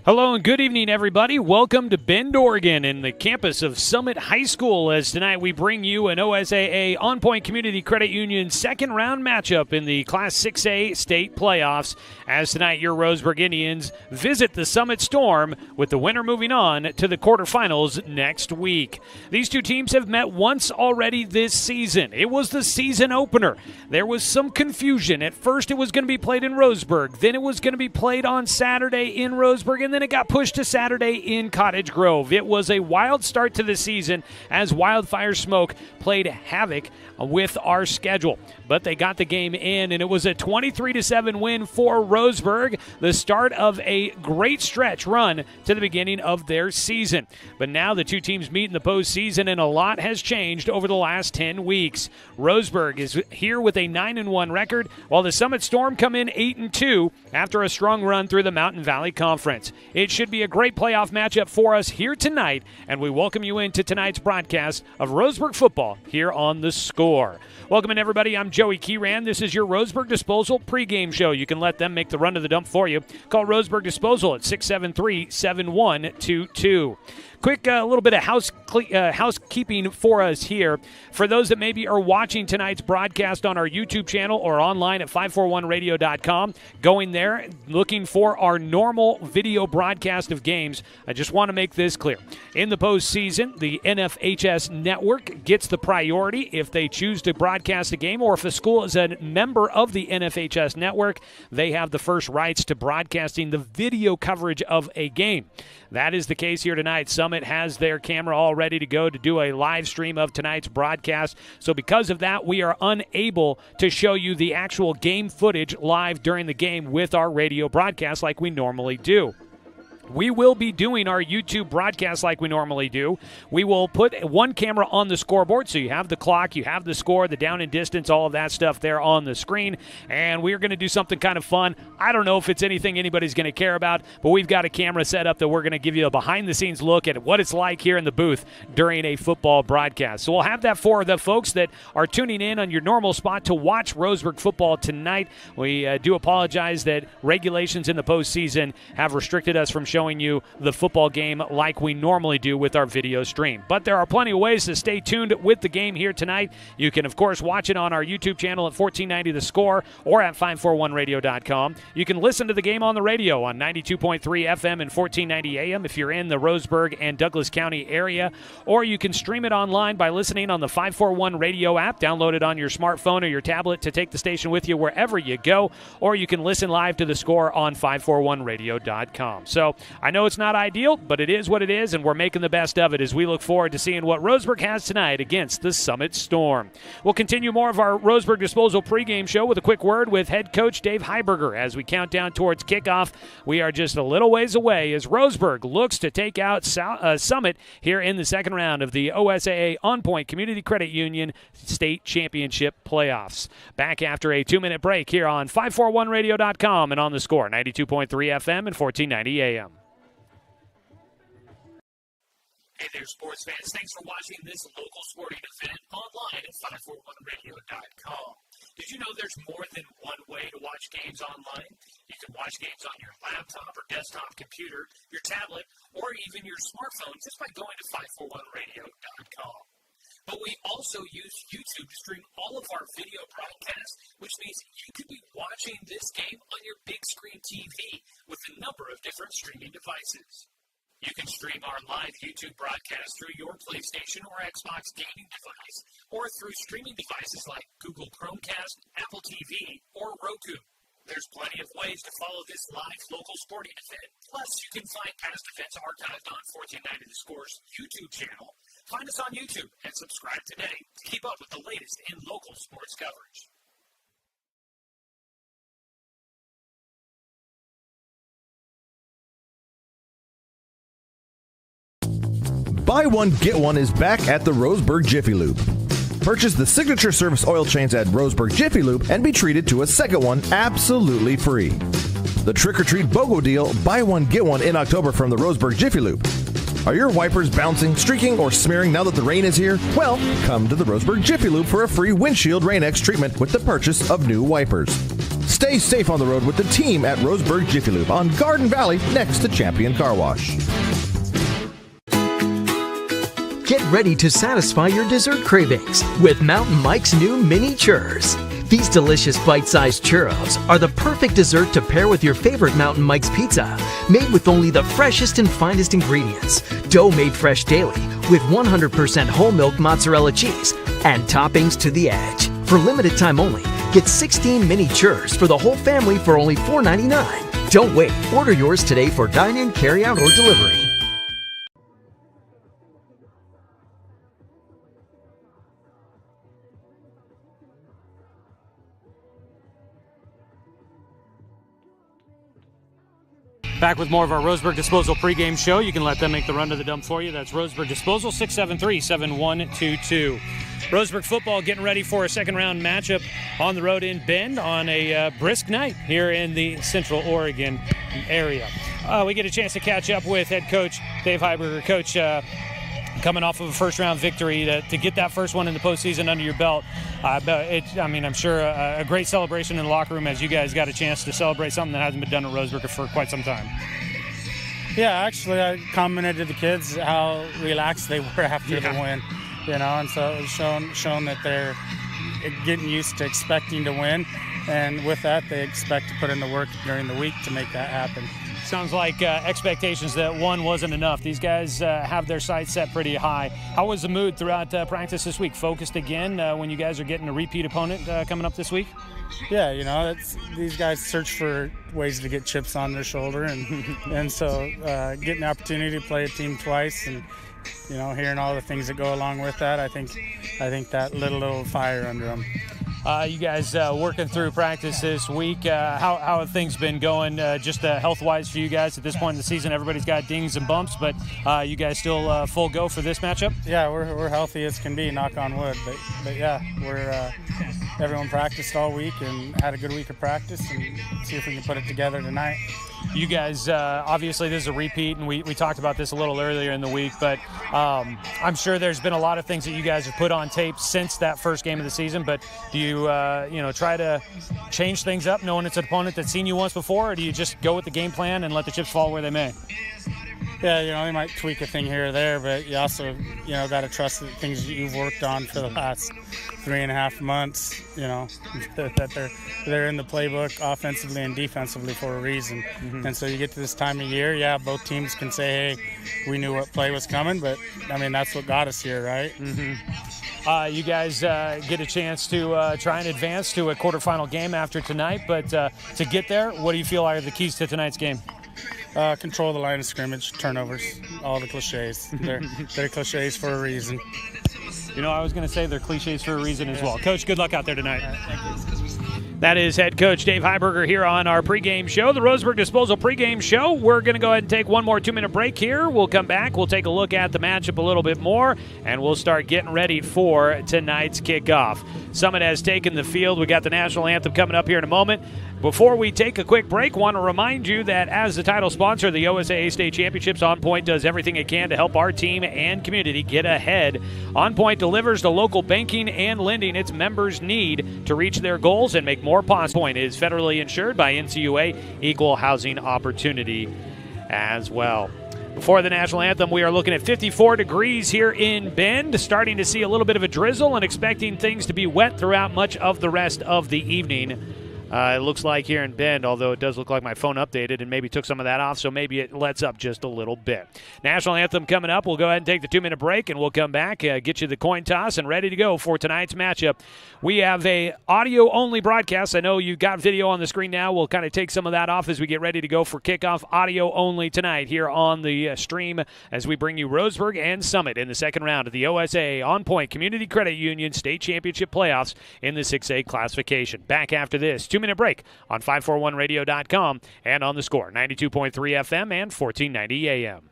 Hello and good evening, everybody. Welcome to Bend, Oregon, in the campus of Summit High School, as tonight we bring you an OSAA On Point Community Credit Union second-round matchup in the Class 6A state playoffs, as tonight your Roseburg Indians visit the Summit Storm, with the winner moving on to the quarterfinals next week. These two teams have met once already this season. It was the season opener. There was some confusion. At first it was going to be played in Roseburg, then it was going to be played on Saturday in Roseburg, and then it got pushed to Saturday in Cottage Grove. It was a wild start to the season as wildfire smoke played havoc with our schedule. But they got the game in, and it was a 23-7 win for Roseburg, the start of a great stretch run to the beginning of their season. But now the two teams meet in the postseason, and a lot has changed over the last 10 weeks. Roseburg is here with a 9-1 record, while the Summit Storm come in 8-2 after a strong run through the Mountain Valley Conference. It should be a great playoff matchup for us here tonight, and we welcome you into tonight's broadcast of Roseburg football here on The Score. Welcome in, everybody. I'm Joey Kieran. This is your Roseburg Disposal pregame show. You can let them make the run to the dump for you. Call Roseburg Disposal at 673-7122. Quick little bit of housekeeping for us here. For those that maybe are watching tonight's broadcast on our YouTube channel or online at 541radio.com, going there, looking for our normal video broadcast of games, I just want to make this clear. In the postseason, the NFHS network gets the priority if they choose to broadcast a game, or if a school is a member of the NFHS network, they have the first rights to broadcasting the video coverage of a game. That is the case here tonight. Summit has their camera all ready to go to do a live stream of tonight's broadcast. So because of that, we are unable to show you the actual game footage live during the game with our radio broadcast like we normally do. We will be doing our YouTube broadcast like we normally do. We will put one camera on the scoreboard, so you have the clock, you have the score, the down and distance, all of that stuff there on the screen, and we're going to do something kind of fun. I don't know if it's anything anybody's going to care about, but we've got a camera set up that we're going to give you a behind-the-scenes look at what it's like here in the booth during a football broadcast. So we'll have that for the folks that are tuning in on your normal spot to watch Roseburg football tonight. We do apologize that regulations in the postseason have restricted us from showing you the football game like we normally do with our video stream. But there are plenty of ways to stay tuned with the game here tonight. You can, of course, watch it on our YouTube channel at 1490 The Score or at 541radio.com. You can listen to the game on the radio on 92.3 FM and 1490 AM if you're in the Roseburg and Douglas County area, or you can stream it online by listening on the 541 Radio app. Download it on your smartphone or your tablet to take the station with you wherever you go, or you can listen live to the Score on 541radio.com. So I know it's not ideal, but it is what it is, and we're making the best of it as we look forward to seeing what Roseburg has tonight against the Summit Storm. We'll continue more of our Roseburg Disposal pregame show with a quick word with head coach Dave Heiberger as we count down towards kickoff. We are just a little ways away as Roseburg looks to take out Summit here in the second round of the OSAA On Point Community Credit Union State Championship playoffs. Back after a 2-minute break here on 541radio.com and on the Score, 92.3 FM and 1490 AM. Hey there, sports fans. Thanks for watching this local sporting event online at 541radio.com. Did you know there's more than one way to watch games online? You can watch games on your laptop or desktop computer, your tablet, or even your smartphone just by going to 541radio.com. But we also use YouTube to stream all of our video broadcasts, which means you could be watching this game on your big screen TV with a number of different streaming devices. You can stream our live YouTube broadcast through your PlayStation or Xbox gaming device, or through streaming devices like Google Chromecast, Apple TV, or Roku. There's plenty of ways to follow this live local sporting event. Plus, you can find past events archived on 1490 The Score's YouTube channel. Find us on YouTube and subscribe today to keep up with the latest in local sports coverage. Buy One, Get One is back at the Roseburg Jiffy Lube. Purchase the Signature Service oil change at Roseburg Jiffy Lube and be treated to a second one absolutely free. The Trick or Treat BOGO deal, buy one, get one in October from the Roseburg Jiffy Lube. Are your wipers bouncing, streaking, or smearing now that the rain is here? Well, come to the Roseburg Jiffy Lube for a free windshield Rain-X treatment with the purchase of new wipers. Stay safe on the road with the team at Roseburg Jiffy Lube on Garden Valley next to Champion Car Wash. Get ready to satisfy your dessert cravings with Mountain Mike's new mini churros. These delicious bite-sized churros are the perfect dessert to pair with your favorite Mountain Mike's pizza, made with only the freshest and finest ingredients, dough made fresh daily with 100% whole milk mozzarella cheese, and toppings to the edge. For limited time only, get 16 mini churros for the whole family for only $4.99. Don't wait. Order yours today for dine-in, carry-out, or delivery. Back with more of our Roseburg Disposal pregame show. You can let them make the run to the dump for you. That's Roseburg Disposal, 673-7122. Roseburg football getting ready for a second-round matchup on the road in Bend on a brisk night here in the Central Oregon area. We get a chance to catch up with head coach Dave Heiberger. Coach, coming off of a first-round victory to get that first one in the postseason under your belt. I'm sure a great celebration in the locker room as you guys got a chance to celebrate something that hasn't been done at Roseburg for quite some time. Yeah, actually, I commented to the kids how relaxed they were after the win, and so it was shown that they're getting used to expecting to win, and with that, they expect to put in the work during the week to make that happen. Sounds like expectations that one wasn't enough. These guys have their sights set pretty high. How was the mood throughout practice this week? Focused again when you guys are getting a repeat opponent coming up this week? Yeah, these guys search for ways to get chips on their shoulder, and so getting the opportunity to play a team twice and hearing all the things that go along with that, I think that lit a little fire under them. You guys working through practice this week. How have things been going just health-wise for you guys at this point in the season? Everybody's got dings and bumps, but you guys still full go for this matchup? Yeah, we're healthy as can be, knock on wood. But yeah, everyone practiced all week and had a good week of practice, and see if we can put it together tonight. You guys, obviously this is a repeat, and we talked about this a little earlier in the week, but I'm sure there's been a lot of things that you guys have put on tape since that first game of the season, but do you try to change things up knowing it's an opponent that's seen you once before, or do you just go with the game plan and let the chips fall where they may? Yeah, you might tweak a thing here or there, but you also, got to trust the things that you've worked on for the last 3.5 months, that they're in the playbook offensively and defensively for a reason. Mm-hmm. And so you get to this time of year, both teams can say, hey, we knew what play was coming, but, that's what got us here, right? Mm-hmm. You guys get a chance to try and advance to a quarterfinal game after tonight, but to get there, what do you feel are the keys to tonight's game? Control the line of scrimmage, turnovers, all the cliches. They're cliches for a reason. I was going to say they're cliches for a reason as well. Coach, good luck out there tonight. Thank you. That is head coach Dave Heiberger here on our pregame show, the Roseburg Disposal pregame show. We're going to go ahead and take one more 2-minute break here. We'll come back. We'll take a look at the matchup a little bit more, and we'll start getting ready for tonight's kickoff. Summit has taken the field. We got the national anthem coming up here in a moment. Before we take a quick break, want to remind you that as the title sponsor of the OSAA State Championships, On Point does everything it can to help our team and community get ahead. On Point delivers the local banking and lending its members need to reach their goals and make more possible. Point is federally insured by NCUA, Equal Housing Opportunity as well. Before the national anthem, we are looking at 54 degrees here in Bend, starting to see a little bit of a drizzle and expecting things to be wet throughout much of the rest of the evening. It looks like here in Bend, although it does look like my phone updated and maybe took some of that off, so maybe it lets up just a little bit. National anthem coming up. We'll go ahead and take the 2-minute break, and we'll come back, get you the coin toss, and ready to go for tonight's matchup. We have a audio-only broadcast. I know you got video on the screen now. We'll kind of take some of that off as we get ready to go for kickoff. Audio only tonight here on the stream as we bring you Roseburg and Summit in the second round of the OSA On Point Community Credit Union State Championship playoffs in the 6A classification. Back after this 2-minute break on 541radio.com and on the Score, 92.3 FM and 1490 AM.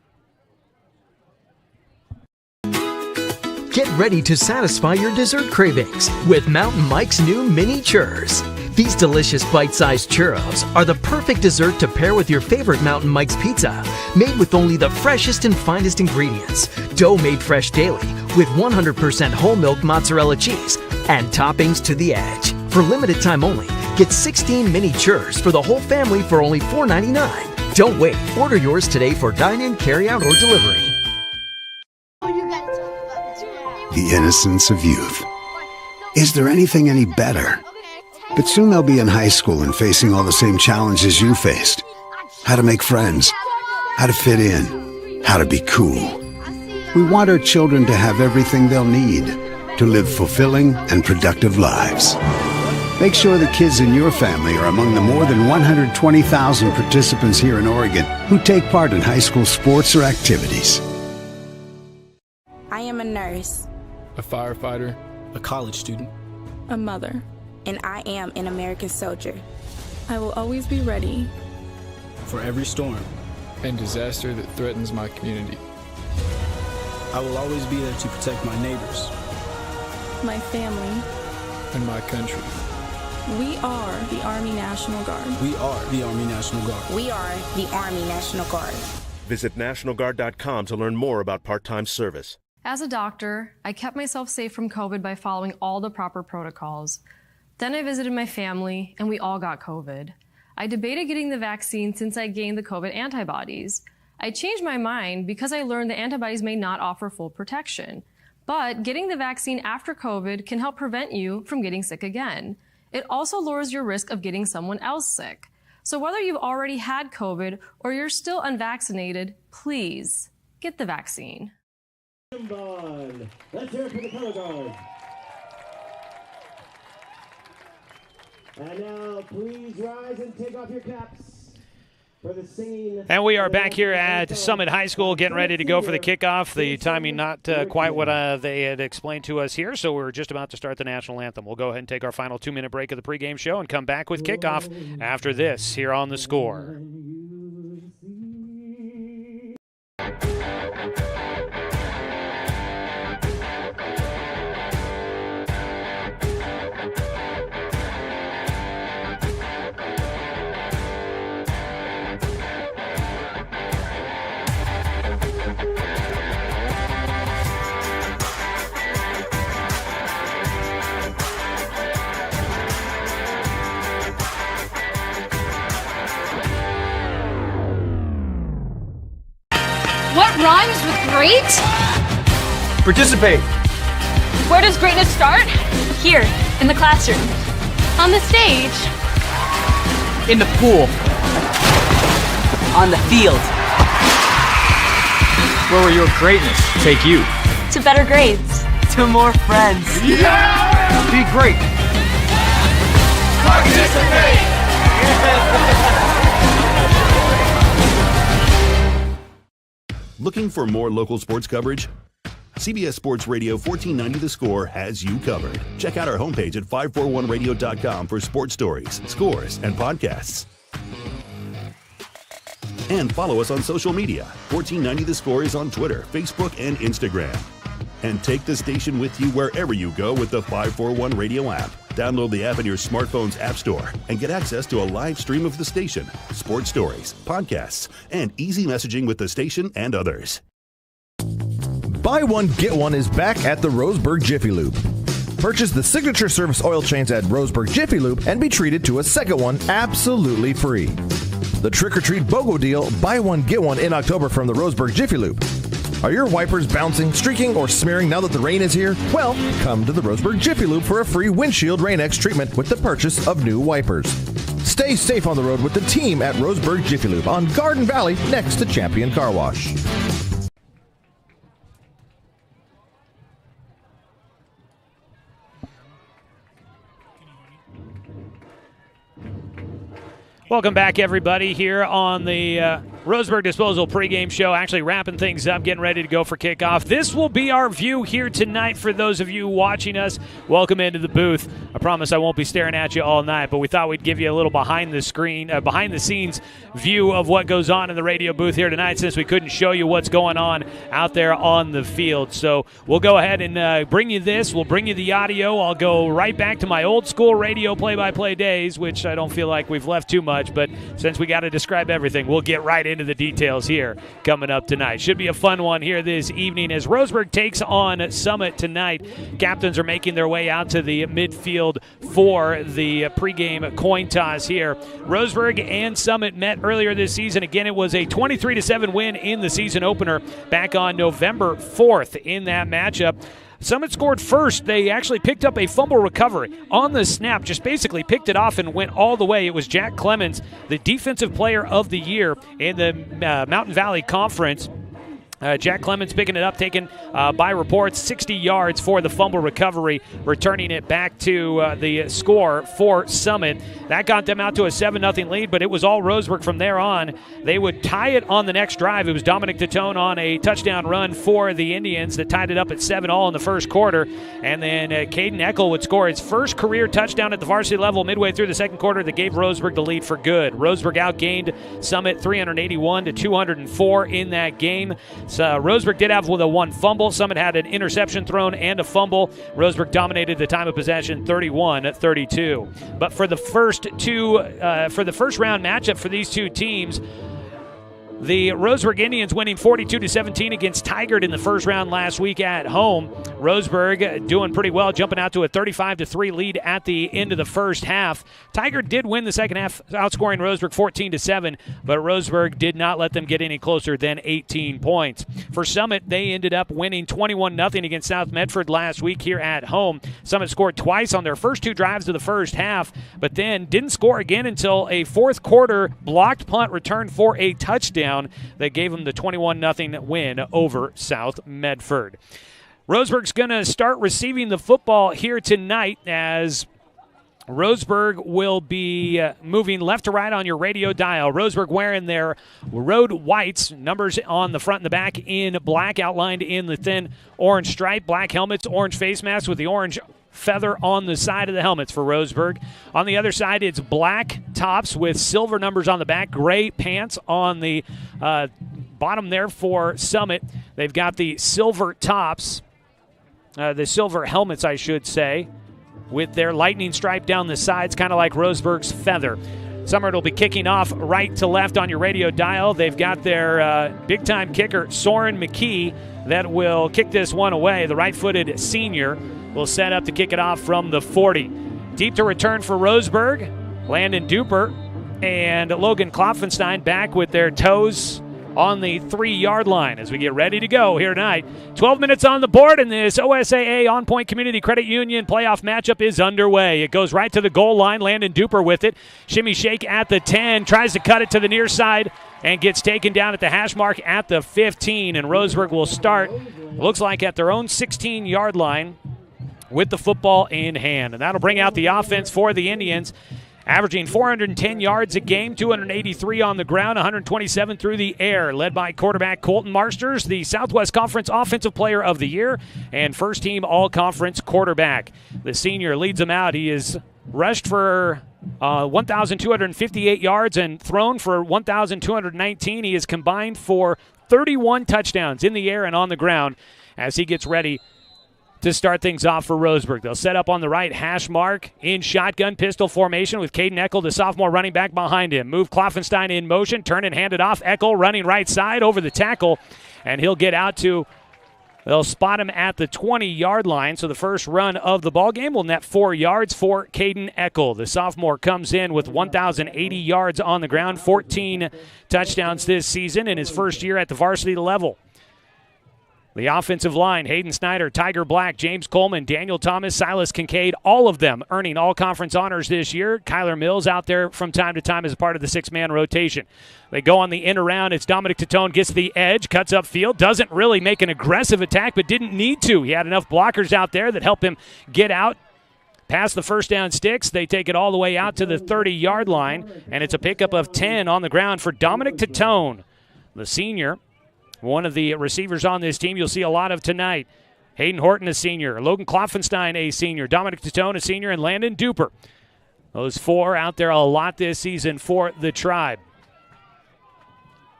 Get ready to satisfy your dessert cravings with Mountain Mike's new mini churros. These delicious bite-sized churros are the perfect dessert to pair with your favorite Mountain Mike's pizza, made with only the freshest and finest ingredients, dough made fresh daily with 100% whole milk mozzarella cheese, and toppings to the edge. For limited time only, Get 16 mini churs for the whole family for only $4.99. Don't wait. Order yours today for dine-in, carry-out, or delivery. The innocence of youth. Is there anything any better? But soon they'll be in high school and facing all the same challenges you faced. How to make friends, how to fit in, how to be cool. We want our children to have everything they'll need to live fulfilling and productive lives. Make sure the kids in your family are among the more than 120,000 participants here in Oregon who take part in high school sports or activities. I am a nurse, a firefighter, a college student, a mother, and I am an American soldier. I will always be ready for every storm and disaster that threatens my community. I will always be there to protect my neighbors, my family, and my country. We are the Army National Guard. We are the Army National Guard. We are the Army National Guard. Visit nationalguard.com to learn more about part-time service. As a doctor, I kept myself safe from COVID by following all the proper protocols. Then I visited my family, and we all got COVID. I debated getting the vaccine since I gained the COVID antibodies. I changed my mind because I learned the antibodies may not offer full protection. But getting the vaccine after COVID can help prevent you from getting sick again. It also lowers your risk of getting someone else sick. So whether you've already had COVID or you're still unvaccinated, please get the vaccine. Let's hear it for the color guard. And now, please rise and take off your caps. And we are back here at Summit High School getting ready to go for the kickoff. The timing not quite what they had explained to us here, so we're just about to start the national anthem. We'll go ahead and take our final 2-minute break of the pregame show and come back with kickoff after this here on The Score. What rhymes with great? Participate. Where does greatness start? Here, in the classroom. On the stage. In the pool. On the field. Where will your greatness take you? To better grades. To more friends. Yeah! Be great. Participate! Looking for more local sports coverage? CBS Sports Radio 1490 The Score has you covered. Check out our homepage at 541radio.com for sports stories, scores, and podcasts. And follow us on social media. 1490 The Score is on Twitter, Facebook, and Instagram. And take the station with you wherever you go with the 541 Radio app. Download the app in your smartphone's app store and get access to a live stream of the station, sports stories, podcasts, and easy messaging with the station and others. Buy One, Get One is back at the Roseburg Jiffy Lube. Purchase the signature service oil change at Roseburg Jiffy Lube and be treated to a second one absolutely free. The Trick or Treat BOGO deal, buy one, get one in October from the Roseburg Jiffy Lube. Are your wipers bouncing, streaking, or smearing now that the rain is here? Well, come to the Roseburg Jiffy Lube for a free windshield Rain-X treatment with the purchase of new wipers. Stay safe on the road with the team at Roseburg Jiffy Lube on Garden Valley next to Champion Car Wash. Welcome back, everybody, here on the Roseburg Disposal pregame show. Actually wrapping things up, getting ready to go for kickoff. This will be our view here tonight for those of you watching us. Welcome into the booth. I promise I won't be staring at you all night, but we thought we'd give you a little behind the scenes view of what goes on in the radio booth here tonight, since we couldn't show you what's going on out there on the field. So we'll go ahead and bring you this. We'll bring you the audio. I'll go right back to my old school radio play-by-play days, which I don't feel like we've left too much, but since we got to describe everything, we'll get right into the details here coming up tonight. Should be a fun one here this evening as Roseburg takes on Summit tonight. Captains are making their way out to the midfield for the pregame coin toss here. Roseburg and Summit met earlier this season. Again, it was a 23-7 win in the season opener back on November 4th in that matchup. Summit scored first. They actually picked up a fumble recovery on the snap, just basically picked it off and went all the way. It was Jack Clemens, the Defensive Player of the Year in the Mountain Valley Conference. Jack Clemens picking it up, taken by reports 60 yards for the fumble recovery, returning it back to the score for Summit. That got them out to a 7-0 lead, but it was all Roseburg from there on. They would tie it on the next drive. It was Dominic Tatone on a touchdown run for the Indians that tied it up at 7-all in the first quarter. And then Caden Eckel would score his first career touchdown at the varsity level midway through the second quarter that gave Roseburg the lead for good. Roseburg outgained Summit 381-204 in that game. Roseburg did have with a one fumble. Summit had an interception thrown and a fumble. Roseburg dominated the time of possession 31-32. But for the first round matchup for these two teams, the Roseburg Indians winning 42-17 against Tigard in the first round last week at home. Roseburg doing pretty well, jumping out to a 35-3 lead at the end of the first half. Tigard did win the second half, outscoring Roseburg 14-7, but Roseburg did not let them get any closer than 18 points. For Summit, they ended up winning 21-0 against South Medford last week here at home. Summit scored twice on their first two drives of the first half, but then didn't score again until a fourth quarter blocked punt return for a touchdown that gave them the 21-0 win over South Medford. Roseburg's going to start receiving the football here tonight as Roseburg will be moving left to right on your radio dial. Roseburg wearing their road whites, numbers on the front and the back in black, outlined in the thin orange stripe, black helmets, orange face masks with the orange feather on the side of the helmets for Roseburg. On the other side, it's black tops with silver numbers on the back, gray pants on the bottom there for Summit. They've got the silver tops, the silver helmets, I should say, with their lightning stripe down the sides, kind of like Roseburg's feather. Summit will be kicking off right to left on your radio dial. They've got their big-time kicker, Soren McKee, that will kick this one away. The right-footed senior will set up to kick it off from the 40. Deep to return for Roseburg. Landon Duper and Logan Klopfenstein back with their toes on the 3-yard line as we get ready to go here tonight. 12 minutes on the board, and this OSAA On Point Community Credit Union playoff matchup is underway. It goes right to the goal line. Landon Duper with it. Shimmy shake at the 10, tries to cut it to the near side, and gets taken down at the hash mark at the 15. And Roseburg will start, looks like at their own 16-yard line, with the football in hand. And that'll bring out the offense for the Indians, averaging 410 yards a game, 283 on the ground, 127 through the air, led by quarterback Colton Marsters, the Southwest Conference Offensive Player of the Year and first-team all-conference quarterback. The senior leads them out. He is rushed for 1,258 yards and thrown for 1,219. He is combined for 31 touchdowns in the air and on the ground as he gets ready to start things off for Roseburg. They'll set up on the right hash mark in shotgun pistol formation with Caden Eckel, the sophomore running back, behind him. Move Klopfenstein in motion, turn and hand it off. Eckel running right side over the tackle, and he'll get out to, they'll spot him at the 20-yard line. So the first run of the ball game will net 4 yards for Caden Eckel. The sophomore comes in with 1,080 yards on the ground, 14 touchdowns this season in his first year at the varsity level. The offensive line, Hayden Snyder, Tiger Black, James Coleman, Daniel Thomas, Silas Kincaid, all of them earning all-conference honors this year. Kyler Mills out there from time to time as a part of the six-man rotation. They go on the in around. It's Dominic Tatone, gets the edge, cuts up field, doesn't really make an aggressive attack, but didn't need to. He had enough blockers out there that helped him get out past the first down sticks. They take it all the way out to the 30-yard line, and it's a pickup of 10 on the ground for Dominic Tatone, the senior. One of the receivers on this team you'll see a lot of tonight. Hayden Horton, a senior. Logan Klopfenstein, a senior. Dominic Tatone, a senior. And Landon Duper. Those four out there a lot this season for the Tribe.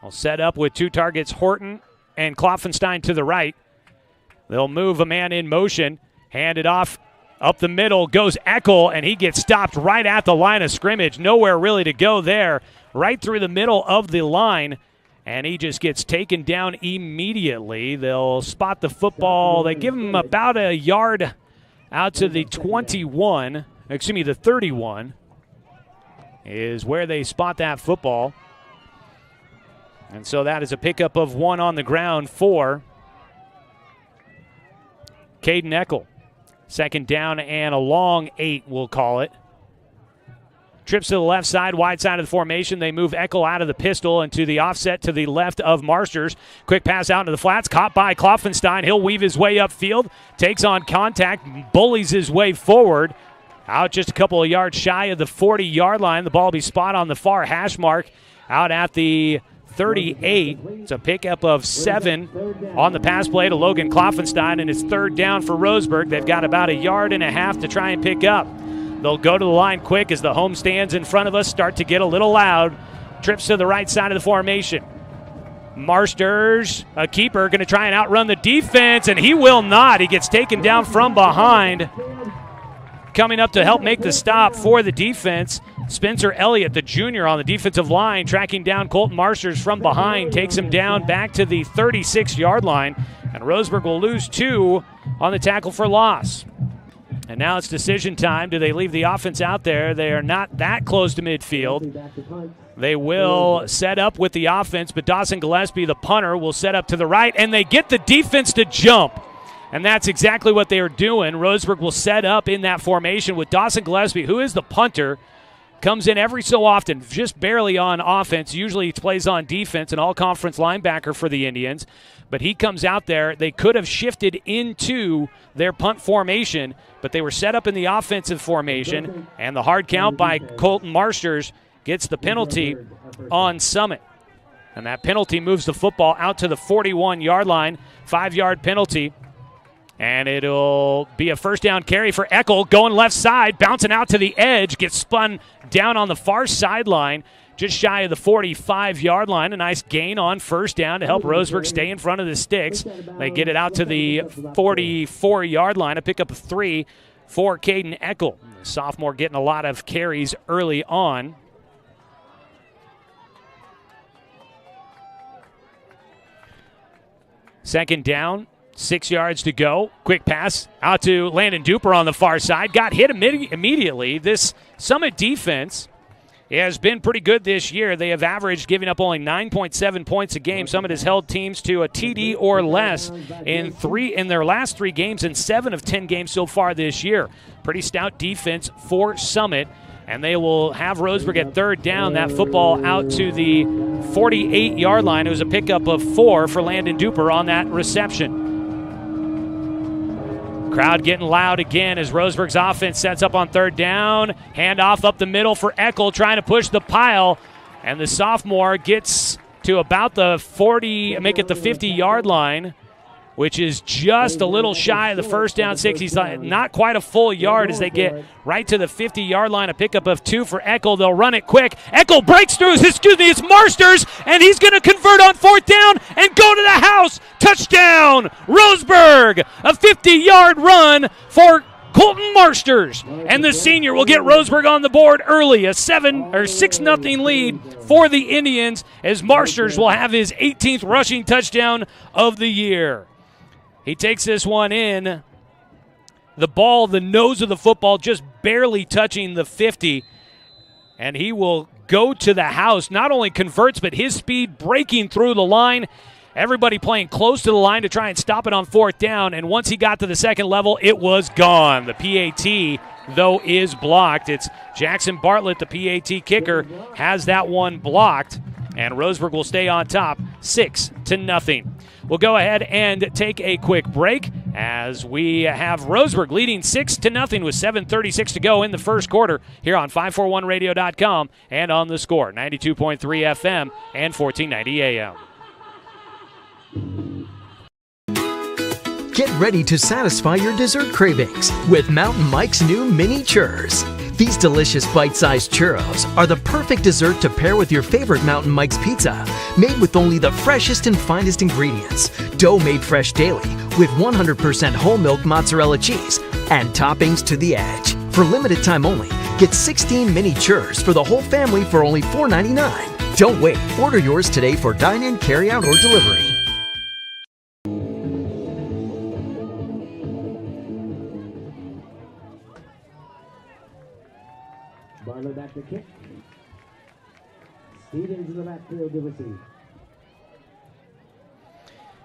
I'll set up with two targets, Horton and Klopfenstein to the right. They'll move a man in motion. Hand it off up the middle. Goes Eckel, and he gets stopped right at the line of scrimmage. Nowhere really to go there. Right through the middle of the line. and he just gets taken down immediately. They'll spot the football. They give him about a yard out to the 21. Excuse me, the 31 is where they spot that football. And so that is a pickup of 1 on the ground for Caden Eckel. Second down and a long 8, we'll call it. Trips to the left side, wide side of the formation. They move Eckel out of the pistol into the offset to the left of Marsters. Quick pass out into the flats, caught by Kloffenstein. He'll weave his way upfield, takes on contact, bullies his way forward. Out just a couple of yards shy of the 40-yard line. The ball will be spot on the far hash mark out at the 38. It's a pickup of 7 on the pass play to Logan Kloffenstein, and it's third down for Roseburg. They've got about a yard and a half to try and pick up. They'll go to the line quick as the home stands in front of us start to get a little loud. Trips to the right side of the formation. Marsters, a keeper, going to try and outrun the defense, and he will not. He gets taken down from behind. Coming up to help make the stop for the defense, Spencer Elliott, the junior on the defensive line, tracking down Colton Marsters from behind, takes him down back to the 36-yard line, and Roseburg will lose 2 on the tackle for loss. And now it's decision time. Do they leave the offense out there? They are not that close to midfield. They will set up with the offense, but Dawson Gillespie, the punter, will set up to the right, and they get the defense to jump. And that's exactly what they are doing. Roseburg will set up in that formation with Dawson Gillespie, who is the punter, comes in every so often, just barely on offense. Usually he plays on defense, an all-conference linebacker for the Indians. But he comes out there. They could have shifted into their punt formation, but they were set up in the offensive formation, and the hard count by Colton Marsters gets the penalty on Summit. And that penalty moves the football out to the 41-yard line, 5-yard penalty. And it'll be a first down carry for Eckel, going left side, bouncing out to the edge, gets spun down on the far sideline, just shy of the 45-yard line. A nice gain on first down to help Roseburg stay in front of the sticks. They get it out to the 44-yard line, a pickup of 3 for Caden Eckel. The sophomore getting a lot of carries early on. Second down. 6 yards to go. Quick pass out to Landon Duper on the far side. Got hit immediately. This Summit defense has been pretty good this year. They have averaged giving up only 9.7 points a game. Summit has held teams to a TD or less in their last 3 games and 7 of 10 games so far this year. Pretty stout defense for Summit. And they will have Roseburg at third down. That football out to the 48-yard line. It was a pickup of 4 for Landon Duper on that reception. Crowd getting loud again as Roseburg's offense sets up on third down. Handoff up the middle for Eckel, trying to push the pile. And the sophomore gets to about the 50-yard line, which is just a little shy of the first down 6. He's not quite a full yard as they get right to the 50-yard line. A pickup of 2 for Eckel. They'll run it quick. Eckel breaks through. It's Marsters, and he's going to convert on fourth down and go to the house. Touchdown, Roseburg. A 50-yard run for Colton Marsters. And the senior will get Roseburg on the board early. A 6-0 lead for the Indians as Marsters will have his 18th rushing touchdown of the year. He takes this one in. The ball, the nose of the football, just barely touching the 50. And he will go to the house. Not only converts, but his speed breaking through the line. Everybody playing close to the line to try and stop it on fourth down. And once he got to the second level, it was gone. The PAT, though, is blocked. It's Jackson Bartlett, the PAT kicker, has that one blocked. And Roseburg will stay on top 6-0. We'll go ahead and take a quick break as we have Roseburg leading 6-0 with 7:36 to go in the first quarter here on 541radio.com and on the Score, 92.3 FM and 1490 AM. Get ready to satisfy your dessert cravings with Mountain Mike's new mini churros. These delicious bite-sized churros are the perfect dessert to pair with your favorite Mountain Mike's pizza, made with only the freshest and finest ingredients, dough made fresh daily with 100% whole milk mozzarella cheese, and toppings to the edge. For limited time only, get 16 mini churros for the whole family for only $4.99. Don't wait. Order yours today for dine-in, carry-out, or delivery. Barlow back to kick. Stevens in the backfield to receive.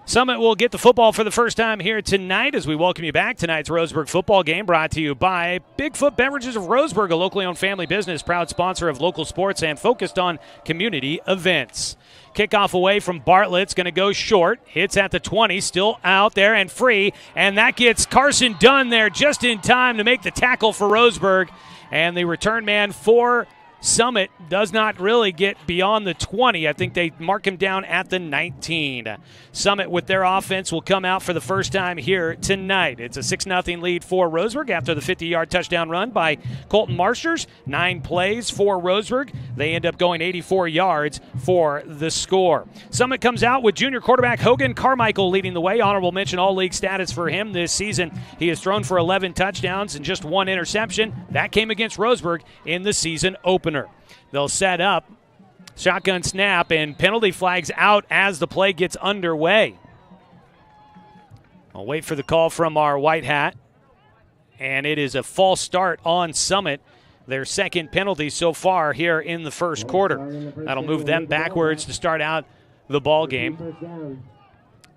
Summit will get the football for the first time here tonight as we welcome you back. Tonight's Roseburg football game brought to you by Bigfoot Beverages of Roseburg, a locally owned family business, proud sponsor of local sports and focused on community events. Kickoff away from Bartlett's going to go short. Hits at the 20, still out there and free. And that gets Carson Dunn there just in time to make the tackle for Roseburg. And the return man for Summit does not really get beyond the 20. I think they mark him down at the 19. Summit with their offense will come out for the first time here tonight. It's a 6-0 lead for Roseburg after the 50-yard touchdown run by Colton Marsters. 9 plays for Roseburg. They end up going 84 yards for the score. Summit comes out with junior quarterback Hogan Carmichael leading the way. Honorable mention all-league status for him this season. He has thrown for 11 touchdowns and just 1 interception. That came against Roseburg in the season opener. They'll set up, shotgun snap, and penalty flags out as the play gets underway. I'll wait for the call from our white hat, and it is a false start on Summit. Their second penalty so far here in the first quarter. That'll move them backwards to start out the ball game.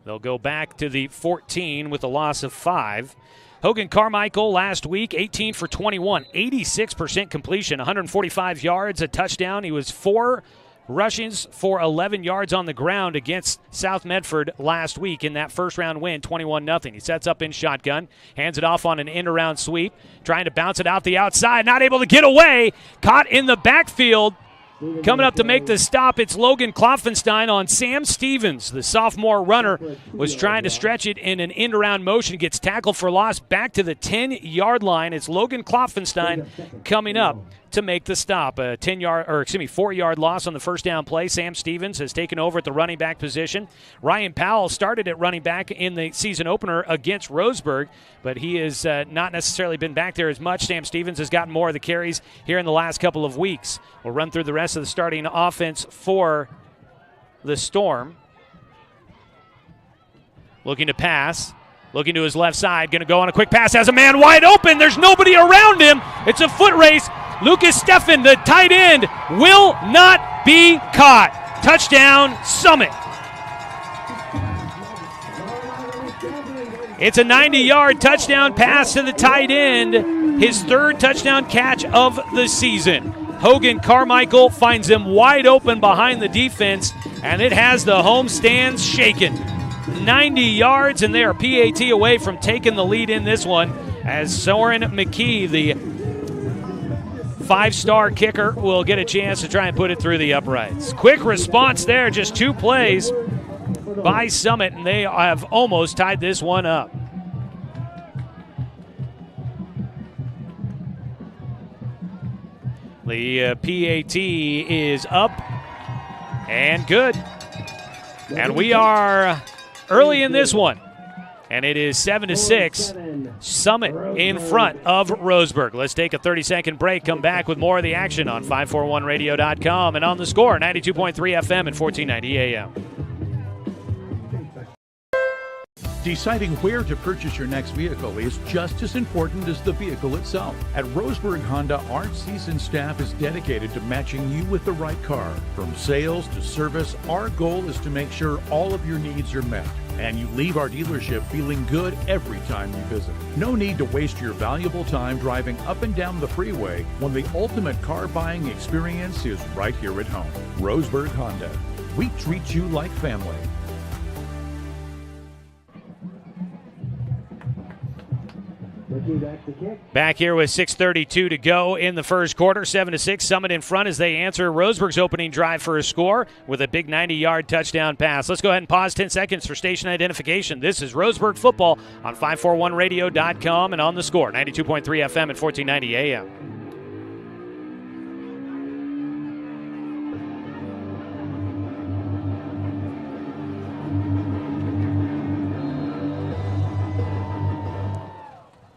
They'll go back to the 14 with a loss of 5. Hogan Carmichael last week, 18 for 21, 86% completion, 145 yards, a touchdown. He was 4 rushes for 11 yards on the ground against South Medford last week in that first-round win, 21-0. He sets up in shotgun, hands it off on an end-around sweep, trying to bounce it out the outside, not able to get away, caught in the backfield. Coming up to make the stop, it's Logan Klopfenstein on Sam Stevens. The sophomore runner was trying to stretch it in an end-around motion, gets tackled for loss back to the 10-yard line. It's Logan Klopfenstein coming up to make the stop. A 4-yard loss on the first down play. Sam Stevens has taken over at the running back position. Ryan Powell started at running back in the season opener against Roseburg, but he has not necessarily been back there as much. Sam Stevens has gotten more of the carries here in the last couple of weeks. We'll run through the rest of the starting offense for the Storm. Looking to pass. Looking to his left side. Going to go on a quick pass. Has a man wide open. There's nobody around him. It's a foot race. Lucas Steffen, the tight end, will not be caught. Touchdown, Summit. It's a 90-yard touchdown pass to the tight end. His 3rd touchdown catch of the season. Hogan Carmichael finds him wide open behind the defense, and it has the home stands shaken. 90 yards, and they are PAT away from taking the lead in this one as Soren McKee, the 5-star kicker, will get a chance to try and put it through the uprights. Quick response there, just 2 plays by Summit, and they have almost tied this one up. The PAT is up and good. And we are early in this one. And it is 7-6. Summit in front of Roseburg. Let's take a 30-second break. Come back with more of the action on 541radio.com and on the score, 92.3 FM and 1490 AM. Deciding where to purchase your next vehicle is just as important as the vehicle itself. At Roseburg Honda, our seasoned staff is dedicated to matching you with the right car. From sales to service, our goal is to make sure all of your needs are met, and you leave our dealership feeling good every time you visit. No need to waste your valuable time driving up and down the freeway when the ultimate car buying experience is right here at home. Roseburg Honda. We treat you like family. Back here with 6:32 to go in the first quarter, 7-6. Summit in front as they answer Roseburg's opening drive for a score with a big 90-yard touchdown pass. Let's go ahead and pause 10 seconds for station identification. This is Roseburg football on 541radio.com and on the score, 92.3 FM and 1490 AM.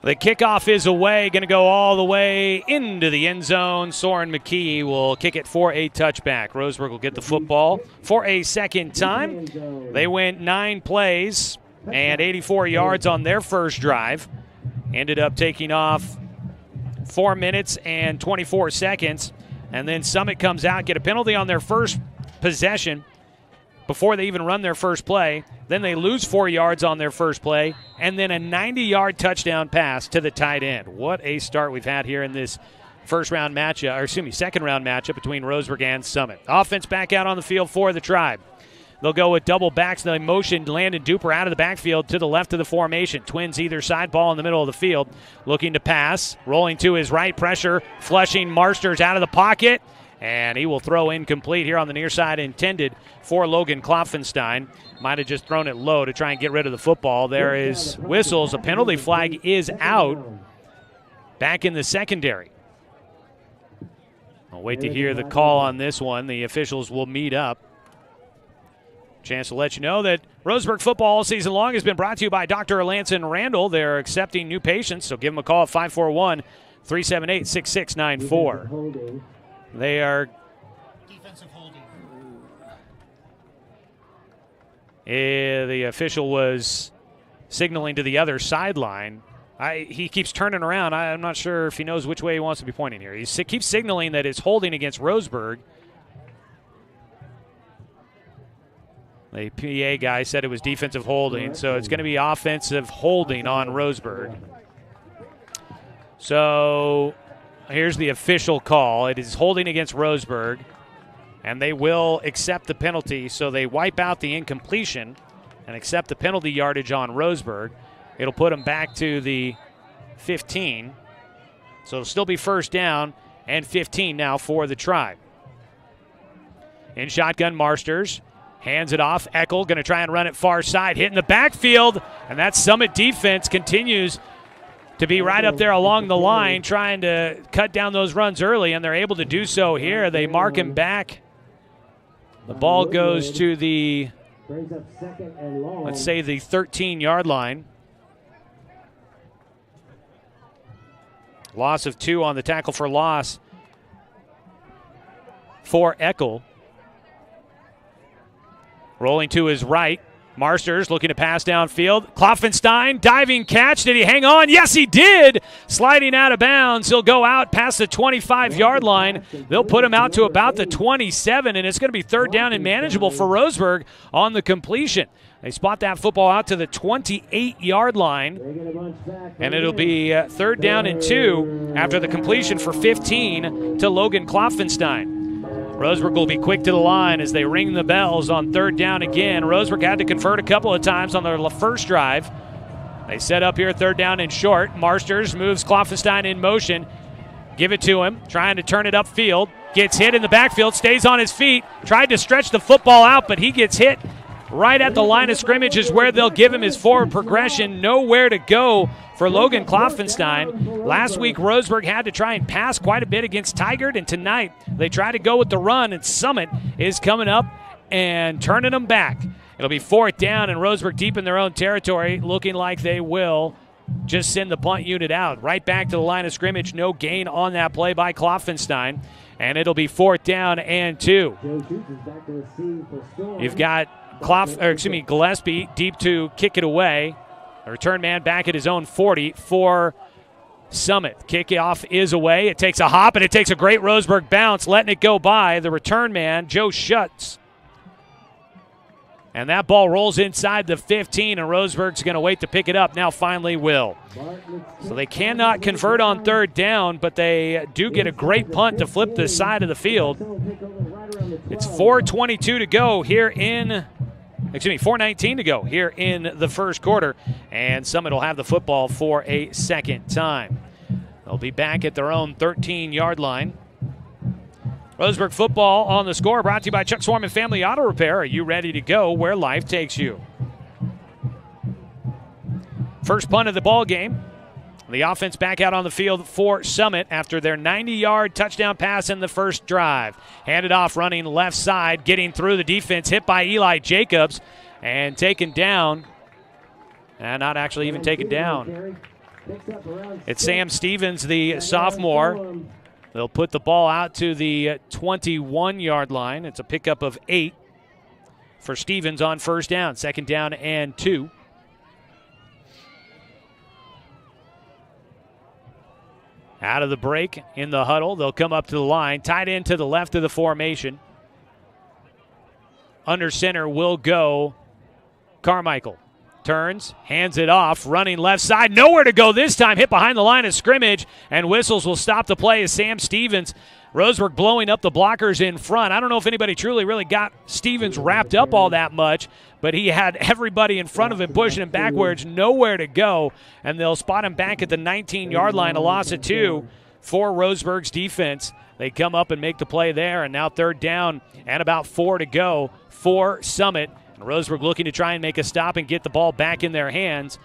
The kickoff is away, going to go all the way into the end zone. Soren McKee will kick it for a touchback. Roseburg will get the football for a second time. They went 9 plays and 84 yards on their first drive. Ended up taking off 4 minutes and 24 seconds. And then Summit comes out, get a penalty on their first possession before they even run their first play. Then they lose 4 yards on their first play, and then a 90-yard touchdown pass to the tight end. What a start we've had here in this second-round matchup between Roseburg and Summit. Offense back out on the field for the Tribe. They'll go with double backs. They motion Landon Duper out of the backfield to the left of the formation. Twins either side, ball in the middle of the field. Looking to pass, rolling to his right, pressure, flushing Marsters out of the pocket. And he will throw incomplete here on the near side, intended for Logan Klopfenstein. Might have just thrown it low to try and get rid of the football. There is whistles. A penalty flag is out back in the secondary. I'll wait to hear the call on this one. The officials will meet up. Chance to let you know that Roseburg football all season long has been brought to you by Dr. Lanson Randall. They're accepting new patients, so give them a call at 541-378-6694. They are Defensive holding. The official was signaling to the other sideline. He keeps turning around. I'm not sure if he knows which way he wants to be pointing here. He keeps signaling that it's holding against Roseburg. The PA guy said it was defensive holding, so it's going to be offensive holding on Roseburg. So here's the official call. It is holding against Roseburg, and they will accept the penalty. So they wipe out the incompletion and accept the penalty yardage on Roseburg. It'll put them back to the 15. So it'll still be first down and 15 now for the Tribe. In shotgun, Marsters. Hands it off. Eckel going to try and run it far side. Hitting the backfield, and that Summit defense continues to be right up there along the line, trying to cut down those runs early, and they're able to do so here. They mark him back. The ball goes to the, let's say, the 13-yard line. Loss of 2 on the tackle for loss for Eckel. Rolling to his right. Marsters looking to pass downfield. Klopfenstein, diving catch. Did he hang on? Yes, he did. Sliding out of bounds. He'll go out past the 25-yard line. They'll put him out to about the 27, and it's going to be third down and manageable for Roseburg on the completion. They spot that football out to the 28-yard line, and it'll be third down and 2 after the completion for 15 to Logan Klopfenstein. Roseburg will be quick to the line as they ring the bells on third down again. Roseburg had to convert a couple of times on their first drive. They set up here third down and short. Marsters moves Klopfenstein in motion. Give it to him, trying to turn it upfield. Gets hit in the backfield, stays on his feet. Tried to stretch the football out, but he gets hit right at the line of scrimmage is where they'll give him his forward progression. Nowhere to go for Logan Klopfenstein. Last week, Roseburg had to try and pass quite a bit against Tigard, and tonight they try to go with the run, and Summit is coming up and turning them back. It'll be fourth down, and Roseburg deep in their own territory, looking like they will just send the punt unit out. Right back to the line of scrimmage. No gain on that play by Klopfenstein, and it'll be fourth down and 2. You've got Gillespie deep to kick it away. A return man back at his own 40 for Summit. Kickoff is away. It takes a hop, and it takes a great Roseburg bounce, letting it go by the return man, Joe Schutz. And that ball rolls inside the 15, and Roseburg's going to wait to pick it up. Now finally will. So they cannot convert on third down, but they do get a great punt to flip the side of the field. It's 4:22 to go here in 4:19 to go here in the first quarter, and Summit will have the football for a second time. They'll be back at their own 13-yard line. Roseburg football on the score, brought to you by Chuck Swarman Family Auto Repair. Are you ready to go where life takes you? First punt of the ball game. The offense back out on the field for Summit after their 90-yard touchdown pass in the first drive. Handed off, running left side, getting through the defense, hit by Eli Jacobs, and taken down. And not actually even taken down. It's Sam Stevens, the sophomore. They'll put the ball out to the 21-yard line. It's a pickup of 8 for Stevens on first down. 2nd down and 2. Out of the break in the huddle. They'll come up to the line. Tight end to the left of the formation. Under center will go Carmichael. Turns, hands it off, running left side. Nowhere to go this time. Hit behind the line of scrimmage, and whistles will stop the play as Sam Stevens. Roseburg blowing up the blockers in front. I don't know if anybody truly really got Stevens wrapped up all that much, but he had everybody in front of him pushing him backwards, nowhere to go, and they'll spot him back at the 19-yard line, a loss of 2 for Roseburg's defense. They come up and make the play there, and now 3rd down and about 4 to go for Summit. Roseburg looking to try and make a stop and get the ball back in their hands.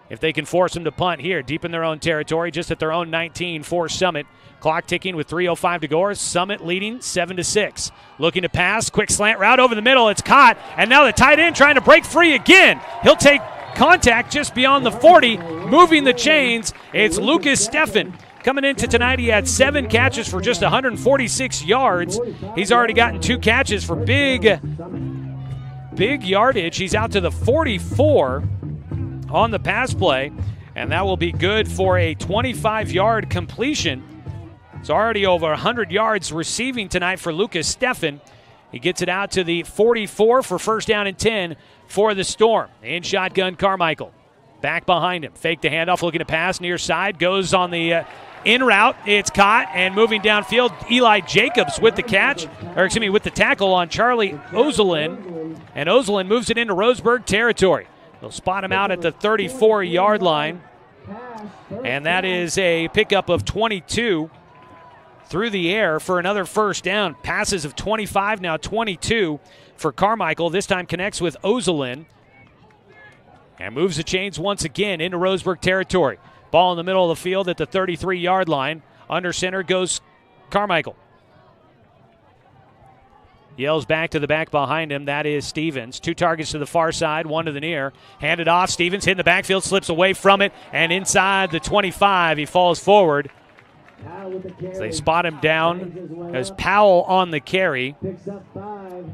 If they can force them to punt here, deep in their own territory, just at their own 19 for Summit. Clock ticking with 3:05 to go. Summit leading 7-6. Looking to pass, quick slant route over the middle. It's caught, and now the tight end trying to break free again. He'll take contact just beyond the 40, moving the chains. It's Lucas Steffen. Coming into tonight, he had 7 catches for just 146 yards. He's already gotten 2 catches for big yardage. He's out to the 44 on the pass play, and that will be good for a 25-yard completion. It's already over 100 yards receiving tonight for Lucas Steffen. He gets it out to the 44 for 1st down and 10 for the Storm. In shotgun, Carmichael. Back behind him. Fake the handoff, looking to pass near side. Goes on the in route. It's caught, and moving downfield, Eli Jacobs with the catch, with the tackle on Charlie Ozelin. And Ozelin moves it into Roseburg territory. They'll spot him out at the 34-yard line. And that is a pickup of 22 through the air for another 1st down. Passes of 25, now 22 for Carmichael. This time connects with Ozelin. And moves the chains once again into Roseburg territory. Ball in the middle of the field at the 33-yard line. Under center goes Carmichael. Yells back to the back behind him. That is Stevens. 2 targets to the far side, 1 to the near. Handed off. Stevens hitting the backfield, slips away from it, and inside the 25, he falls forward. So they spot him down as Powell on the carry.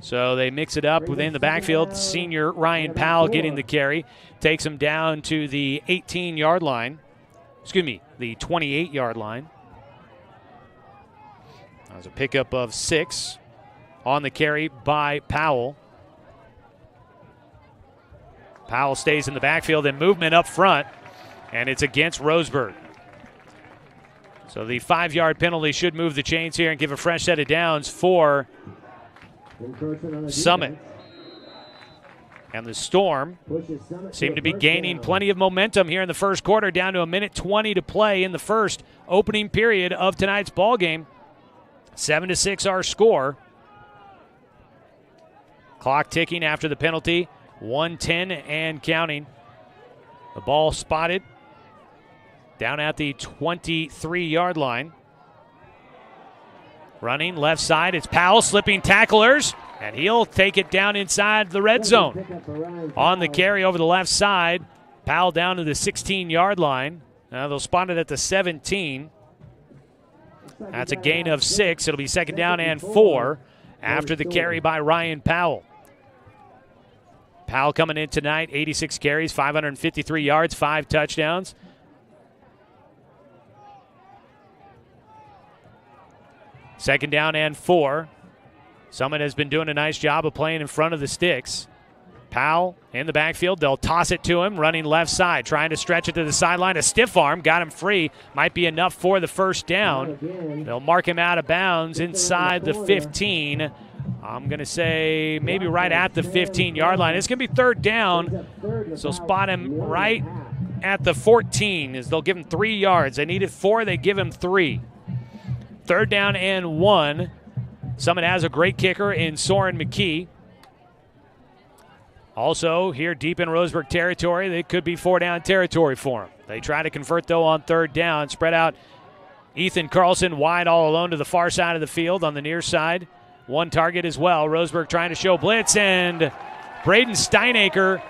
So they mix it up within the backfield. Senior Ryan Powell getting the carry. Takes him down to the 18-yard line. The 28-yard line. That was a pickup of 6 on the carry by Powell. Powell stays in the backfield and movement up front, and it's against Roseburg. So the 5-yard penalty should move the chains here and give a fresh set of downs for Summit. And the Storm seem to be gaining plenty of momentum here in the first quarter, down to 1:20 to play in the first opening period of tonight's ball game. 7-6 our score. Clock ticking after the penalty. 1:10 and counting. The ball spotted down at the 23-yard line. Running left side, it's Powell slipping tacklers, and he'll take it down inside the red zone. On the carry over the left side, Powell down to the 16-yard line. Now they'll spot it at the 17. That's a gain of 6. It'll be 2nd down and 4 after the carry by Ryan Powell. Powell coming in tonight, 86 carries, 553 yards, 5 touchdowns. Second down and 4. Summit has been doing a nice job of playing in front of the sticks. Powell in the backfield. They'll toss it to him, running left side, trying to stretch it to the sideline. A stiff arm got him free. Might be enough for the 1st down. They'll mark him out of bounds inside the 15. I'm going to say maybe right at the 15-yard line. It's going to be 3rd down, so spot him right at the 14 as they'll give him 3 yards. They needed 4. They give him 3. 3rd down and 1. Summit has a great kicker in Soren McKee. Also, here deep in Roseburg territory, they could be 4-down territory for him. They try to convert, though, on 3rd down. Spread out Ethan Carlson wide all alone to the far side of the field on the near side. 1 target as well. Roseburg trying to show blitz, and Braden Steinacre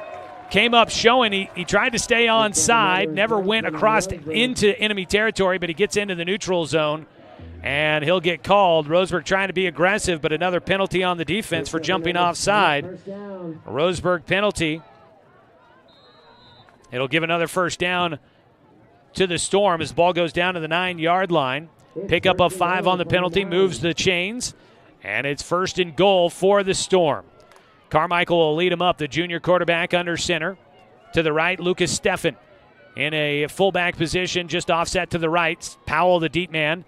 came up showing he tried to stay on side, never went across into enemy territory, but he gets into the neutral zone, and he'll get called. Roseburg trying to be aggressive, but another penalty on the defense for jumping offside. A Roseburg penalty. It'll give another first down to the Storm as the ball goes down to the 9-yard line. Pickup of 5 on the penalty, moves the chains, and it's first and goal for the Storm. Carmichael will lead him up, the junior quarterback under center. To the right, Lucas Steffen in a fullback position, just offset to the right. Powell, the deep man.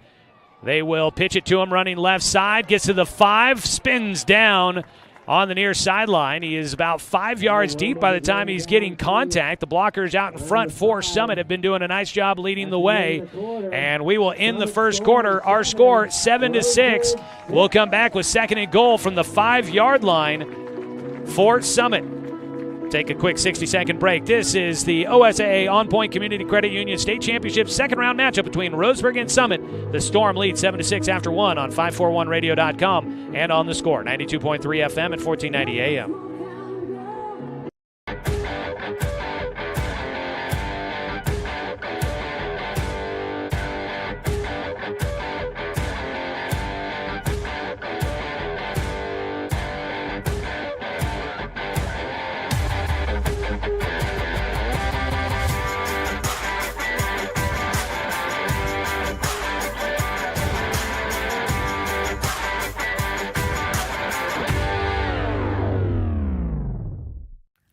They will pitch it to him, running left side, gets to the 5, spins down on the near sideline. He is about 5 yards deep by the time he's getting contact. The blockers out in front for Summit have been doing a nice job leading the way. And we will end the first quarter. Our score, 7-6. We'll come back with second and goal from the 5-yard line for Summit. Take a quick 60-second break. This is the OSAA On Point Community Credit Union State Championship second-round matchup between Roseburg and Summit. The Storm leads 7-6 after 1 on 541radio.com and on the score, 92.3 FM and 1490 AM.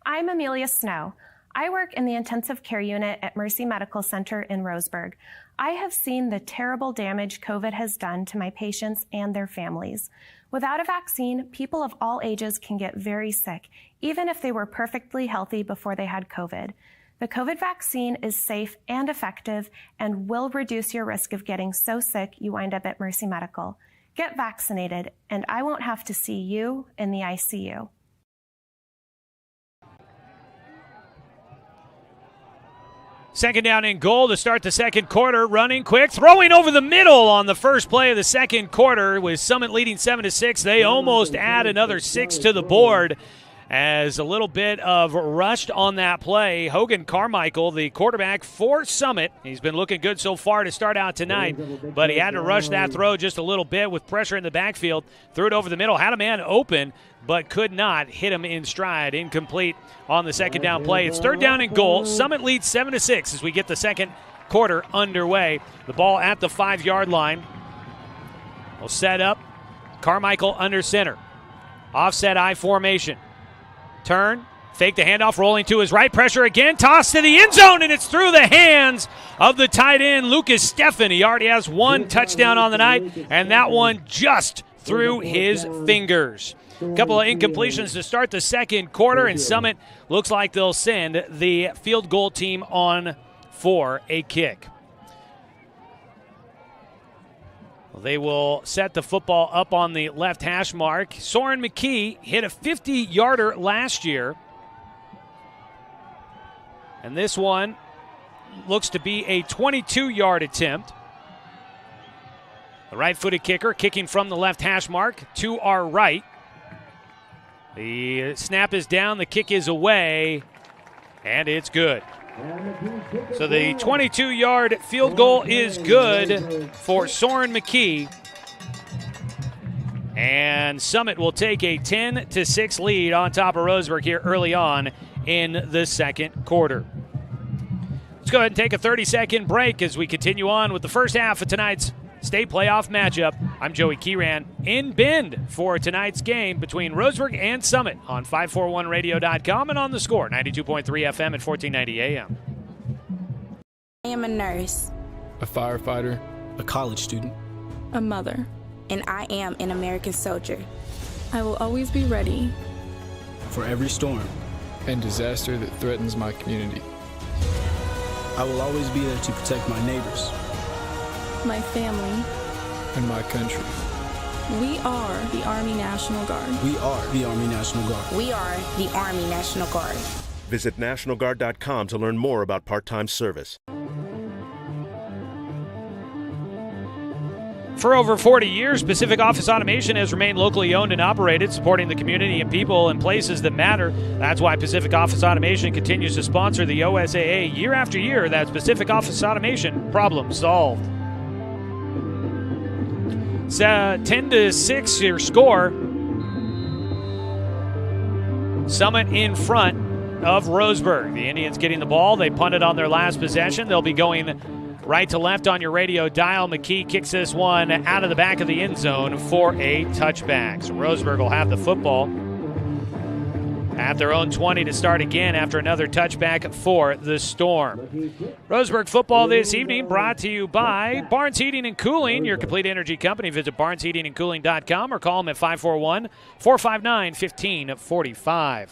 I'm Amelia Snow. I work in the intensive care unit at Mercy Medical Center in Roseburg. I have seen the terrible damage COVID has done to my patients and their families. Without a vaccine, people of all ages can get very sick, even if they were perfectly healthy before they had COVID. The COVID vaccine is safe and effective and will reduce your risk of getting so sick you wind up at Mercy Medical. Get vaccinated, and I won't have to see you in the ICU. Second down and goal to start the second quarter. Running quick, throwing over the middle on the first play of the second quarter. With Summit leading 7-6, they almost add another 6 to the board. As a little bit of rushed on that play, Hogan Carmichael, the quarterback for Summit, he's been looking good so far to start out tonight, but he had to rush that throw just a little bit with pressure in the backfield. Threw it over the middle, had a man open, but could not hit him in stride. Incomplete on the second down play. It's third down and goal. Summit leads 7-6 as we get the second quarter underway. The ball at the 5-yard line. We'll set up. Carmichael under center. Offset I formation. Turn, fake the handoff, rolling to his right, pressure again, toss to the end zone, and it's through the hands of the tight end, Lucas Steffen. He already has one touchdown on the night, and that one just through his fingers. A couple of incompletions to start the second quarter, and Summit looks like they'll send the field goal team on for a kick. They will set the football up on the left hash mark. Soren McKee hit a 50-yarder last year. And this one looks to be a 22-yard attempt. The right-footed kicker kicking from the left hash mark to our right. The snap is down, the kick is away, and it's good. So the 22-yard field goal is good for Soren McKee. And Summit will take a 10-6 lead on top of Roseburg here early on in the second quarter. Let's go ahead and take a 30-second break as we continue on with the first half of tonight's state playoff matchup. I'm Joey Kieran in Bend for tonight's game between Roseburg and Summit on 541radio.com and on the score, 92.3 FM and 1490 AM. I am a nurse, a firefighter, a college student, a mother, and I am an American soldier. I will always be ready for every storm and disaster that threatens my community. I will always be there to protect my neighbors, my family, and my country. We are the Army National Guard. We are the Army National Guard. We are the Army National Guard. Visit nationalguard.com to learn more about part-time service. For over 40 years, Pacific Office Automation has remained locally owned and operated, supporting the community and people and places that matter. That's why Pacific Office Automation continues to sponsor the OSAA year after year. That's Pacific Office Automation, problem solved. It's 10-6 your score. Summit in front of Roseburg. The Indians getting the ball. They punted on their last possession. They'll be going right to left on your radio dial. McKee kicks this one out of the back of the end zone for a touchback. So Roseburg will have the football at their own 20 to start again after another touchback for the Storm. Roseburg football this evening brought to you by Barnes Heating and Cooling, your complete energy company. Visit barnesheatingandcooling.com or call them at 541-459-1545.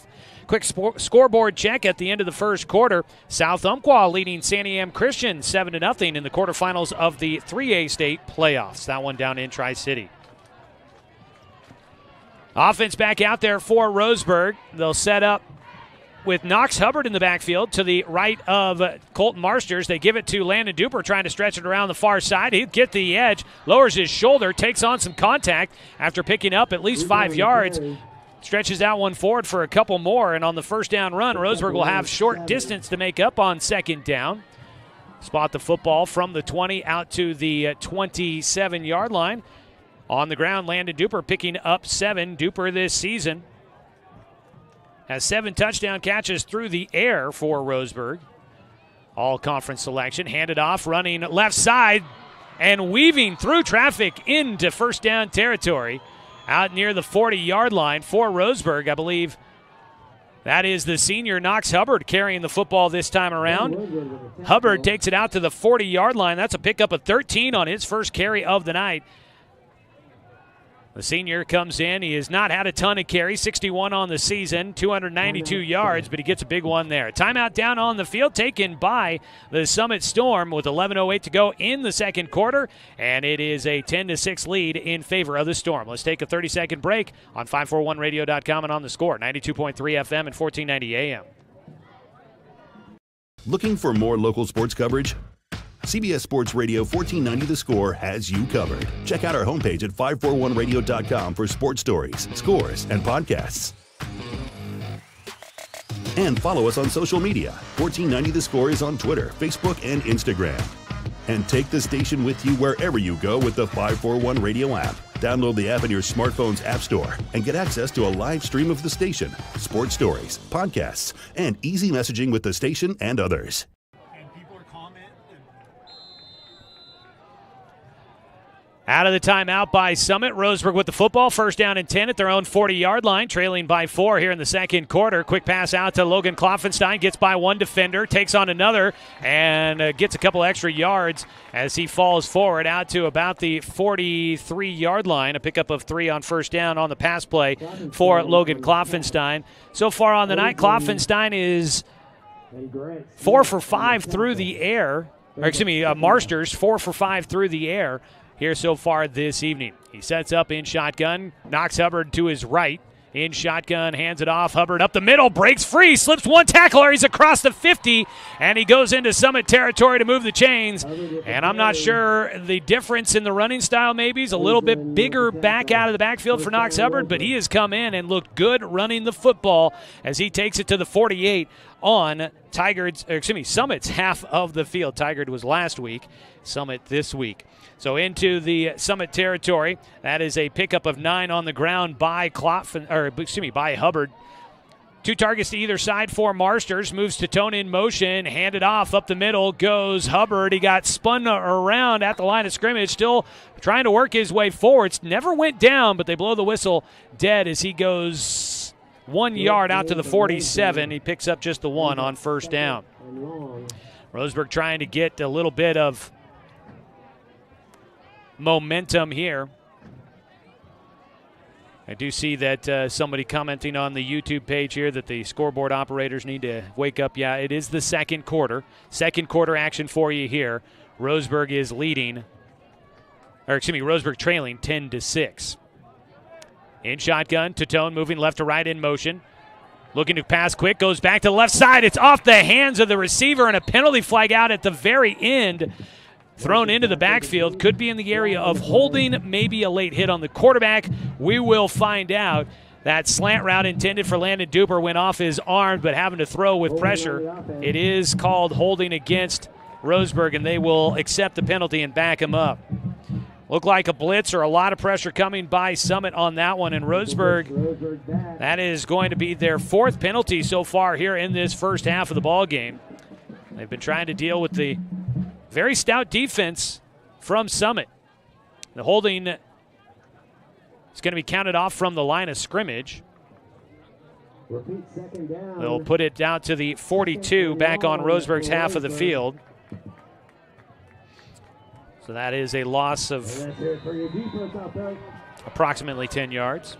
Quick scoreboard check at the end of the first quarter. South Umpqua leading Santiam Christian 7-0 in the quarterfinals of the 3A state playoffs. That one down in Tri-City. Offense back out there for Roseburg. They'll set up with Knox Hubbard in the backfield to the right of Colton Marsters. They give it to Landon Duper trying to stretch it around the far side. He'll get the edge, lowers his shoulder, takes on some contact after picking up at least 5 yards. Stretches that one forward for a couple more, and on the first down run, Roseburg will have short distance to make up on second down. Spot the football from the 20 out to the 27-yard line. On the ground, Landon Duper picking up 7. Duper this season has 7 touchdown catches through the air for Roseburg. All-conference selection, handed off, running left side, and weaving through traffic into first down territory. Out near the 40-yard line for Roseburg, I believe that is the senior Knox Hubbard carrying the football this time around. Hubbard takes it out to the 40-yard line. That's a pickup of 13 on his first carry of the night. The senior comes in. He has not had a ton of carries, 61 on the season, 292 yards, but he gets a big one there. Timeout down on the field taken by the Summit Storm with 11:08 to go in the second quarter, and it is a 10-6 lead in favor of the Storm. Let's take a 30-second break on 541radio.com and on the score, 92.3 FM and 1490 AM. Looking for more local sports coverage? CBS Sports Radio 1490 The Score has you covered. Check out our homepage at 541radio.com for sports stories, scores, and podcasts. And follow us on social media. 1490 The Score is on Twitter, Facebook, and Instagram. And take the station with you wherever you go with the 541 Radio app. Download the app in your smartphone's app store and get access to a live stream of the station, sports stories, podcasts, and easy messaging with the station and others. Out of the timeout by Summit. Roseburg with the football. First down and 10 at their own 40-yard line, trailing by 4 here in the second quarter. Quick pass out to Logan Kloffenstein. Gets by one defender, takes on another, and gets a couple extra yards as he falls forward out to about the 43-yard line. A pickup of 3 on first down on the pass play for Logan Kloffenstein. So far on the night, Kloffenstein is 4 for 5 through the air. Marsters 4 for 5 through the air here so far this evening. He sets up in shotgun, knocks Hubbard to his right. In shotgun, hands it off. Hubbard up the middle, breaks free, slips one tackler. He's across the 50, and he goes into Summit territory to move the chains. And I'm not sure the difference in the running style maybe is a little bit bigger back out of the backfield for Knox Hubbard, but he has come in and looked good running the football as he takes it to the 48 on Summit's half of the field. Tigard was last week, Summit this week. So into the Summit territory. That is a pickup of 9 on the ground by by Hubbard. 2 targets to either side for Marsters. Moves to Tone in motion. Handed off up the middle goes Hubbard. He got spun around at the line of scrimmage. Still trying to work his way forward. Never went down, but they blow the whistle dead as he goes 1 yard out to the 47. He picks up just the 1 on first down. Roseburg trying to get a little bit of momentum here. I do see that somebody commenting on the YouTube page here that the scoreboard operators need to wake up. Yeah, it is the second quarter. Second quarter action for you here. Roseburg is Roseburg trailing 10-6. In shotgun, Tatone moving left to right in motion. Looking to pass quick, goes back to the left side. It's off the hands of the receiver and a penalty flag out at the very end. thrown into the backfield. Could be in the area of holding, maybe a late hit on the quarterback. We will find out. That slant route intended for Landon Duper went off his arm, but having to throw with pressure. It is called holding against Roseburg, and they will accept the penalty and back him up. Looked like a blitz or a lot of pressure coming by Summit on that one, and Roseburg, that is going to be their 4th penalty so far here in this first half of the ball game. They've been trying to deal with the very stout defense from Summit. The holding is going to be counted off from the line of scrimmage. They'll put it down to the 42 back on Roseburg's half of the field. So that is a loss of approximately 10 yards.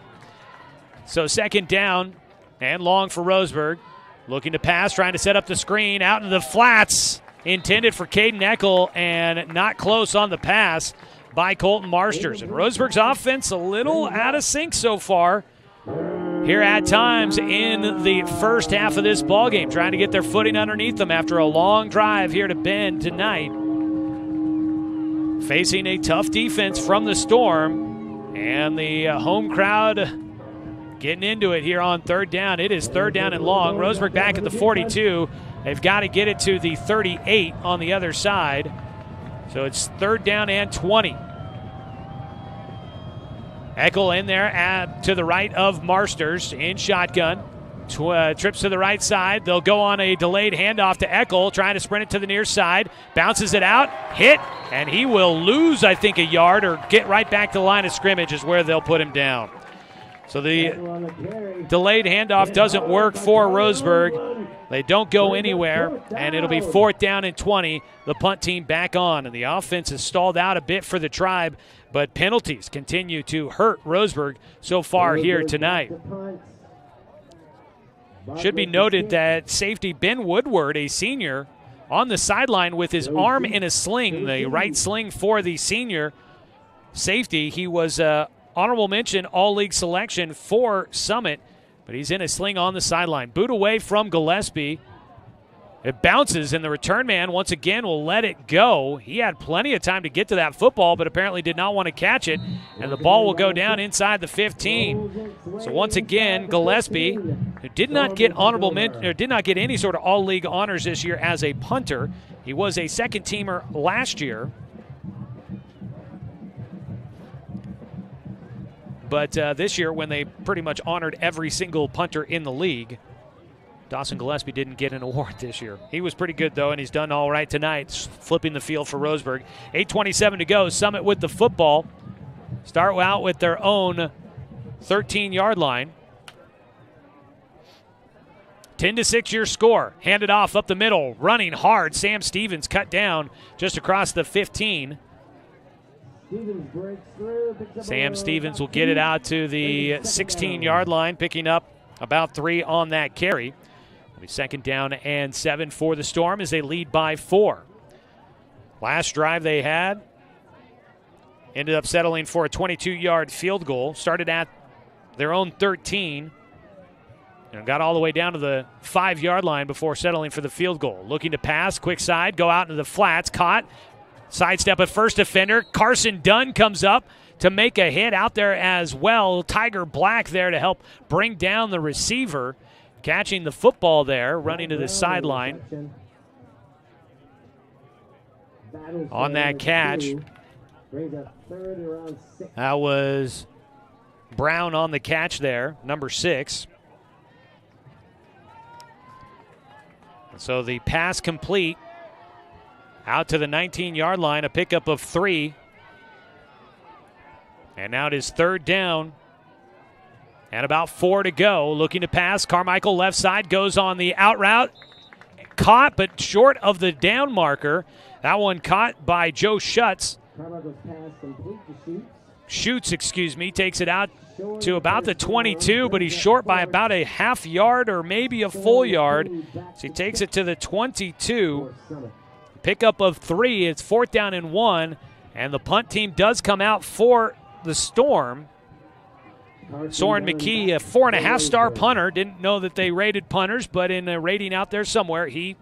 So second down and long for Roseburg. Looking to pass, trying to set up the screen out into the flats. Intended for Caden Eckel and not close on the pass by Colton Marsters. And Roseburg's offense a little out of sync so far here at times in the first half of this ballgame, trying to get their footing underneath them after a long drive here to Bend tonight. Facing a tough defense from the Storm, and the home crowd getting into it here on third down. It is third down and long. Roseburg back at the 42. They've got to get it to the 38 on the other side. So it's third down and 20. Eckel in there to the right of Marsters in shotgun. Trips to the right side. They'll go on a delayed handoff to Eckel, trying to sprint it to the near side. Bounces it out, hit, and he will lose, I think, a yard or get right back to the line of scrimmage is where they'll put him down. So the delayed handoff doesn't work for Roseburg. They don't go anywhere, and it'll be fourth down and 20. The punt team back on, and the offense has stalled out a bit for the Tribe, but penalties continue to hurt Roseburg so far here tonight. Should be noted that safety Ben Woodward, a senior, on the sideline with his arm in a sling, the right sling for the senior safety. He was honorable mention all-league selection for Summit, but he's in a sling on the sideline. Boot away from Gillespie. It bounces, and the return man once again will let it go. He had plenty of time to get to that football, but apparently did not want to catch it, and the ball will go down inside the 15. So once again, Gillespie, who did not get did not get any sort of all-league honors this year as a punter. He was a second-teamer last year. But this year, when they pretty much honored every single punter in the league, Dawson Gillespie didn't get an award this year. He was pretty good, though, and he's done all right tonight, flipping the field for Roseburg. 8:27 to go. Summit with the football. Start out with their own 13-yard line. 10-6 your score. Handed off up the middle. Running hard. Sam Stevens cut down just across the 15. Sam Stevens will get it out to the 16-yard line, picking up about 3 on that carry. It'll be second down and 7 for the Storm as they lead by 4. Last drive they had ended up settling for a 22-yard field goal. Started at their own 13 and got all the way down to the 5-yard line before settling for the field goal. Looking to pass, quick side, go out into the flats, caught. Sidestep at first defender. Carson Dunn comes up to make a hit out there as well. Tiger Black there to help bring down the receiver. Catching the football there, running to the sideline. On that catch, that was Brown on the catch there, number 6. So the pass complete. Out to the 19-yard line, a pickup of 3. And now it is third down. And about 4 to go. Looking to pass. Carmichael left side goes on the out route. Caught, but short of the down marker. That one caught by Joe Schutz. Shoots, takes it out to about the 22, but he's short by about a half yard or maybe a full yard. So he takes it to the 22. Pickup of 3. It's fourth down and 1, and the punt team does come out for the Storm. Soren McKee, a 4.5-star punter. Didn't know that they rated punters, but in a rating out there somewhere, he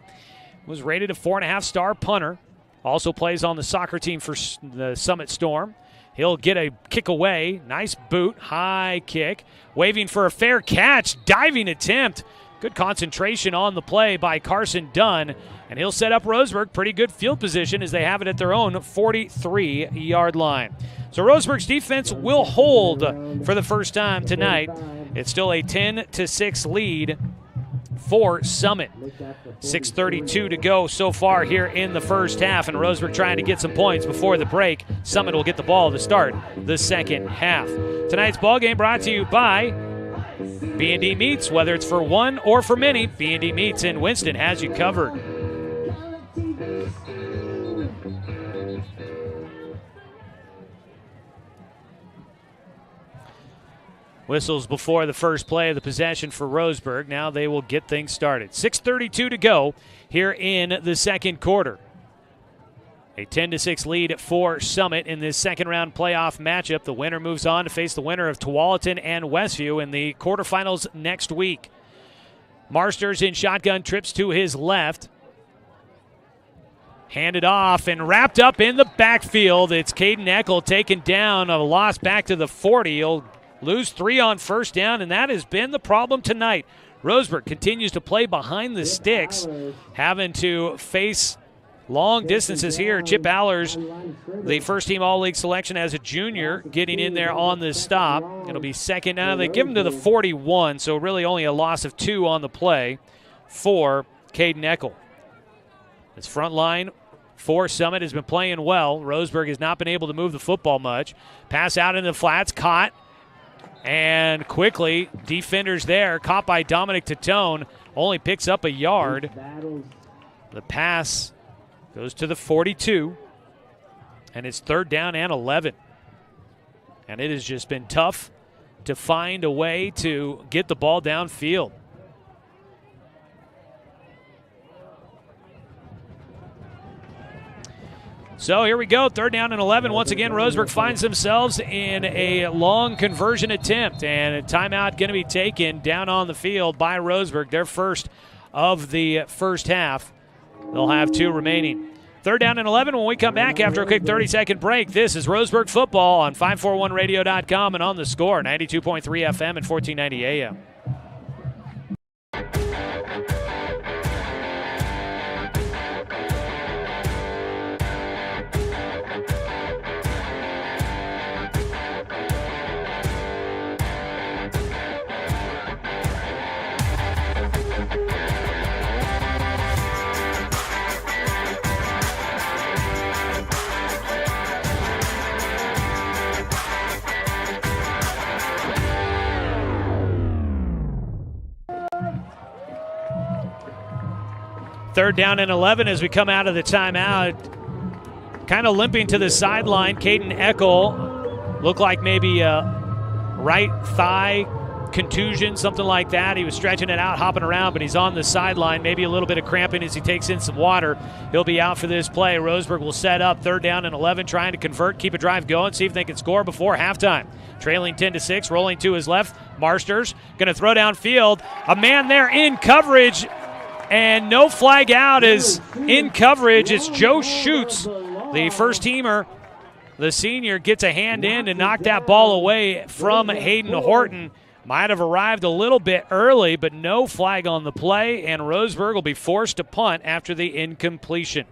was rated a 4.5-star punter. Also plays on the soccer team for the Summit Storm. He'll get a kick away. Nice boot, high kick. Waving for a fair catch, diving attempt. Good concentration on the play by Carson Dunn. And he'll set up Roseburg. Pretty good field position as they have it at their own 43-yard line. So Roseburg's defense will hold for the first time tonight. It's still a 10-6 lead for Summit. 6:32 to go so far here in the first half, and Roseburg trying to get some points before the break. Summit will get the ball to start the second half. Tonight's ball game brought to you by B&D Meats. Whether it's for one or for many, B&D Meats in Winston has you covered. Whistles before the first play of the possession for Roseburg. Now they will get things started. 6:32 to go here in the second quarter. A 10-6 lead for Summit in this second-round playoff matchup. The winner moves on to face the winner of Tualatin and Westview in the quarterfinals next week. Marsters in shotgun, trips to his left. Handed off and wrapped up in the backfield. It's Caden Eckel taken down, a loss back to the 40. He'll lose 3 on first down, and that has been the problem tonight. Roseburg continues to play behind the sticks, having to face long distances here. Chip Allers, the first-team All-League selection as a junior, getting in there on the stop. It'll be second down. They give him to the 41, so really only a loss of 2 on the play for Caden Eckel. His front line for Summit has been playing well. Roseburg has not been able to move the football much. Pass out in the flats, caught. And quickly, defenders there, caught by Dominic Tatone, only picks up a yard. The pass goes to the 42, and it's third down and 11. And it has just been tough to find a way to get the ball downfield. So here we go, third down and 11. Once again, Roseburg finds themselves in a long conversion attempt, and a timeout going to be taken down on the field by Roseburg, their first of the first half. They'll have 2 remaining. Third down and 11 when we come back after a quick 30-second break. This is Roseburg football on 541radio.com and on the Score, 92.3 FM and 1490 AM. Third down and 11 as we come out of the timeout. Kind of limping to the sideline. Caden Eckel looked like maybe a right thigh contusion, something like that. He was stretching it out, hopping around, but he's on the sideline. Maybe a little bit of cramping as he takes in some water. He'll be out for this play. Roseburg will set up third down and 11, trying to convert, keep a drive going, see if they can score before halftime. Trailing 10-6, rolling to his left. Marsters going to throw downfield. A man there in coverage. And no flag out is in coverage. It's Joe Schutz, the first-teamer. The senior gets a hand in to knock that ball away from Hayden Horton. Might have arrived a little bit early, but no flag on the play, and Roseburg will be forced to punt after the incompletion.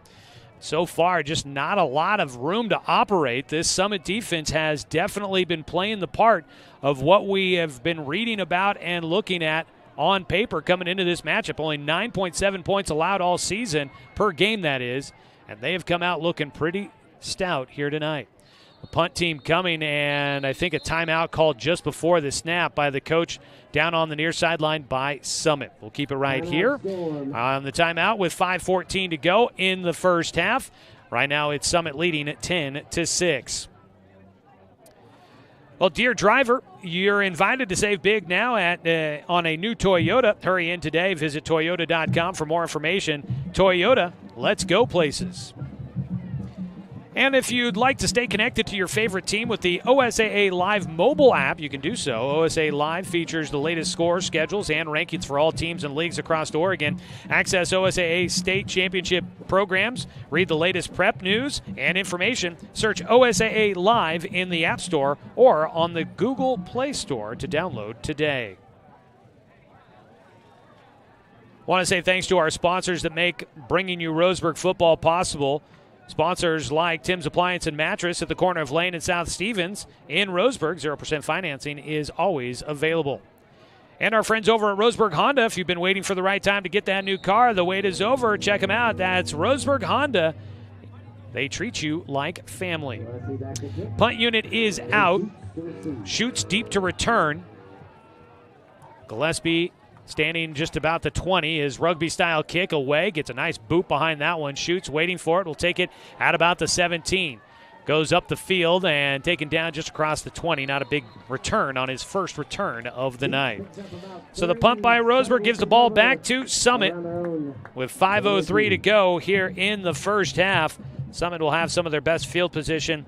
So far, just not a lot of room to operate. This Summit defense has definitely been playing the part of what we have been reading about and looking at on paper coming into this matchup. Only 9.7 points allowed all season, per game that is, and they have come out looking pretty stout here tonight. The punt team coming, and I think a timeout called just before the snap by the coach down on the near sideline by Summit. We'll keep it right here on the timeout with 5:14 to go in the first half. Right now it's Summit leading at 10-6. Well, dear driver, you're invited to save big now on a new Toyota. Hurry in today. Visit Toyota.com for more information. Toyota, let's go places. And if you'd like to stay connected to your favorite team with the OSAA Live mobile app, you can do so. OSAA Live features the latest scores, schedules, and rankings for all teams and leagues across Oregon. Access OSAA state championship programs, read the latest prep news and information. Search OSAA Live in the App Store or on the Google Play Store to download today. Want to say thanks to our sponsors that make bringing you Roseburg football possible. Sponsors like Tim's Appliance and Mattress at the corner of Lane and South Stevens in Roseburg. 0% financing is always available. And our friends over at Roseburg Honda, if you've been waiting for the right time to get that new car, the wait is over. Check them out. That's Roseburg Honda. They treat you like family. Punt unit is out. Shoots deep to return. Gillespie standing just about the 20. His rugby-style kick away. Gets a nice boot behind that one. Shoots, waiting for it. Will take it at about the 17. Goes up the field and taken down just across the 20. Not a big return on his first return of the night. So the punt by Roseburg gives the ball back to Summit with 5:03 to go here in the first half. Summit will have some of their best field position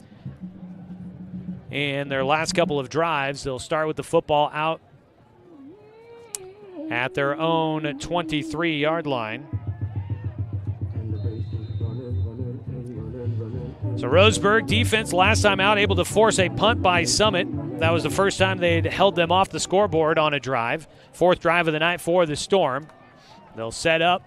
in their last couple of drives. They'll start with the football out at their own 23-yard line. So Roseburg defense last time out able to force a punt by Summit. That was the first time they'd held them off the scoreboard on a drive. Fourth drive of the night for the Storm. They'll set up.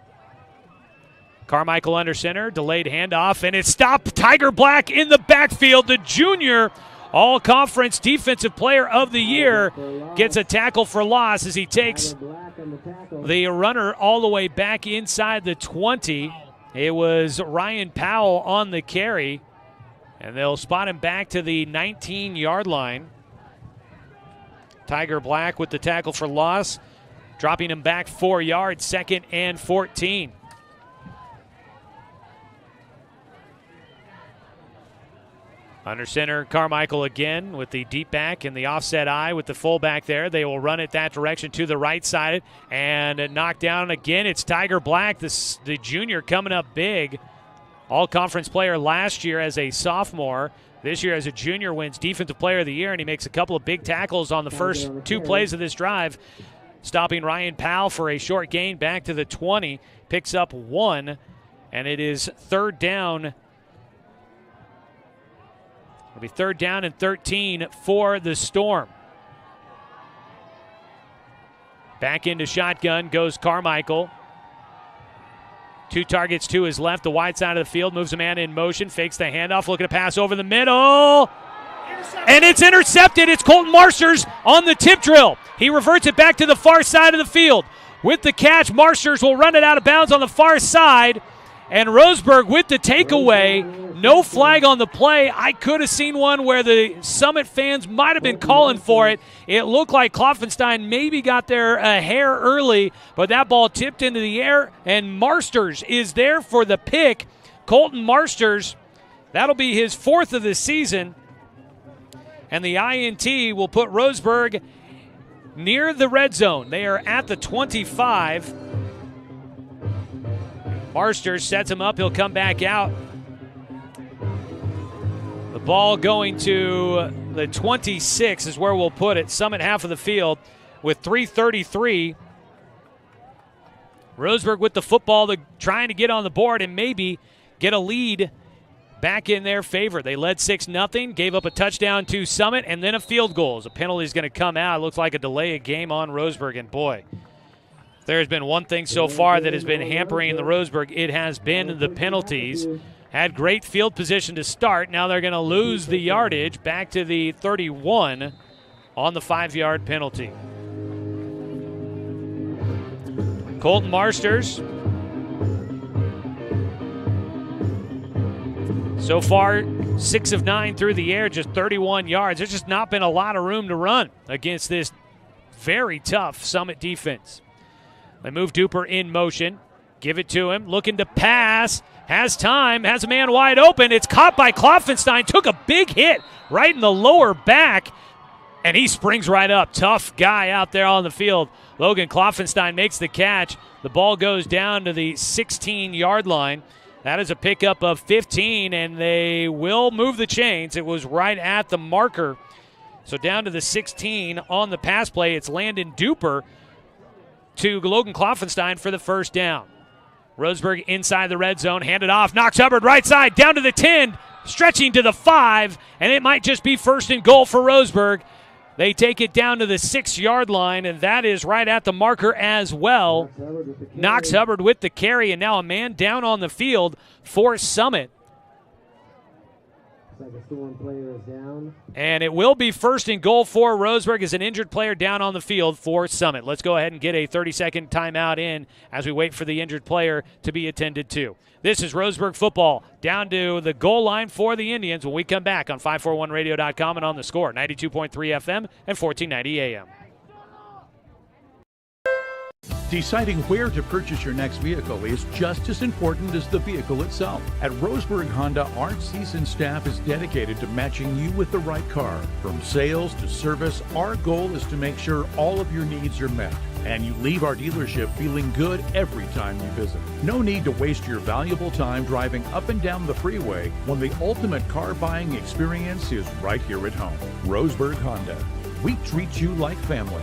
Carmichael under center, delayed handoff, and it's stopped. Tiger Black in the backfield. The junior all-conference defensive player of the year gets a tackle for loss as he takes the runner all the way back inside the 20. It was Ryan Powell on the carry, and they'll spot him back to the 19-yard line. Tiger Black with the tackle for loss, dropping him back 4 yards, 2nd and 14. Under center, Carmichael again with the deep back and the offset eye with the fullback there. They will run it that direction to the right side and knock down again. It's Tiger Black, the junior, coming up big. All-conference player last year as a sophomore. This year as a junior wins Defensive Player of the Year, and he makes a couple of big tackles on the first 2 plays of this drive, stopping Ryan Powell for a short gain back to the 20. Picks up 1, and it is third down. It'll be third down and 13 for the Storm. Back into shotgun goes Carmichael. 2 targets to his left, the wide side of the field, moves a man in motion, fakes the handoff, looking to pass over the middle. And it's intercepted. It's Colton Marsters on the tip drill. He reverts it back to the far side of the field. With the catch, Marsters will run it out of bounds on the far side. And Roseburg with the takeaway. No flag on the play. I could have seen one where the Summit fans might have been calling for it. It looked like Kloffenstein maybe got there a hair early, but that ball tipped into the air, and Marsters is there for the pick. Colton Marsters, that'll be his 4th of the season. And the INT will put Roseburg near the red zone. They are at the 25. Marsters sets him up. He'll come back out. The ball going to the 26 is where we'll put it. Summit half of the field with 3:33. Roseburg with the football, trying to get on the board and maybe get a lead back in their favor. They led 6-0, gave up a touchdown to Summit, and then a field goal. As a penalty is going to come out. It looks like a delay of game on Roseburg, and boy, there's been one thing so far that has been hampering the Roseburg. It has been the penalties. Had great field position to start. Now they're going to lose the yardage back to the 31 on the 5-yard penalty. Colton Marsters. So far, 6 of 9 through the air, just 31 yards. There's just not been a lot of room to run against this very tough Summit defense. They move Duper in motion. Give it to him. Looking to pass. Has time. Has a man wide open. It's caught by Kloffenstein. Took a big hit right in the lower back. And he springs right up. Tough guy out there on the field. Logan Kloffenstein makes the catch. The ball goes down to the 16-yard line That is a pickup of 15, and they will move the chains. It was right at the marker. So down to the 16 on the pass play. It's Landon Duper to Logan Kloffenstein for the first down. Roseburg inside the red zone, handed off. Knox Hubbard right side, down to the 10, stretching to the 5, and it might just be first and goal for Roseburg. They take it down to the 6-yard line, and that is right at the marker as well. Knox Hubbard with the carry, and now a man down on the field for Summit. And it will be first and goal for Roseburg as an injured player down on the field for Summit. Let's go ahead and get a 30-second timeout in as we wait for the injured player to be attended to. This is Roseburg football down to the goal line for the Indians when we come back on 541radio.com and on the Score, 92.3 FM and 1490 AM. Deciding where to purchase your next vehicle is just as important as the vehicle itself. At Roseburg Honda, our seasoned staff is dedicated to matching you with the right car. From sales to service, our goal is to make sure all of your needs are met, and you leave our dealership feeling good every time you visit. No need to waste your valuable time driving up and down the freeway when the ultimate car buying experience is right here at home. Roseburg Honda. We treat you like family.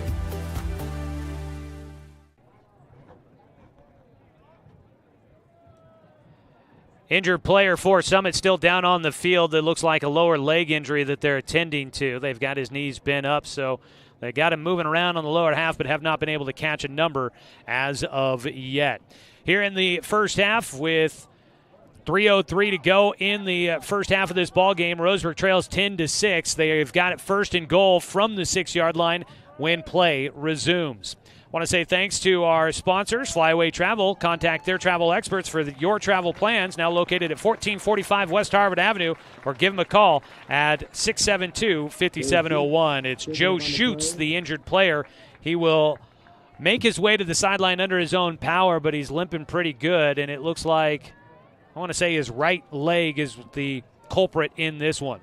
Injured player for Summit still down on the field. It looks like a lower leg injury that they're attending to. They've got his knees bent up, so they got him moving around on the lower half, but have not been able to catch a number as of yet. Here in the first half with 3:03 to go in the first half of this ball game, Roseburg trails 10-6. They've got it first and goal from the 6-yard line when play resumes. I want to say thanks to our sponsors, Flyaway Travel. Contact their travel experts for your travel plans, now located at 1445 West Harvard Avenue, or give them a call at 672-5701. It's Joe Schutz, the injured player. He will make his way to the sideline under his own power, but he's limping pretty good, and it looks like, I want to say his right leg is the culprit in this one.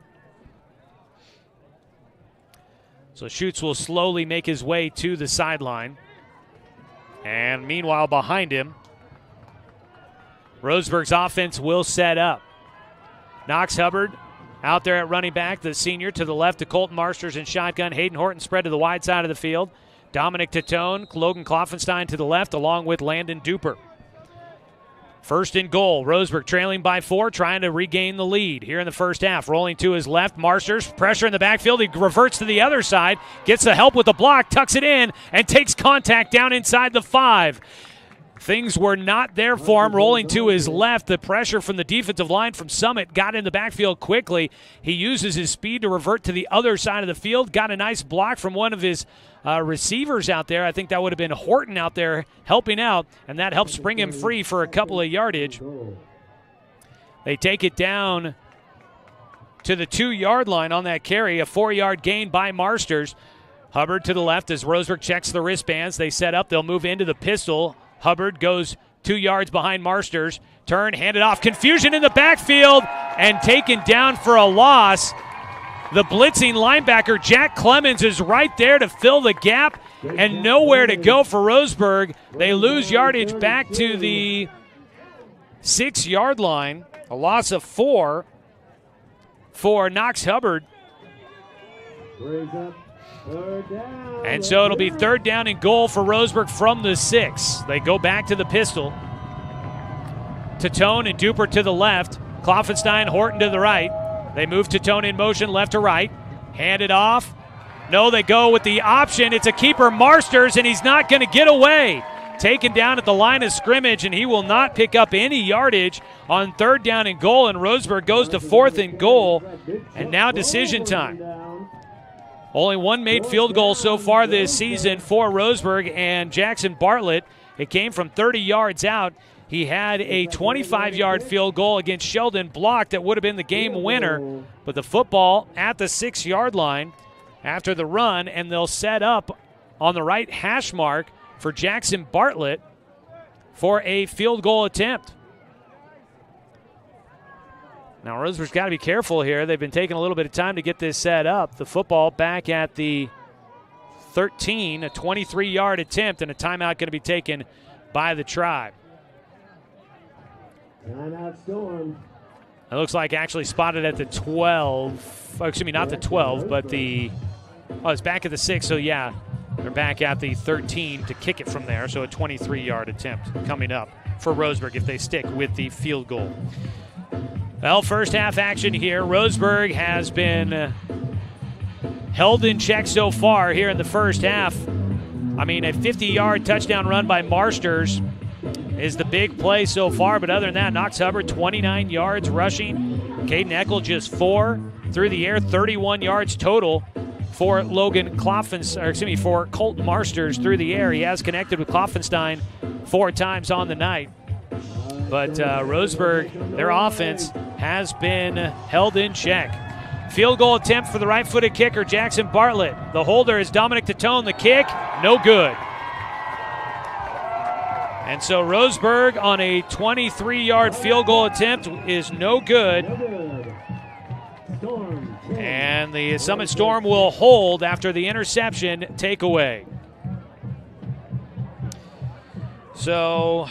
So Schutz will slowly make his way to the sideline. And meanwhile, behind him, Roseburg's offense will set up. Knox Hubbard out there at running back, the senior to the left to Colton Marsters in shotgun. Hayden Horton spread to the wide side of the field. Dominic Tatone, Logan Kloffenstein to the left, along with Landon Duper. First and goal, Roseburg trailing by 4, trying to regain the lead here in the first half. Rolling to his left, Marsters, pressure in the backfield. He reverts to the other side, gets the help with the block, tucks it in, and takes contact down inside the 5. Things were not there for him. Rolling to his left, the pressure from the defensive line from Summit got in the backfield quickly. He uses his speed to revert to the other side of the field. Got a nice block from one of his receivers out there. I think that would have been Horton out there helping out, and that helped spring him free for a couple of yardage. They take it down to the 2-yard line on that carry, a 4-yard gain by Marsters. Hubbard to the left as Roseburg checks the wristbands. They set up. They'll move into the pistol. Hubbard goes 2 yards behind Marsters. Turn, handed off. Confusion in the backfield and taken down for a loss. The blitzing linebacker, Jack Clemens, is right there to fill the gap and nowhere to go for Roseburg. They lose yardage back to the 6-yard line. A loss of 4 for Knox Hubbard. And so it'll be 3rd down and goal for Roseburg from the 6. They go back to the pistol. Tatone and Duper to the left. Kloffenstein, Horton to the right. They move Tatone in motion left to right. Hand it off. No, they go with the option. It's a keeper, Marsters, and he's not going to get away. Taken down at the line of scrimmage, and he will not pick up any yardage on 3rd down and goal, and Roseburg goes to 4th and goal, and now decision time. Only one made field goal so far this season for Roseburg, and Jackson Bartlett, it came from 30 yards out. He had a 25-yard field goal against Sheldon blocked that would have been the game winner, but the football at the 6-yard line after the run, and they'll set up on the right hash mark for Jackson Bartlett for a field goal attempt. Now, Roseburg's got to be careful here. They've been taking a little bit of time to get this set up. The football back at the 13, a 23-yard attempt, and a timeout going to be taken by the Tribe. Timeout Storm. It looks like actually spotted at the 12. Oh, excuse me, not the 12, but the. Oh, it's back at the 6. So, yeah, they're back at the 13 to kick it from there. So, a 23-yard attempt coming up for Roseburg if they stick with the field goal. Well, first half action here. Roseburg has been held in check so far here in the first half. I mean, a 50-yard touchdown run by Marsters is the big play so far, but other than that, Knox Hubbard 29 yards rushing. Caden Eckel just 4 through the air, 31 yards total for Logan for Colton Marsters through the air. He has connected with Kloffenstein 4 times on the night. But Roseburg, their offense has been held in check. Field goal attempt for the right-footed kicker, Jackson Bartlett. The holder is Dominic Tatone. The kick, no good. And so Roseburg on a 23-yard field goal attempt is no good. And the Summit Storm will hold after the interception takeaway. So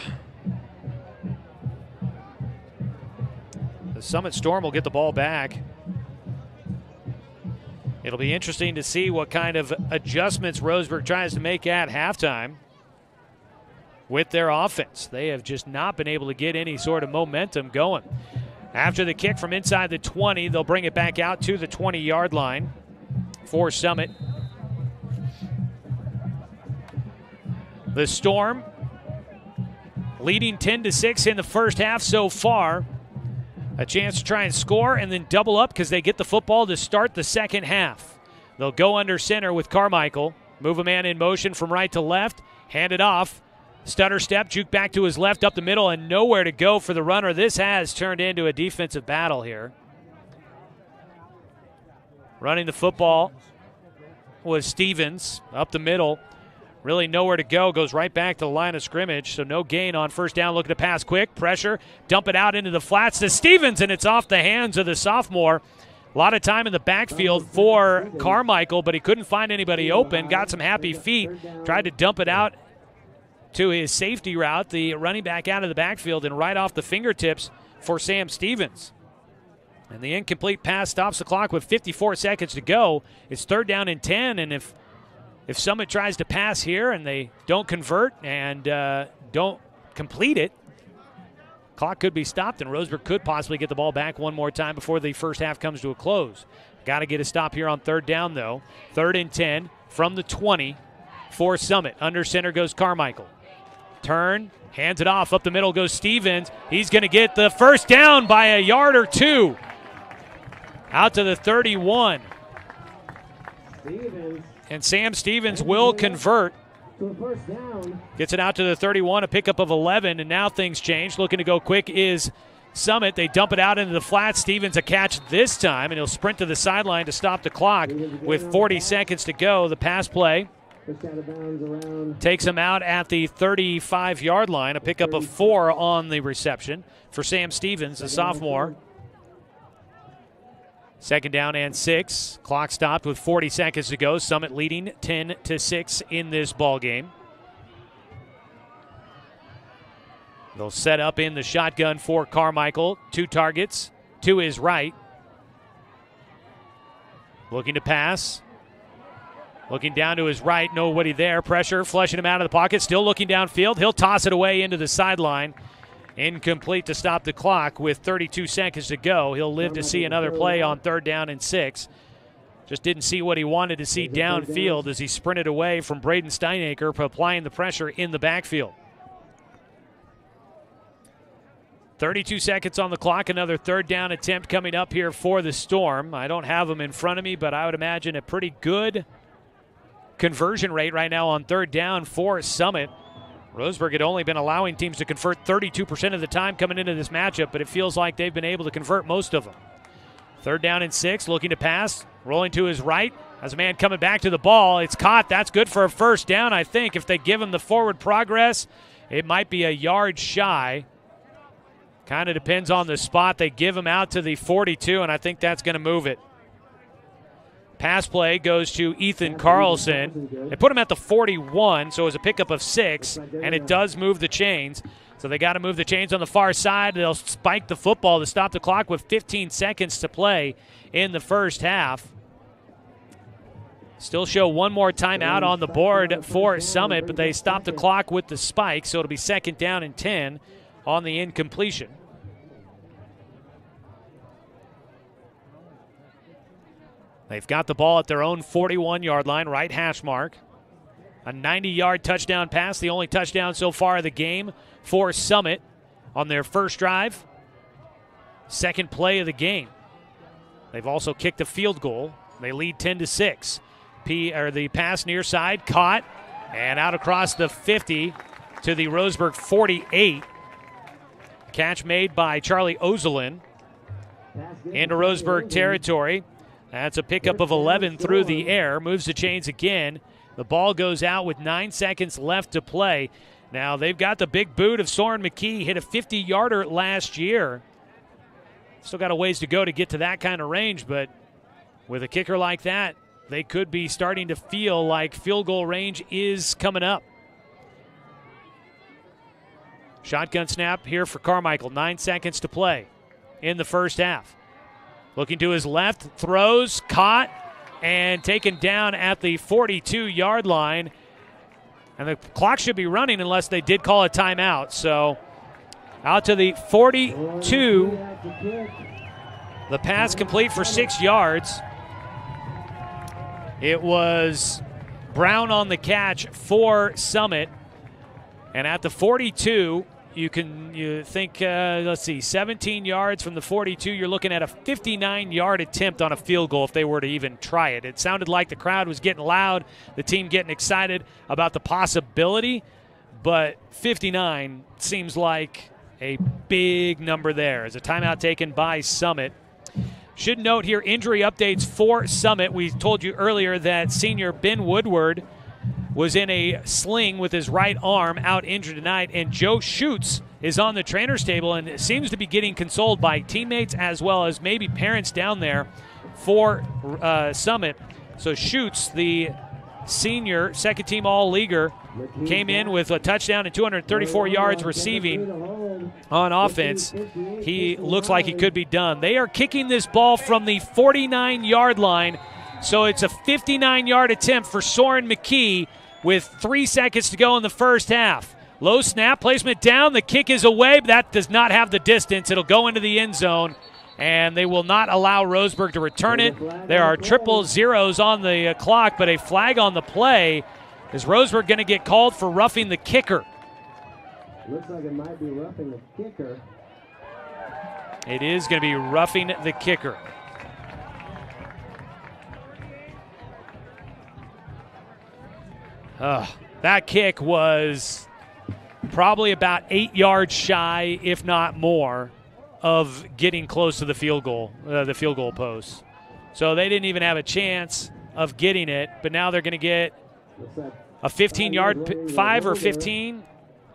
the Summit Storm will get the ball back. It'll be interesting to see what kind of adjustments Roseburg tries to make at halftime with their offense. They have just not been able to get any sort of momentum going. After the kick from inside the 20, they'll bring it back out to the 20-yard line for Summit. The Storm leading 10-6 in the first half so far. A chance to try and score and then double up because they get the football to start the second half. They'll go under center with Carmichael. Move a man in motion from right to left. Hand it off. Stutter step, juke back to his left up the middle, and nowhere to go for the runner. This has turned into a defensive battle here. Running the football was Stevens up the middle. Really nowhere to go. Goes right back to the line of scrimmage, so no gain on first down. Looking to pass quick. Pressure. Dump it out into the flats to Stevens, and it's off the hands of the sophomore. A lot of time in the backfield for Carmichael, but he couldn't find anybody open. Got some happy feet. Tried to dump it out to his safety route, the running back out of the backfield, and right off the fingertips for Sam Stevens. And the incomplete pass stops the clock with 54 seconds to go. It's 3rd down and 10, and if Summit tries to pass here and they don't convert and don't complete it, clock could be stopped, and Roseburg could possibly get the ball back one more time before the first half comes to a close. Got to get a stop here on 3rd down, though. 3rd and 10 from the 20 for Summit. Under center goes Carmichael. Turn, hands it off. Up the middle goes Stevens. He's going to get the first down by a yard or two. Out to the 31. And Sam Stevens will convert. Gets it out to the 31, a pickup of 11, and now things change. Looking to go quick is Summit. They dump it out into the flat. Stevens a catch this time, and he'll sprint to the sideline to stop the clock with 40 seconds to go. The pass play takes him out at the 35-yard line, a pickup of 4 on the reception for Sam Stevens, a sophomore. 2nd down and 6. Clock stopped with 40 seconds to go. Summit leading 10-6 in this ball game. They'll set up in the shotgun for Carmichael. 2 targets to his right. Looking to pass. Looking down to his right, nobody there. Pressure, flushing him out of the pocket. Still looking downfield. He'll toss it away into the sideline. Incomplete to stop the clock with 32 seconds to go. He'll live to see another play on 3rd down and 6. Just didn't see what he wanted to see downfield as he sprinted away from Braden Steinacre, applying the pressure in the backfield. 32 seconds on the clock. Another 3rd down attempt coming up here for the Storm. I don't have them in front of me, but I would imagine a pretty good conversion rate right now on 3rd down for Summit. Roseburg had only been allowing teams to convert 32% of the time coming into this matchup, but it feels like they've been able to convert most of them. 3rd down and 6, looking to pass, rolling to his right. Has a man coming back to the ball. It's caught. That's good for a first down, I think. If they give him the forward progress, it might be a yard shy. Kind of depends on the spot. They give him out to the 42, and I think that's going to move it. Pass play goes to Ethan Carlson. They put him at the 41, so it was a pickup of 6, and it does move the chains. So they got to move the chains on the far side. They'll spike the football to stop the clock with 15 seconds to play in the first half. Still show one more timeout on the board for Summit, but they stop the clock with the spike, so it'll be 2nd down and 10 on the incompletion. They've got the ball at their own 41-yard line, right hash mark. A 90-yard touchdown pass, the only touchdown so far of the game for Summit on their first drive. Second play of the game. They've also kicked a field goal. They lead 10-6. The pass near side, caught, and out across the 50 to the Roseburg 48. Catch made by Charlie Ozelin into Roseburg territory. That's a pickup of 11 through the air. Moves the chains again. The ball goes out with 9 seconds left to play. Now, they've got the big boot of Soren McKee. Hit a 50-yarder last year. Still got a ways to go to get to that kind of range, but with a kicker like that, they could be starting to feel like field goal range is coming up. Shotgun snap here for Carmichael. 9 seconds to play in the first half. Looking to his left, throws, caught, and taken down at the 42-yard line. And the clock should be running unless they did call a timeout. So out to the 42. The pass complete for 6 yards. It was Brown on the catch for Summit. And at the 42, you think, 17 yards from the 42, you're looking at a 59-yard attempt on a field goal if they were to even try it. It sounded like the crowd was getting loud, the team getting excited about the possibility, but 59 seems like a big number there. As a timeout taken by Summit. Should note here injury updates for Summit. We told you earlier that senior Ben Woodward was in a sling with his right arm, out injured tonight, and Joe Schutz is on the trainer's table and seems to be getting consoled by teammates as well as maybe parents down there for Summit. So Schutz, the senior second-team All-Leaguer, came in with a touchdown and 234 yards receiving on offense. He looks like he could be done. They are kicking this ball from the 49-yard line, so it's a 59-yard attempt for Soren McKee with 3 seconds to go in the first half. Low snap, placement down, the kick is away, but that does not have the distance. It'll go into the end zone, and they will not allow Roseburg to return it. There are triple zeros on the clock, but a flag on the play. Is Roseburg going to get called for roughing the kicker? Looks like it might be roughing the kicker. It is going to be roughing the kicker. That kick was probably about 8 yards shy, if not more, of getting close to the field goal post. So they didn't even have a chance of getting it, but now they're going to get a 15-yard, 5 or 15.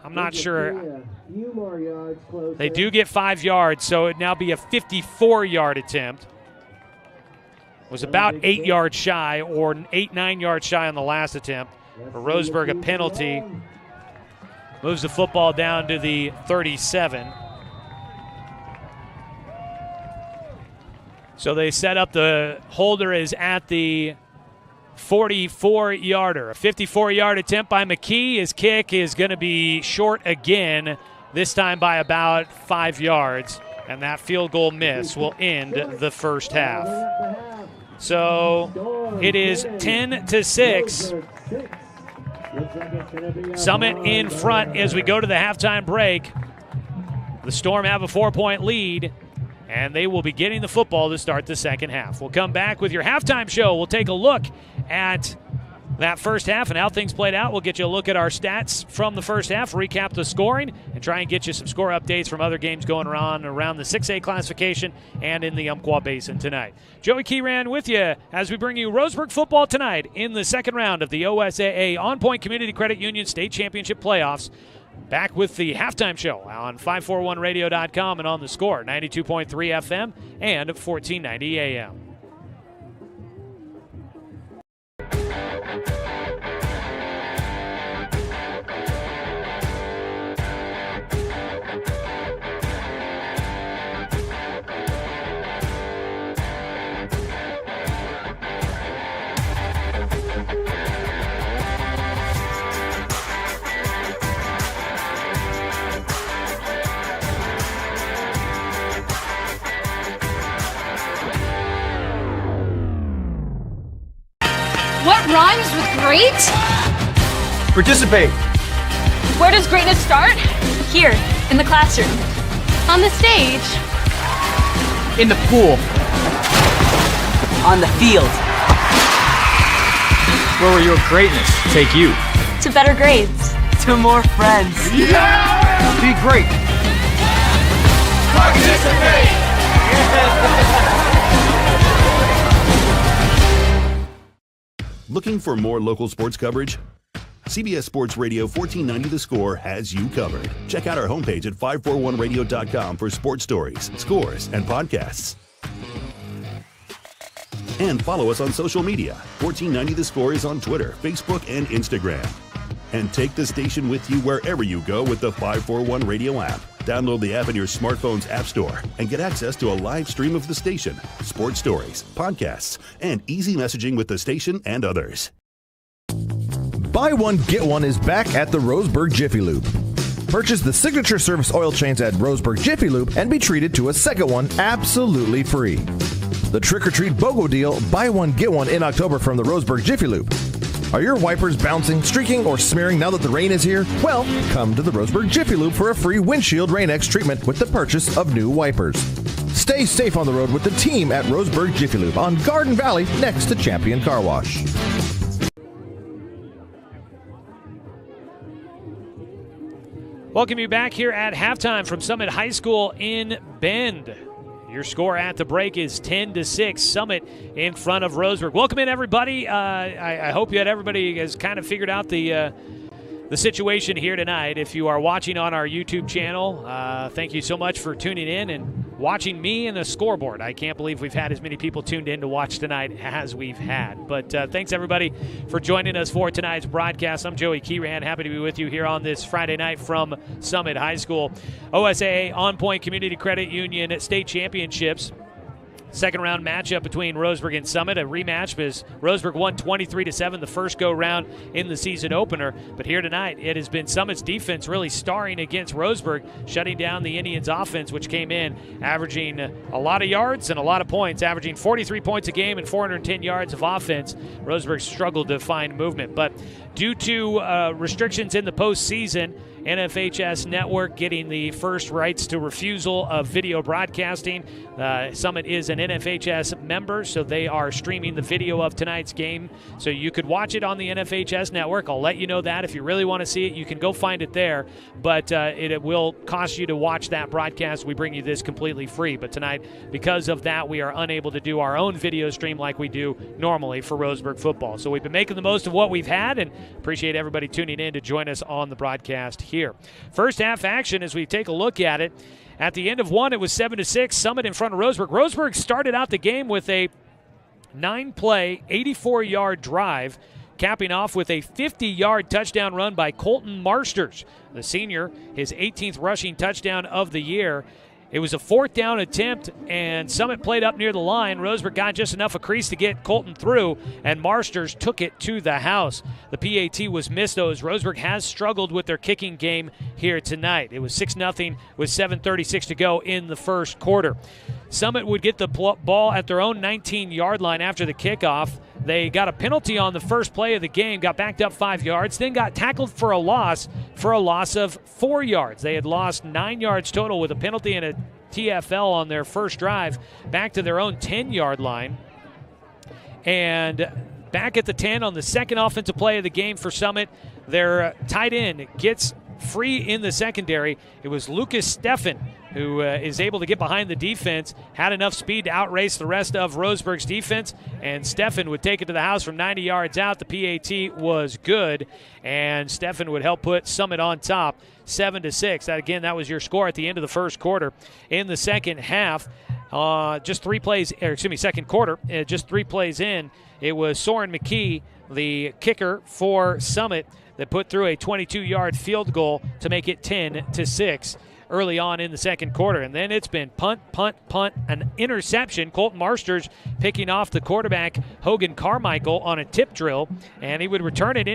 I'm not sure. They do get 5 yards, so it'd now be a 54-yard attempt. It was about 8 yards shy or 9 yards shy on the last attempt. For Roseburg, a penalty. Moves the football down to the 37. So they set up the holder is at the 44-yarder. A 54-yard attempt by McKee. His kick is going to be short again, this time by about 5 yards. And that field goal miss will end the first half. So it is 10-6. Summit in front as we go to the halftime break. The Storm have a 4-point lead, and they will be getting the football to start the second half. We'll come back with your halftime show. We'll take a look at that first half and how things played out. We'll get you a look at our stats from the first half, recap the scoring, and try and get you some score updates from other games going on around the 6A classification and in the Umpqua Basin tonight. Joey Keyran with you as we bring you Roseburg football tonight in the second round of the OSAA On Point Community Credit Union State Championship Playoffs. Back with the halftime show on 541radio.com and on the Score, 92.3 FM and 1490 AM. What rhymes with great? Participate. Where does greatness start? Here, in the classroom. On the stage. In the pool. On the field. Where will your greatness take you? To better grades. To more friends. Yeah! Be great. Participate! Looking for more local sports coverage? CBS Sports Radio 1490 The Score has you covered. Check out our homepage at 541radio.com for sports stories, scores, and podcasts. And follow us on social media. 1490 The Score is on Twitter, Facebook, and Instagram. And take the station with you wherever you go with the 541 Radio app. Download the app in your smartphone's app store and get access to a live stream of the station, sports stories, podcasts, and easy messaging with the station and others. Buy One, Get One is back at the Roseburg Jiffy Lube. Purchase the signature service oil change at Roseburg Jiffy Lube and be treated to a second one absolutely free. The Trick or Treat BOGO deal, buy one, get one in October from the Roseburg Jiffy Lube. Are your wipers bouncing, streaking, or smearing now that the rain is here? Well, come to the Roseburg Jiffy Lube for a free windshield Rain-X treatment with the purchase of new wipers. Stay safe on the road with the team at Roseburg Jiffy Lube on Garden Valley next to Champion Car Wash. Welcome you back here at halftime from Summit High School in Bend. Your score at the break is 10-6. Summit in front of Roseburg. Welcome in, everybody. I hope that everybody has kind of figured out the situation here tonight. If you are watching on our YouTube channel, thank you so much for tuning in and watching me and the scoreboard. I can't believe we've had as many people tuned in to watch tonight as we've had. But thanks, everybody, for joining us for tonight's broadcast. I'm Joey Keyran. Happy to be with you here on this Friday night from Summit High School. OSAA On Point Community Credit Union State Championships. Second round matchup between Roseburg and Summit, a rematch because Roseburg won 23-7 the first go round in the season opener. But here tonight, it has been Summit's defense really starring against Roseburg, shutting down the Indians' offense, which came in averaging a lot of yards and a lot of points, averaging 43 points a game and 410 yards of offense. Roseburg struggled to find movement. But due to restrictions in the postseason, NFHS Network getting the first rights to refusal of video broadcasting. Summit is an NFHS member, so they are streaming the video of tonight's game. So you could watch it on the NFHS Network. I'll let you know that. If you really want to see it, you can go find it there. But it will cost you to watch that broadcast. We bring you this completely free. But tonight, because of that, we are unable to do our own video stream like we do normally for Roseburg football. So we've been making the most of what we've had, and appreciate everybody tuning in to join us on the broadcast here. First half action as we take a look at it. At the end of one, it was 7-6. Summit in front of Roseburg. Roseburg started out the game with a 9-play, 84-yard drive, capping off with a 50-yard touchdown run by Colton Marsters, the senior, his 18th rushing touchdown of the year. It was a fourth down attempt, and Summit played up near the line. Roseburg got just enough of crease to get Colton through, and Marsters took it to the house. The PAT was missed, though, as Roseburg has struggled with their kicking game here tonight. It was 6-0 with 7:36 to go in the first quarter. Summit would get the ball at their own 19-yard line after the kickoff. They got a penalty on the first play of the game, got backed up 5 yards, then got tackled for a loss of 4 yards. They had lost 9 yards total with a penalty and a TFL on their first drive, back to their own 10-yard line. And back at the 10 on the second offensive play of the game for Summit, their tight end gets free in the secondary. It was Lucas Steffen who is able to get behind the defense, had enough speed to outrace the rest of Roseburg's defense, and Steffen would take it to the house from 90 yards out. The PAT was good, and Steffen would help put Summit on top, 7-6. That was your score at the end of the first quarter. In the second half, second quarter, just 3 plays in, it was Soren McKee, the kicker for Summit, that put through a 22-yard field goal to make it 10-6 early on in the second quarter. And then it's been punt, an interception. Colton Marsters picking off the quarterback, Hogan Carmichael, on a tip drill, and he would return it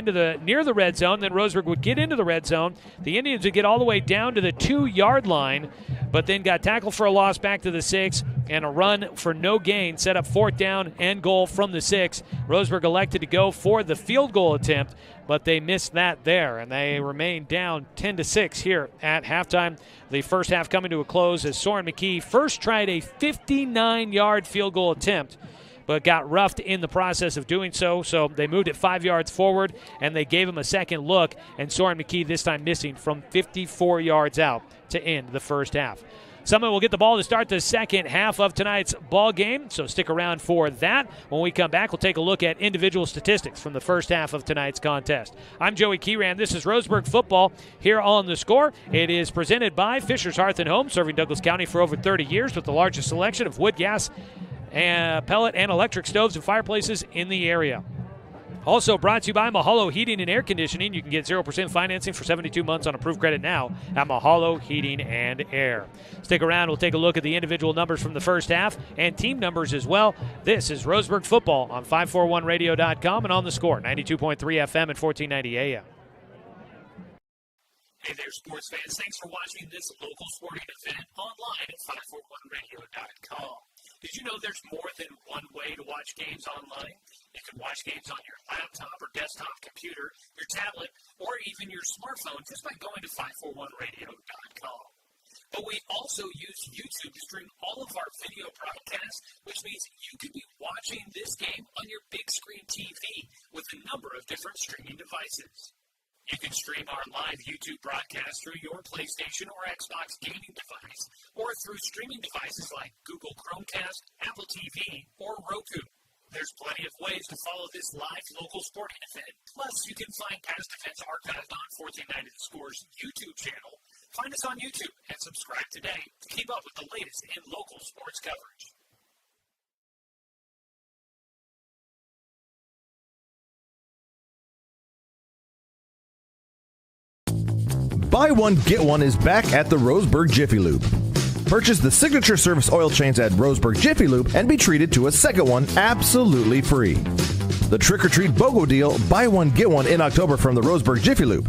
near the red zone. Then Roseburg would get into the red zone. The Indians would get all the way down to the 2-yard line, but then got tackled for a loss back to the 6, and a run for no gain set up 4th down and goal from the 6. Roseburg elected to go for the field goal attempt, but they missed that there, and they remain down 10-6 here at halftime. The first half coming to a close as Soren McKee first tried a 59-yard field goal attempt, but got roughed in the process of doing so. So they moved it 5 yards forward, and they gave him a second look, and Soren McKee this time missing from 54 yards out to end the first half. Summit will get the ball to start the second half of tonight's ball game, so stick around for that. When we come back, we'll take a look at individual statistics from the first half of tonight's contest. I'm Joey Kieran. This is Roseburg football here on The Score. It is presented by Fisher's Hearth and Home, serving Douglas County for over 30 years with the largest selection of wood, gas, and pellet and electric stoves and fireplaces in the area. Also brought to you by Mahalo Heating and Air Conditioning. You can get 0% financing for 72 months on approved credit now at Mahalo Heating and Air. Stick around. We'll take a look at the individual numbers from the first half and team numbers as well. This is Roseburg football on 541radio.com and on The Score, 92.3 FM and 1490 AM. Hey there, sports fans. Thanks for watching this local sporting event online at 541radio.com. Did you know there's more than one way to watch games online? You can watch games on your laptop or desktop computer, your tablet, or even your smartphone just by going to 541radio.com. But we also use YouTube to stream all of our video broadcasts, which means you could be watching this game on your big screen TV with a number of different streaming devices. You can stream our live YouTube broadcast through your PlayStation or Xbox gaming device, or through streaming devices like Google Chromecast, Apple TV, or Roku. There's plenty of ways to follow this live local sporting event. Plus, you can find past events archived on 1490 The Score's YouTube channel. Find us on YouTube and subscribe today to keep up with the latest in local sports coverage. Buy One, Get One is back at the Roseburg Jiffy Lube. Purchase the signature service oil change at Roseburg Jiffy Lube and be treated to a second one absolutely free. The Trick or Treat BOGO deal, buy one, get one in October from the Roseburg Jiffy Lube.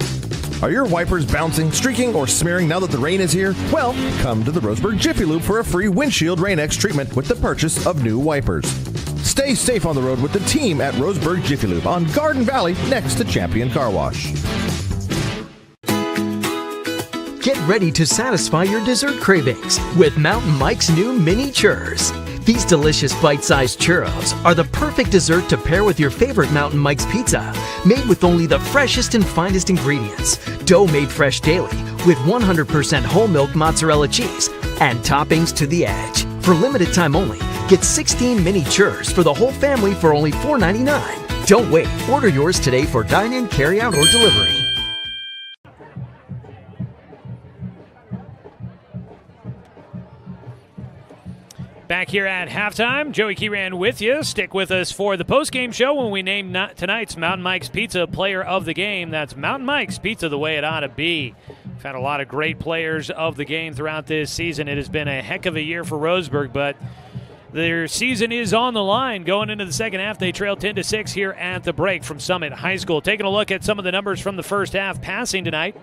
Are your wipers bouncing, streaking, or smearing now that the rain is here? Well, come to the Roseburg Jiffy Lube for a free windshield Rain-X treatment with the purchase of new wipers. Stay safe on the road with the team at Roseburg Jiffy Lube on Garden Valley next to Champion Car Wash. Get ready to satisfy your dessert cravings with Mountain Mike's new mini churros. These delicious bite-sized churros are the perfect dessert to pair with your favorite Mountain Mike's pizza, made with only the freshest and finest ingredients, dough made fresh daily with 100% whole milk mozzarella cheese, and toppings to the edge. For limited time only, get 16 mini churros for the whole family for only $4.99. Don't wait. Order yours today for dine-in, carry-out, or delivery. Back here at halftime, Joey Kieran with you. Stick with us for the postgame show when we name tonight's Mountain Mike's Pizza Player of the Game. That's Mountain Mike's Pizza the way it ought to be. We've had a lot of great players of the game throughout this season. It has been a heck of a year for Roseburg, but their season is on the line. Going into the second half, they trail 10-6 here at the break from Summit High School. Taking a look at some of the numbers from the first half passing tonight.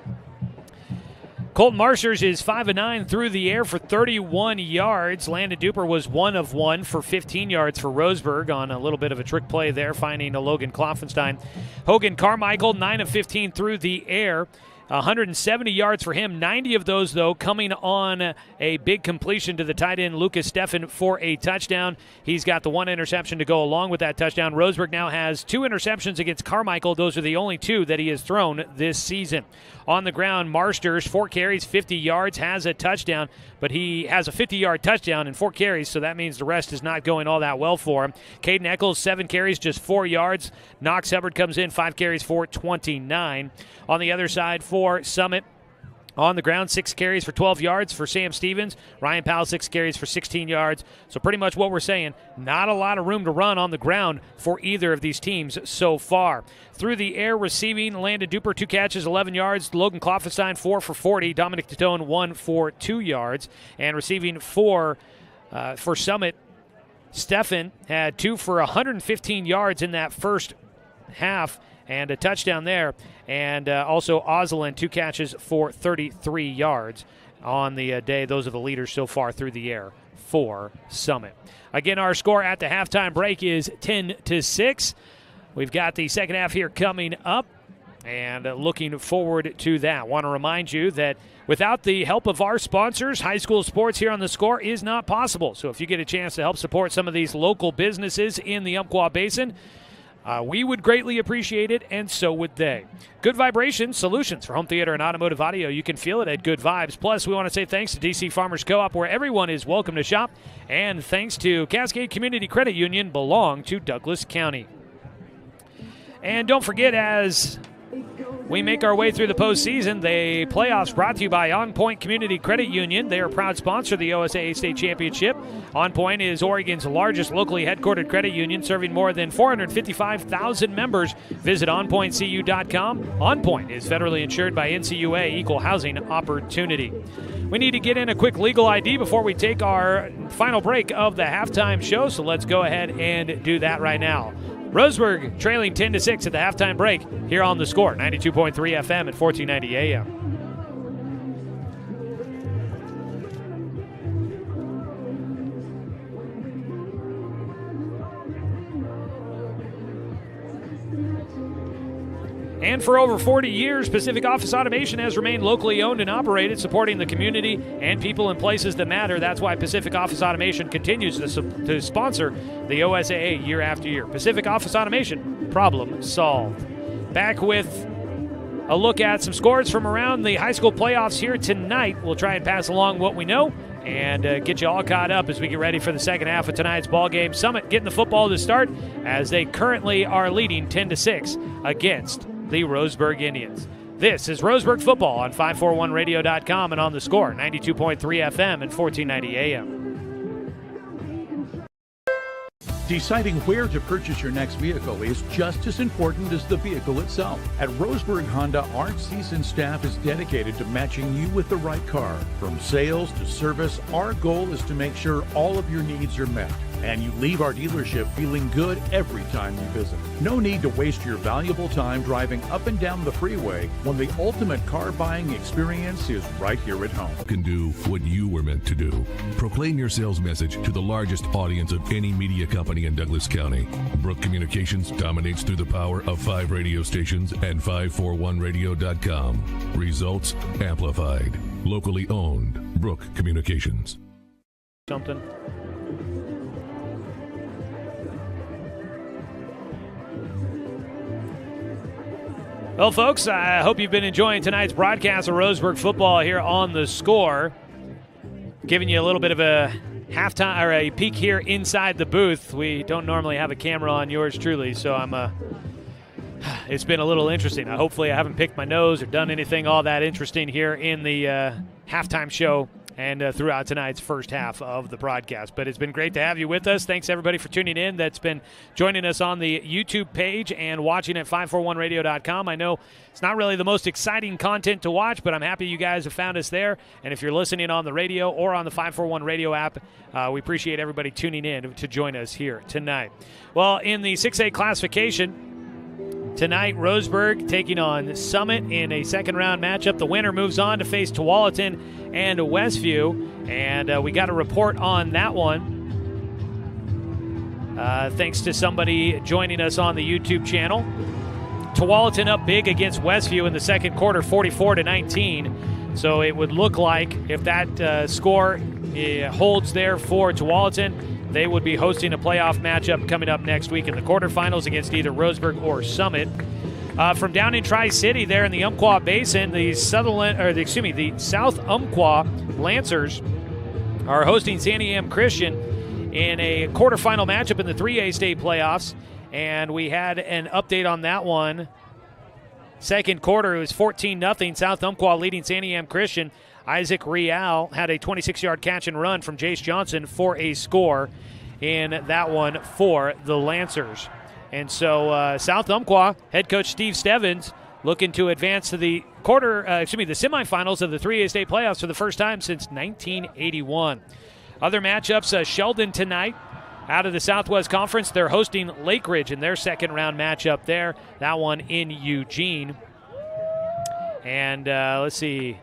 Colton Marshers is 5 of 9 through the air for 31 yards. Landon Duper was 1 of 1 for 15 yards for Roseburg on a little bit of a trick play there, finding a Logan Kloffenstein. Hogan Carmichael, 9 of 15 through the air. 170 yards for him, 90 of those, though, coming on a big completion to the tight end, Lucas Steffen, for a touchdown. He's got the one interception to go along with that touchdown. Roseburg now has 2 interceptions against Carmichael. Those are the only 2 that he has thrown this season. On the ground, Marsters, 4 carries, 50 yards, has a touchdown, but he has a 50-yard touchdown and 4 carries, so that means the rest is not going all that well for him. Caden Eccles, 7 carries, just 4 yards. Knox Hubbard comes in, 5 carries for 29. On the other side for Summit, on the ground, 6 carries for 12 yards for Sam Stevens. Ryan Powell, 6 carries for 16 yards. So pretty much what we're saying, not a lot of room to run on the ground for either of these teams so far. Through the air receiving, Landon Duper, 2 catches, 11 yards. Logan Kloffenstein, 4 for 40. Dominic Tatone, 1 for 2 yards. And receiving for Summit, Steffen had 2 for 115 yards in that first half, and a touchdown there. And also Oslin, 2 catches for 33 yards. on the day. Those are the leaders so far through the air for Summit. Again, our score at the halftime break is 10-6. We've got the second half here coming up, and looking forward to that. Want to remind you that without the help of our sponsors, high school sports here on the Score is not possible. So if you get a chance to help support some of these local businesses in the Umpqua Basin, we would greatly appreciate it, and so would they. Good Vibration Solutions for home theater and automotive audio. You can feel it at Good Vibes. Plus, we want to say thanks to DC Farmers Co-op, where everyone is welcome to shop, and thanks to Cascade Community Credit Union, belong to Douglas County. And don't forget, as we make our way through the postseason, the playoffs brought to you by On Point Community Credit Union. They are a proud sponsor of the OSAA State Championship. On Point is Oregon's largest locally headquartered credit union, serving more than 455,000 members. Visit onpointcu.com. On Point is federally insured by NCUA, Equal Housing Opportunity. We need to get in a quick legal ID before we take our final break of the halftime show, so let's go ahead and do that right now. Roseburg trailing 10-6 at the halftime break here on the Score, 92.3 FM at 1490 AM. And for over 40 years, Pacific Office Automation has remained locally owned and operated, supporting the community and people in places that matter. That's why Pacific Office Automation continues to sponsor the OSAA year after year. Pacific Office Automation, problem solved. Back with a look at some scores from around the high school playoffs here tonight. We'll try and pass along what we know and get you all caught up as we get ready for the second half of tonight's ball game. Summit getting the football to start as they currently are leading 10-6 against the Roseburg Indians. This is Roseburg football on 541radio.com and on the Score, 92.3 FM and 1490 AM. Deciding where to purchase your next vehicle is just as important as the vehicle itself. At Roseburg Honda, our seasoned staff is dedicated to matching you with the right car. From sales to service, our goal is to make sure all of your needs are met, and you leave our dealership feeling good every time you visit. No need to waste your valuable time driving up and down the freeway when the ultimate car buying experience is right here at home. Can do what you were meant to do. Proclaim your sales message to the largest audience of any media company in Douglas County. Brook Communications dominates through the power of 5 radio stations and 541radio.com. Results amplified. Locally owned. Brook Communications. Something. Well, folks, I hope you've been enjoying tonight's broadcast of Roseburg football here on the Score. Giving you a little bit of a halftime or a peek here inside the booth. We don't normally have a camera on yours truly, so it's been a little interesting. Hopefully I haven't picked my nose or done anything all that interesting here in the halftime show and throughout tonight's first half of the broadcast. But it's been great to have you with us. Thanks, everybody, for tuning in. That's been joining us on the YouTube page and watching at 541radio.com. I know it's not really the most exciting content to watch, but I'm happy you guys have found us there. And if you're listening on the radio or on the 541 radio app, we appreciate everybody tuning in to join us here tonight. Well, in the 6A classification, tonight, Roseburg taking on Summit in a second-round matchup. The winner moves on to face Tualatin and Westview, and we got a report on that one thanks to somebody joining us on the YouTube channel. Tualatin up big against Westview in the second quarter, 44-19. So it would look like if that score holds there for Tualatin, they would be hosting a playoff matchup coming up next week in the quarterfinals against either Roseburg or Summit. From down in Tri-City there in the Umpqua Basin, the South Umpqua Lancers are hosting Santiam Christian in a quarterfinal matchup in the 3A state playoffs, and we had an update on that one. Second quarter, it was 14-0, South Umpqua leading Santiam Christian. Isaac Real had a 26-yard catch and run from Jace Johnson for a score in that one for the Lancers. And so South Umpqua head coach Steve Stevens looking to advance to the semifinals of the 3A state playoffs for the first time since 1981. Other matchups, Sheldon tonight out of the Southwest Conference. They're hosting Lake Ridge in their second round matchup there. That one in Eugene. And let's see.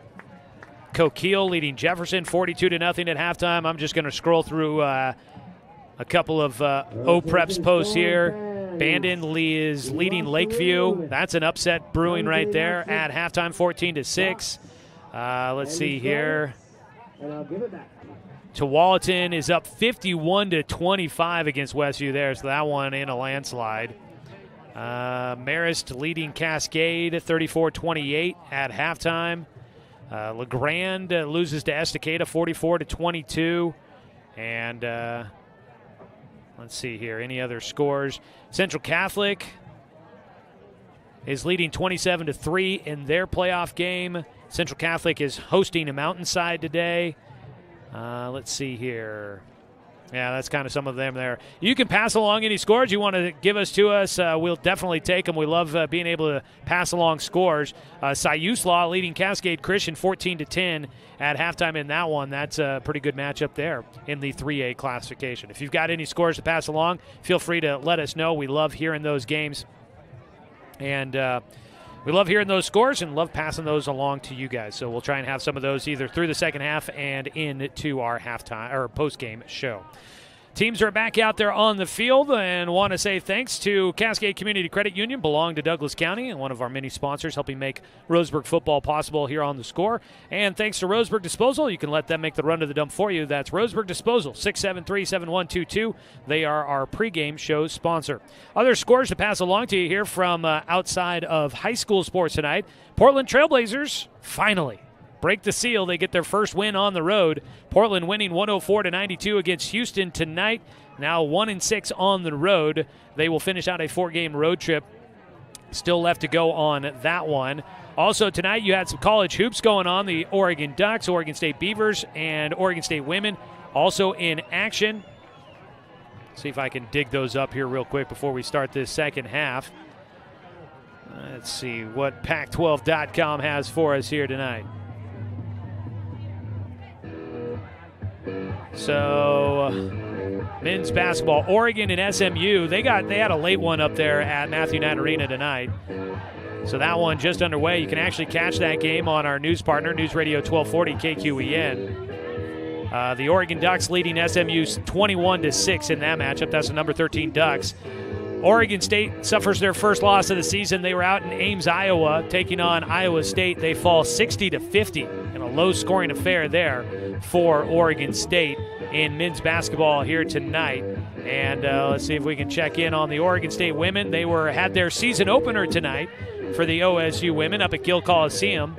Coquille leading Jefferson 42-0 at halftime. I'm just going to scroll through a couple of O-Preps posts here. Bandon is leading Lakeview. That's an upset brewing right there at halftime, 14-6. Let's see here. Tualatin is up 51-25 against Westview there, so that one in a landslide. Marist leading Cascade 34-28 at halftime. LeGrand loses to Estacada 44-22. And let's see here, any other scores? Central Catholic is leading 27-3 in their playoff game. Central Catholic is hosting a Mountainside today. Let's see here. Yeah, that's kind of some of them there. You can pass along any scores you want to give us to us. We'll definitely take them. We love being able to pass along scores. Siuslaw leading Cascade Christian 14-10 at halftime in that one. That's a pretty good matchup there in the 3A classification. If you've got any scores to pass along, feel free to let us know. We love hearing those games. And we love hearing those scores and love passing those along to you guys. So we'll try and have some of those either through the second half and into our halftime or post-game show. Teams are back out there on the field and want to say thanks to Cascade Community Credit Union, belong to Douglas County, and one of our many sponsors helping make Roseburg football possible here on The Score. And thanks to Roseburg Disposal, you can let them make the run to the dump for you. That's Roseburg Disposal, 673-7122. They are our pregame show sponsor. Other scores to pass along to you here from outside of high school sports tonight. Portland Trailblazers finally break the seal. They get their first win on the road. Portland winning 104-92 against Houston tonight. Now 1-6 on the road. They will finish out a 4-game road trip. Still left to go on that one. Also tonight you had some college hoops going on. The Oregon Ducks, Oregon State Beavers, and Oregon State women also in action. See if I can dig those up here real quick before we start this second half. Let's see what Pac12.com has for us here tonight. So, men's basketball, Oregon and SMU, they had a late one up there at Matthew Knight Arena tonight. So that one just underway. You can actually catch that game on our news partner, News Radio 1240 KQEN. The Oregon Ducks leading SMU 21-6 in that matchup. That's the number 13 Ducks. Oregon State suffers their first loss of the season. They were out in Ames, Iowa, taking on Iowa State. They fall 60-50 in a low-scoring affair there for Oregon State in men's basketball here tonight. And let's see if we can check in on the Oregon State women. They had their season opener tonight for the OSU women up at Gill Coliseum.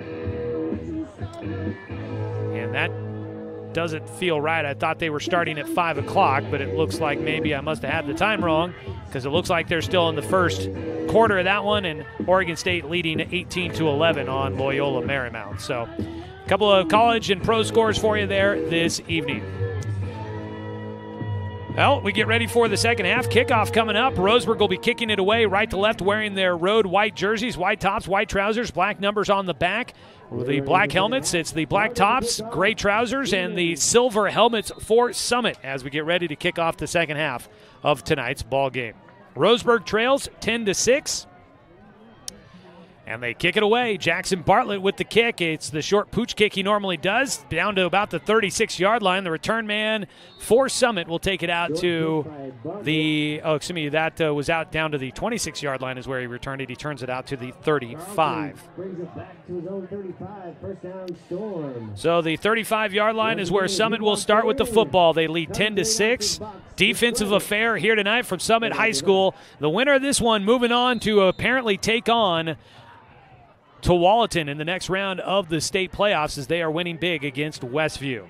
And that doesn't feel right. I thought they were starting at 5 o'clock, but it looks like maybe I must have had the time wrong, because it looks like they're still in the first quarter of that one, and Oregon State leading 18-11 on Loyola Marymount. So a couple of college and pro scores for you there this evening. Well, we get ready for the second half. Kickoff coming up. Roseburg will be kicking it away right to left, wearing their road white jerseys, white tops, white trousers, black numbers on the back. With the black helmets, it's the black tops, gray trousers, and the silver helmets for Summit as we get ready to kick off the second half of tonight's ball game. Roseburg trails 10-6. And they kick it away. Jackson Bartlett with the kick. It's the short pooch kick he normally does, down to about the 36-yard line. The return man for Summit will take it out to the, that was out down to the 26-yard line is where he returned it. He turns it out to the 35. So the 35-yard line is where Summit will start with the football. They lead 10-6. Defensive affair here tonight from Summit High School. The winner of this one moving on to apparently take on Tualatin in the next round of the state playoffs as they are winning big against Westview.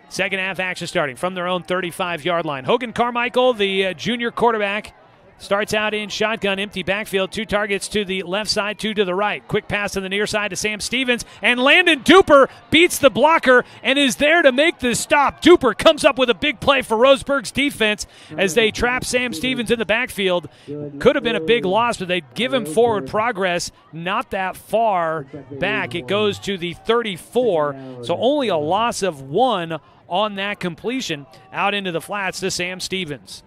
Second half action starting from their own 35-yard line. Hogan Carmichael, the junior quarterback, starts out in shotgun, empty backfield, 2 targets to the left side, 2 to the right. Quick pass to the near side to Sam Stevens, and Landon Duper beats the blocker and is there to make the stop. Duper comes up with a big play for Roseburg's defense as they trap Sam Stevens in the backfield. Could have been a big loss, but they give him forward progress not that far back. It goes to the 34, so only a loss of 1 on that completion out into the flats to Sam Stevens.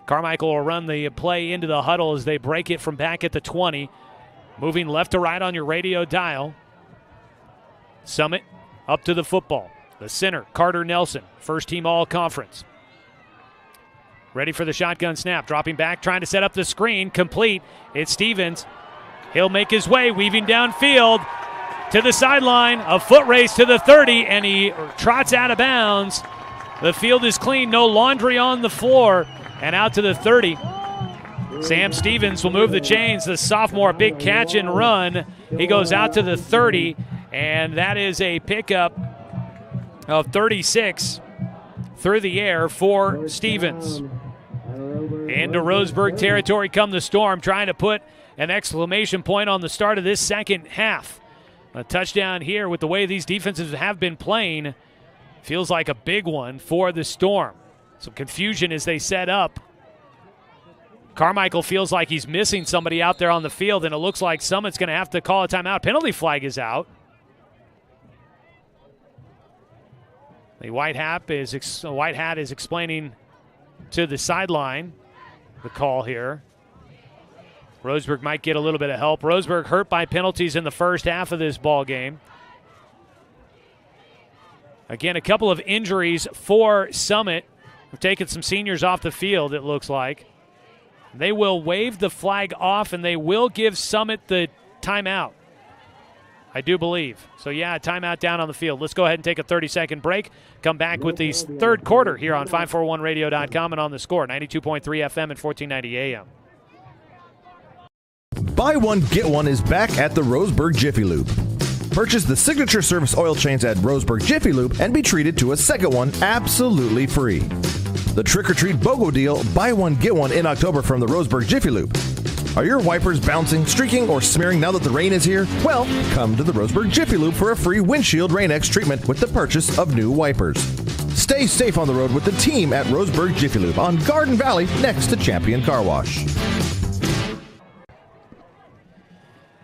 Carmichael will run the play into the huddle as they break it from back at the 20. Moving left to right on your radio dial. Summit up to the football. The center, Carter Nelson, first-team all-conference. Ready for the shotgun snap, dropping back, trying to set up the screen, complete. It's Stevens. He'll make his way, weaving downfield to the sideline. A foot race to the 30, and he trots out of bounds. The field is clean, no laundry on the floor, and out to the 30. Sam Stevens will move the chains, the sophomore, big catch and run. He goes out to the 30, and that is a pickup of 36 through the air for Stevens. Into Roseburg territory come the Storm, trying to put an exclamation point on the start of this second half. A touchdown here with the way these defenses have been playing. Feels like a big one for the Storm. Some confusion as they set up. Carmichael feels like he's missing somebody out there on the field, and it looks like Summit's going to have to call a timeout. Penalty flag is out. The white hat is explaining to the sideline the call here. Roseburg might get a little bit of help. Roseburg hurt by penalties in the first half of this ball game. Again, a couple of injuries for Summit. We've taken some seniors off the field, it looks like. They will wave the flag off, and they will give Summit the timeout, I do believe. So, yeah, timeout down on the field. Let's go ahead and take a 30-second break. Come back with the third quarter here on 541radio.com and on the Score, 92.3 FM and 1490 AM. Buy one, get one is back at the Roseburg Jiffy Lube. Purchase the signature service oil change at Roseburg Jiffy Lube and be treated to a second one absolutely free. The trick-or-treat BOGO deal, buy one, get one in October from the Roseburg Jiffy Lube. Are your wipers bouncing, streaking, or smearing now that the rain is here? Well, come to the Roseburg Jiffy Lube for a free windshield Rain-X treatment with the purchase of new wipers. Stay safe on the road with the team at Roseburg Jiffy Lube on Garden Valley next to Champion Car Wash.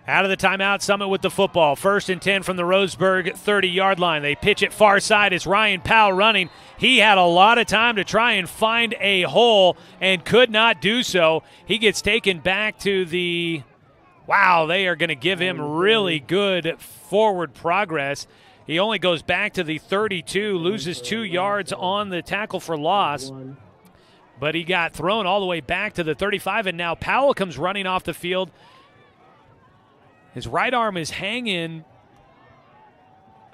Out of the timeout, Summit with the football. 1st and 10 from the Roseburg 30-yard line. They pitch it far side. It's Ryan Powell running. He had a lot of time to try and find a hole and could not do so. He gets taken back to the – wow, they are going to give him really good forward progress. He only goes back to the 32, loses 2 yards on the tackle for loss. But he got thrown all the way back to the 35, and now Powell comes running off the field. His right arm is hanging,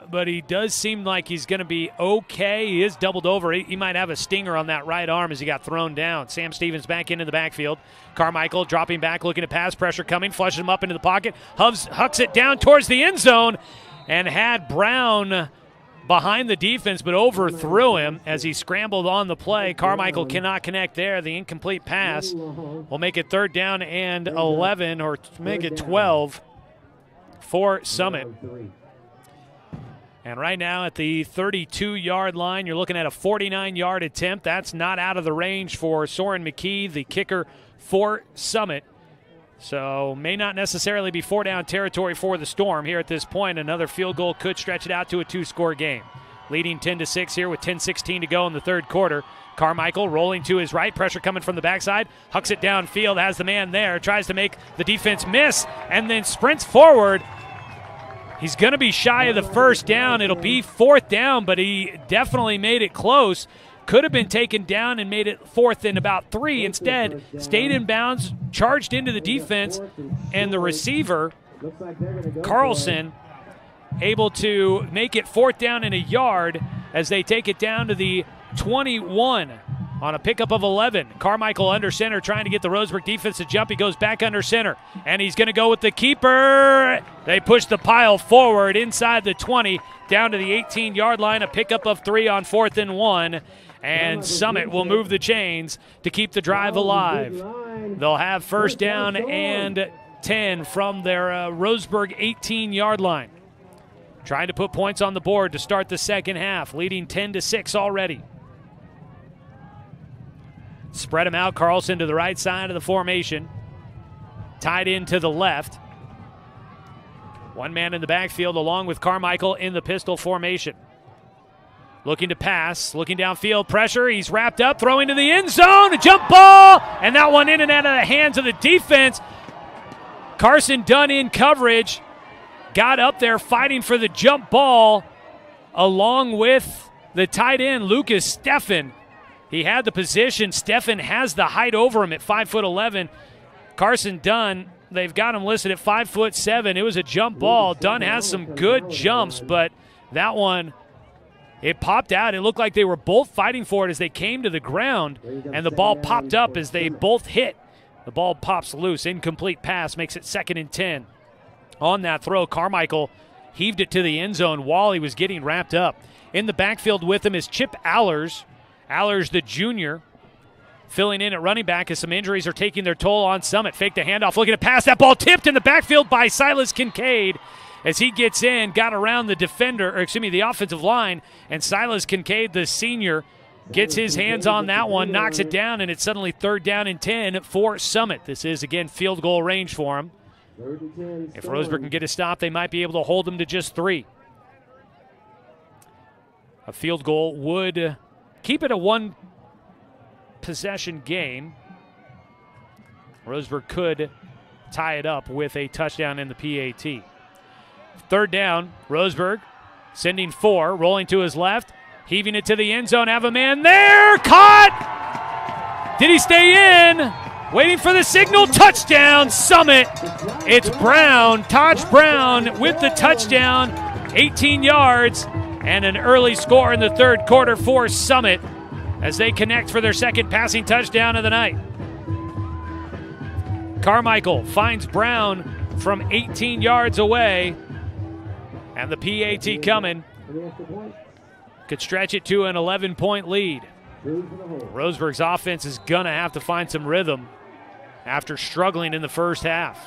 but he does seem like he's going to be okay. He is doubled over. He might have a stinger on that right arm as he got thrown down. Sam Stevens back into the backfield. Carmichael dropping back, looking at pass pressure coming, flushes him up into the pocket, hucks it down towards the end zone, and had Brown behind the defense, but overthrew him as he scrambled on the play. Carmichael cannot connect there. The incomplete pass will make it 3rd down and 11, or make it 12. For Summit. And right now at the 32-yard line, you're looking at a 49-yard attempt. That's not out of the range for Soren McKee, the kicker for Summit. So may not necessarily be 4-down territory for the Storm here at this point. Another field goal could stretch it out to a 2-score game. Leading 10-6 here with 10:16 to go in the third quarter. Carmichael rolling to his right, pressure coming from the backside, hucks it downfield, has the man there, tries to make the defense miss, and then sprints forward. He's going to be shy of the 1st down. It'll be 4th down, but he definitely made it close. Could have been taken down and made it 4th and about 3. Instead, stayed in bounds, charged into the defense, and the receiver, Carlson, able to make it 4th down and a yard as they take it down to the 21 on a pickup of 11. Carmichael under center trying to get the Roseburg defense to jump. He goes back under center, and he's going to go with the keeper. They push the pile forward inside the 20, down to the 18-yard line, a pickup of 3 on 4th and 1. And Summit will move the chains to keep the drive alive. They'll have 1st down and 10 from their Roseburg 18-yard line. Trying to put points on the board to start the second half, leading 10-6 already. Spread him out. Carlson to the right side of the formation. Tied in to the left. One man in the backfield along with Carmichael in the pistol formation. Looking to pass, looking downfield, pressure. He's wrapped up, throwing to the end zone. A jump ball, and that one in and out of the hands of the defense. Carson Dunn in coverage. got up there fighting for the jump ball along with the tight end, Lucas Steffen. He had the position. Steffen has the height over him at 5'11". Carson Dunn, they've got him listed at 5'7". It was a jump ball. Dunn has some good jumps, but that one, it popped out. It looked like they were both fighting for it as they came to the ground, and the ball popped up as they both hit. The ball pops loose. Incomplete pass makes it 2nd and 10. On that throw, Carmichael heaved it to the end zone while he was getting wrapped up. In the backfield with him is Chip Allers. Allers, the junior, filling in at running back as some injuries are taking their toll on Summit. Fake the handoff, looking to pass. That ball tipped in the backfield by Silas Kincaid as he gets in, got around the the offensive line, and Silas Kincaid, the senior, gets his hands on that one, knocks it down, and it's suddenly 3rd down and 10 for Summit. This is, again, field goal range for him. If Roseburg can get a stop, they might be able to hold them to just 3. A field goal would keep it a 1-possession game. Roseburg could tie it up with a touchdown in the PAT. 3rd down, Roseburg sending 4, rolling to his left, heaving it to the end zone. Have a man there, caught! Did he stay in? Waiting for the signal, touchdown, Summit. It's Brown, Taj Brown with the touchdown, 18 yards, and an early score in the 3rd quarter for Summit as they connect for their 2nd passing touchdown of the night. Carmichael finds Brown from 18 yards away, and the PAT coming. Could stretch it to an 11-point lead. Roseburg's offense is going to have to find some rhythm after struggling in the first half.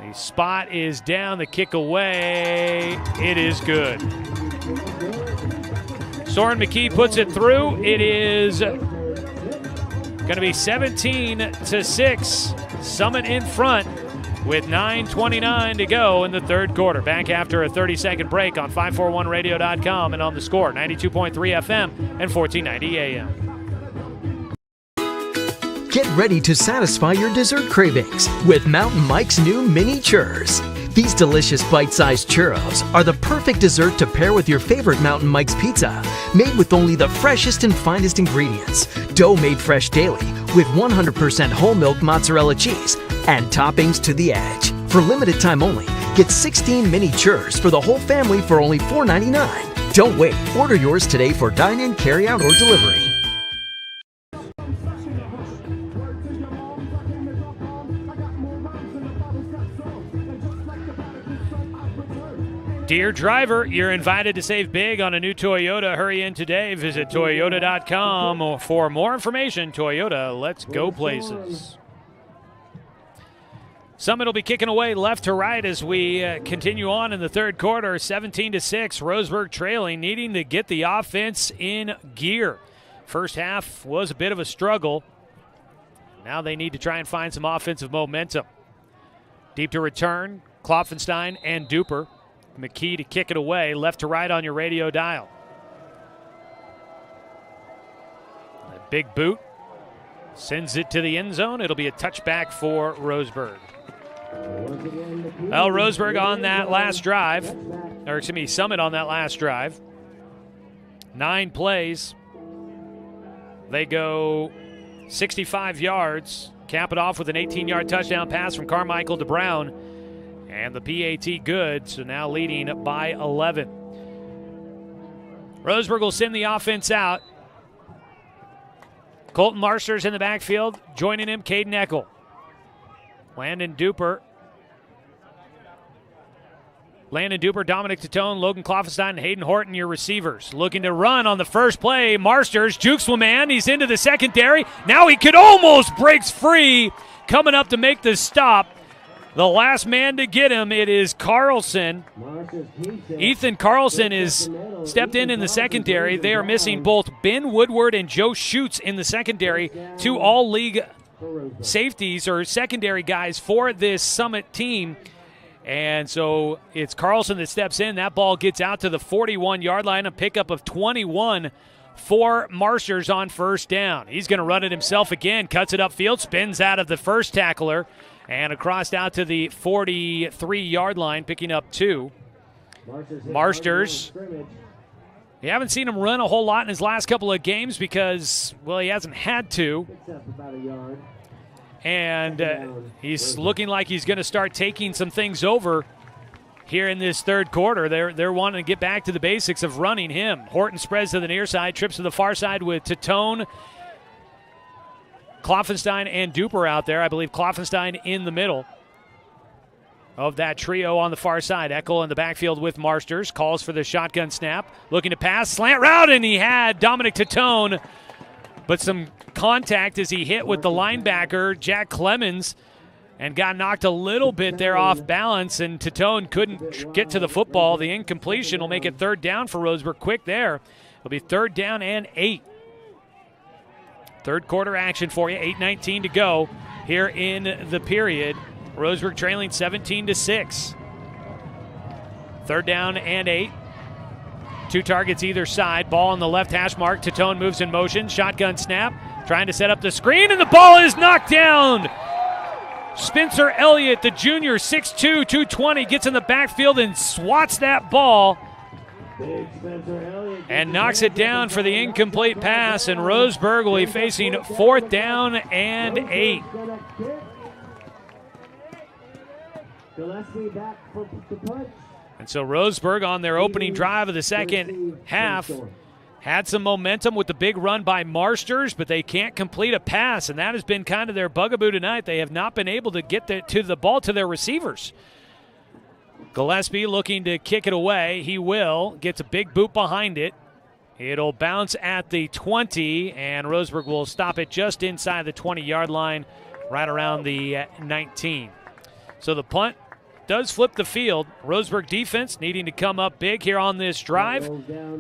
The spot is down, the kick away. It is good. Soren McKee puts it through. It is going to be 17-6. Summit in front with 9:29 to go in the 3rd quarter. Back after a 30-second break on 541radio.com and on the Score, 92.3 FM and 1490 AM. Get ready to satisfy your dessert cravings with Mountain Mike's new mini churros. These delicious bite-sized churros are the perfect dessert to pair with your favorite Mountain Mike's pizza, made with only the freshest and finest ingredients, dough made fresh daily with 100% whole milk mozzarella cheese, and toppings to the edge. For limited time only, get 16 mini churros for the whole family for only $4.99. Don't wait. Order yours today for dine-in, carry-out, or delivery. Dear driver, you're invited to save big on a new Toyota. Hurry in today. Visit Toyota.com for more information. Toyota, let's go places. Summit will be kicking away left to right as we continue on in the 3rd quarter. 17-6, Roseburg trailing, needing to get the offense in gear. First half was a bit of a struggle. Now they need to try and find some offensive momentum. Deep to return, Klopfenstein and Duper. McKee to kick it away, left to right on your radio dial. A big boot sends it to the end zone. It'll be a touchback for Roseburg. Well, Roseburg on that last drive, Summit on that last drive. 9 plays. They go 65 yards, cap it off with an 18-yard touchdown pass from Carmichael to Brown. And the PAT good, so now leading by 11. Roseburg will send the offense out. Colton Marsters in the backfield. Joining him, Caden Eckel. Landon Duper, Dominic Tatone, Logan Klopfenstein, and Hayden Horton, your receivers. Looking to run on the first play. Marsters jukes one man. He's into the secondary. Now he could almost breaks free. Coming up to make the stop. The last man to get him, it is Carlson. Ethan Carlson is stepped in the secondary. They are missing both Ben Woodward and Joe Schutz in the secondary, 2 all-league safeties or secondary guys for this Summit team. And so it's Carlson that steps in. That ball gets out to the 41-yard line, a pickup of 21 for Marsters on first down. He's going to run it himself again, cuts it upfield, spins out of the first tackler, And across out to the 43-yard line, picking up 2. Marsters. You haven't seen him run a whole lot in his last couple of games because, well, he hasn't had to. And he's looking like he's going to start taking some things over here in this third quarter. They're wanting to get back to the basics of running him. Horton spreads to the near side, trips to the far side with Tatone, Kloffenstein, and Duper out there. I believe Kloffenstein in the middle of that trio on the far side. Eckel in the backfield with Marsters. Calls for the shotgun snap. Looking to pass. Slant route, and he had Dominic Tatone. But some contact as he hit with the linebacker, Jack Clemens, and got knocked a little bit there off balance, and Tatone couldn't get to the football. The incompletion will make it third down for Roseburg. Quick there. It'll be 3rd down and 8. Third quarter action for you. 8:19 to go here in the period. Roseburg trailing 17-6. 3rd down and 8. 2 targets either side. Ball on the left hash mark. Tatone moves in motion. Shotgun snap. Trying to set up the screen, and the ball is knocked down. Spencer Elliott, the junior, 6'2", 220, gets in the backfield and swats that ball and knocks it down for the incomplete pass, and Roseburg will be facing 4th down and 8. And so Roseburg on their opening drive of the second half had some momentum with the big run by Marsters, but they can't complete a pass, and that has been kind of their bugaboo tonight. They have not been able to get the ball to their receivers. Gillespie looking to kick it away. He will. Gets a big boot behind it. It'll bounce at the 20, and Roseburg will stop it just inside the 20-yard line, right around the 19. So the punt does flip the field. Roseburg defense needing to come up big here on this drive.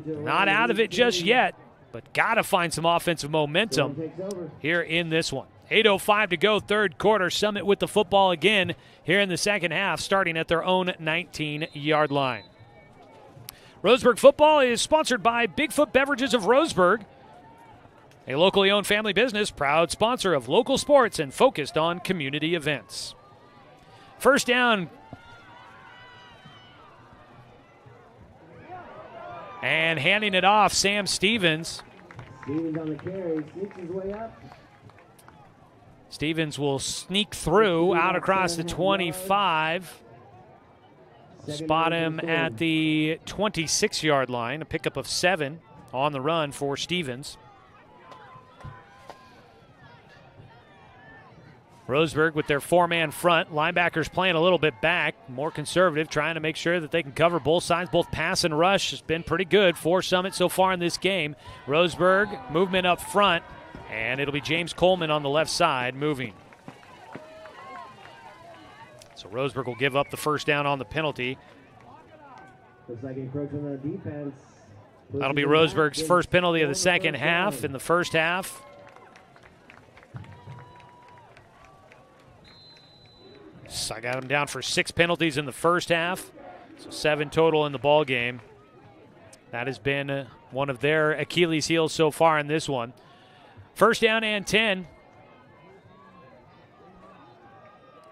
Not out of it just yet, but got to find some offensive momentum here in this one. 8:05 to go, third quarter. Summit with the football again here in the second half, starting at their own 19-yard line. Roseburg football is sponsored by Bigfoot Beverages of Roseburg, a locally owned family business, proud sponsor of local sports and focused on community events. First down. And handing it off, Sam Stevens. Stevens on the carry, sneaks his way up. Stevens will sneak through out across the 25. Spot him at the 26-yard line, a pickup of 7 on the run for Stevens. Roseburg with their 4-man front. Linebackers playing a little bit back, more conservative, trying to make sure that they can cover both sides. Both pass and rush has been pretty good for Summit so far in this game. Roseburg, movement up front, and it'll be James Coleman on the left side moving. So Roseburg will give up the first down on the penalty. Looks like encroachment on the defense. That'll be Roseburg's first penalty of the second half. In the first half, I got him down for 6 penalties in the first half, so 7 total in the ball game. That has been one of their Achilles heels so far in this one. First down and 10.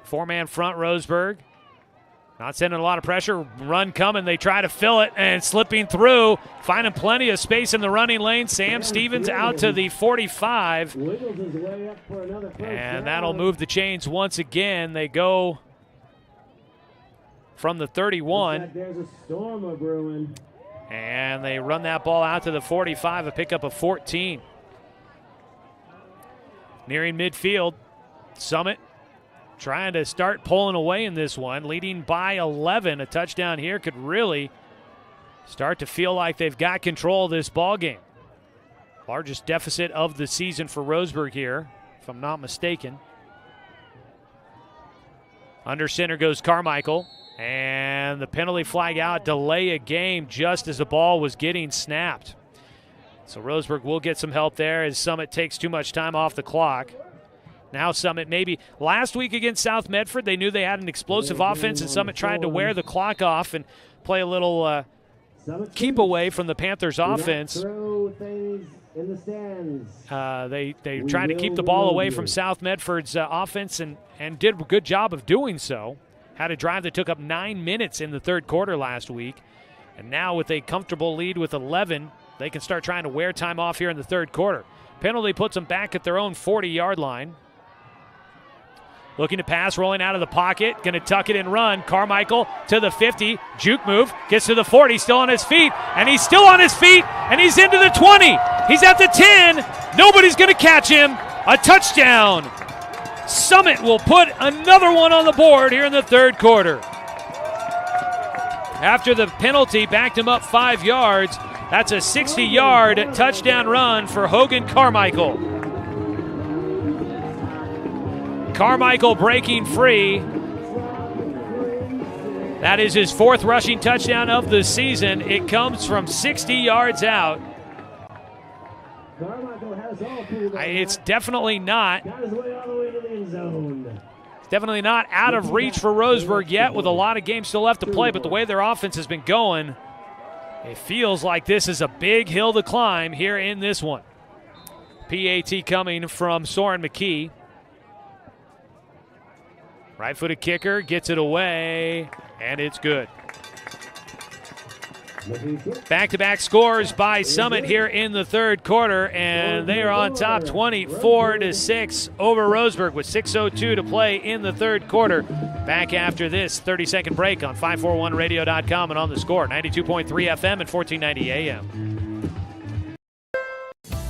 4-man front, Roseburg. Not sending a lot of pressure. Run coming. They try to fill it and slipping through. Finding plenty of space in the running lane. Sam Stevens out to the 45. And that'll move the chains once again. They go from the 31. There's a storm of brewing. And they run that ball out to the 45, a pickup of 14. Nearing midfield, Summit trying to start pulling away in this one, leading by 11. A touchdown here could really start to feel like they've got control of this ball game. Largest deficit of the season for Roseburg here, if I'm not mistaken. Under center goes Carmichael, and the penalty flag out, delay a game just as the ball was getting snapped. So Roseburg will get some help there as Summit takes too much time off the clock. Now Summit maybe last week against South Medford, they knew they had an explosive offense, and Summit tried to wear the clock off and play a little keep away from the Panthers offense. Throw things in the stands. They tried to keep the ball away from South Medford's offense and did a good job of doing so. Had a drive that took up 9 minutes in the third quarter last week. And now with a comfortable lead with 11, they can start trying to wear time off here in the third quarter. Penalty puts them back at their own 40-yard line. Looking to pass, rolling out of the pocket, going to tuck it and run. Carmichael to the 50, juke move, gets to the 40, still on his feet, and he's still on his feet, and he's into the 20. He's at the 10. Nobody's going to catch him. A touchdown. Summit will put another one on the board here in the third quarter. After the penalty, backed him up 5 yards. That's a 60-yard touchdown run for Hogan Carmichael. Carmichael breaking free. That is his 4th rushing touchdown of the season. It comes from 60 yards out. It's definitely not. It's definitely not out of reach for Roseburg yet, with a lot of games still left to play. But the way their offense has been going, it feels like this is a big hill to climb here in this one. PAT coming from Soren McKee. Right-footed kicker gets it away, and it's good. Back-to-back scores by Summit here in the third quarter, and they are on top 24-6 over Roseburg with 6:02 to play in the third quarter. Back after this 30-second break on 541radio.com and on the score, 92.3 FM and 1490 AM.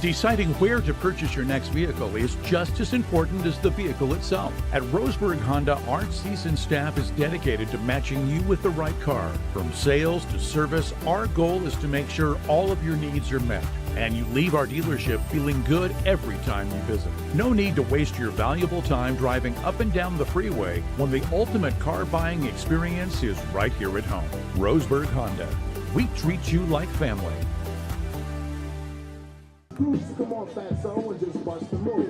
Deciding where to purchase your next vehicle is just as important as the vehicle itself. At Roseburg Honda, our seasoned staff is dedicated to matching you with the right car. From sales to service, our goal is to make sure all of your needs are met, and you leave our dealership feeling good every time you visit. No need to waste your valuable time driving up and down the freeway when the ultimate car buying experience is right here at home. Roseburg Honda. We treat you like family. Come on, fat soul, and just bust the move.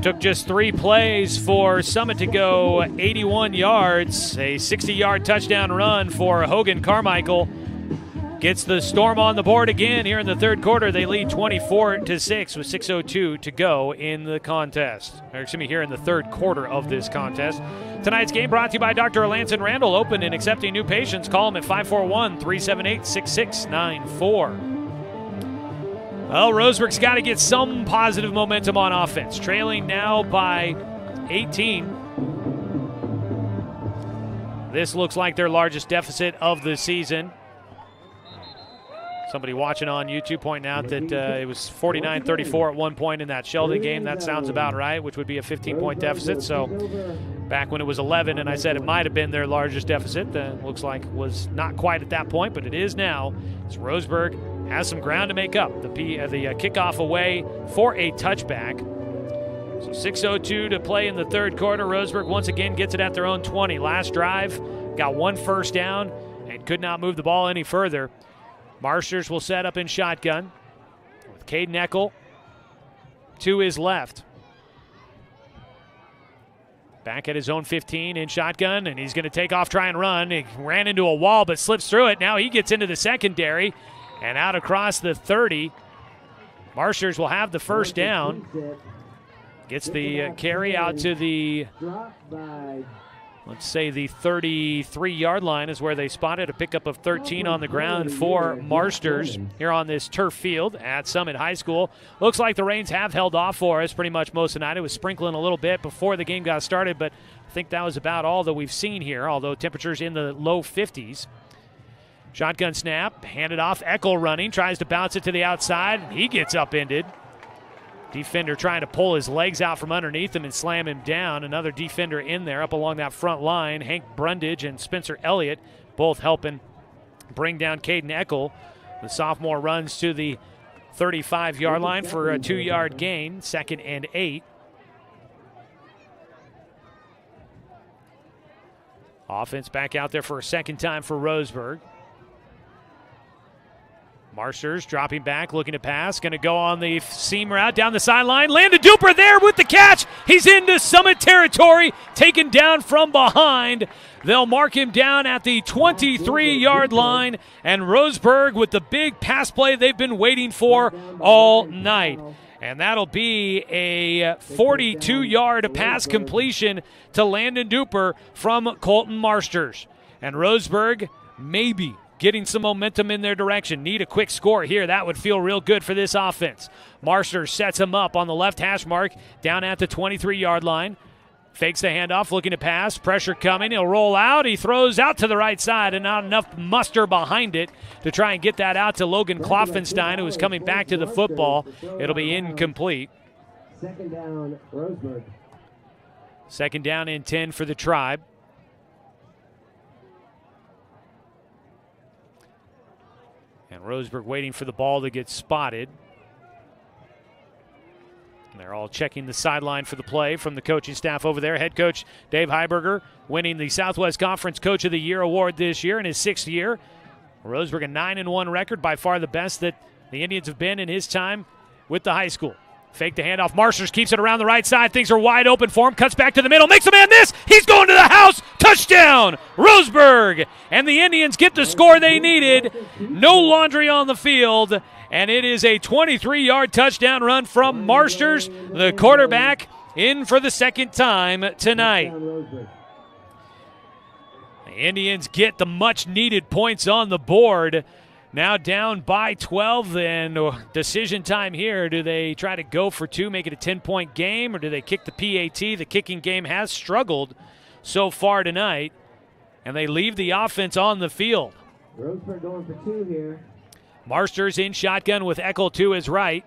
Took just 3 plays for Summit to go 81 yards. A 60-yard touchdown run for Hogan Carmichael. Gets the Storm on the board again here in the third quarter. They lead 24-6 with 6:02 to go in the contest. Or excuse me, here in the third quarter of this contest. Tonight's game brought to you by Dr. Lance and Randall. Open and accepting new patients. Call them at 541-378-6694. Well, Roseburg's got to get some positive momentum on offense. Trailing now by 18. This looks like their largest deficit of the season. Somebody watching on YouTube pointing out that it was 49-34 at one point in that Sheldon game. That sounds about right, which would be a 15-point deficit. So back when it was 11 and I said it might have been their largest deficit, looks like it was not quite at that point, but it is now. As Roseburg has some ground to make up. The kickoff away for a touchback. So 6:02 to play in the third quarter. Roseburg once again gets it at their own 20. Last drive, got 1 first down and could not move the ball any further. Marsters will set up in shotgun with Caden Eckel to his left. Back at his own 15 in shotgun, and he's going to take off, try and run. He ran into a wall but slips through it. Now he gets into the secondary and out across the 30. Marsters will have the first down. Gets the carry out to the, let's say the 33-yard line is where they spotted a pickup of 13 on the ground for Marsters here on this turf field at Summit High School. Looks like the rains have held off for us pretty much most of the night. It was sprinkling a little bit before the game got started, but I think that was about all that we've seen here, although temperatures in the low 50s. Shotgun snap, handed off, Eckel running, tries to bounce it to the outside. He gets upended. Defender trying to pull his legs out from underneath him and slam him down. Another defender in there up along that front line. Hank Brundage and Spencer Elliott both helping bring down Caden Eckel. The sophomore runs to the 35-yard line for a 2-yard gain, 2nd and 8. Offense back out there for a second time for Roseburg. Marsters dropping back, looking to pass, going to go on the seam route down the sideline. Landon Duper there with the catch. He's into Summit territory, taken down from behind. They'll mark him down at the 23-yard line, and Roseburg with the big pass play they've been waiting for all night. And that'll be a 42-yard pass completion to Landon Duper from Colton Marsters. And Roseburg maybe getting some momentum in their direction. Need a quick score here. That would feel real good for this offense. Marsters sets him up on the left hash mark down at the 23-yard line. Fakes the handoff, looking to pass. Pressure coming. He'll roll out. He throws out to the right side, and not enough muster behind it to try and get that out to Logan Klopfenstein, who is coming back to the football. It'll be incomplete. Second down, Roseburg. Second down and 10 for the Tribe. And Roseburg waiting for the ball to get spotted. And they're all checking the sideline for the play from the coaching staff over there. Head coach Dave Heiberger winning the Southwest Conference Coach of the Year award this year in his 6th year. Roseburg a 9-1 record, by far the best that the Indians have been in his time with the high school. Fake the handoff. Marsters keeps it around the right side. Things are wide open for him. Cuts back to the middle. Makes a man miss. He's going to the house. Touchdown, Roseburg. And the Indians get the score they needed. No laundry on the field. And it is a 23-yard touchdown run from Marsters, the quarterback, in for the second time tonight. The Indians get the much-needed points on the board. Now down by 12, and decision time here. Do they try to go for two, make it a 10-point game, or do they kick the PAT? The kicking game has struggled so far tonight, and they leave the offense on the field. Roseburg going for two here. Marsters in shotgun with Eckel to his right.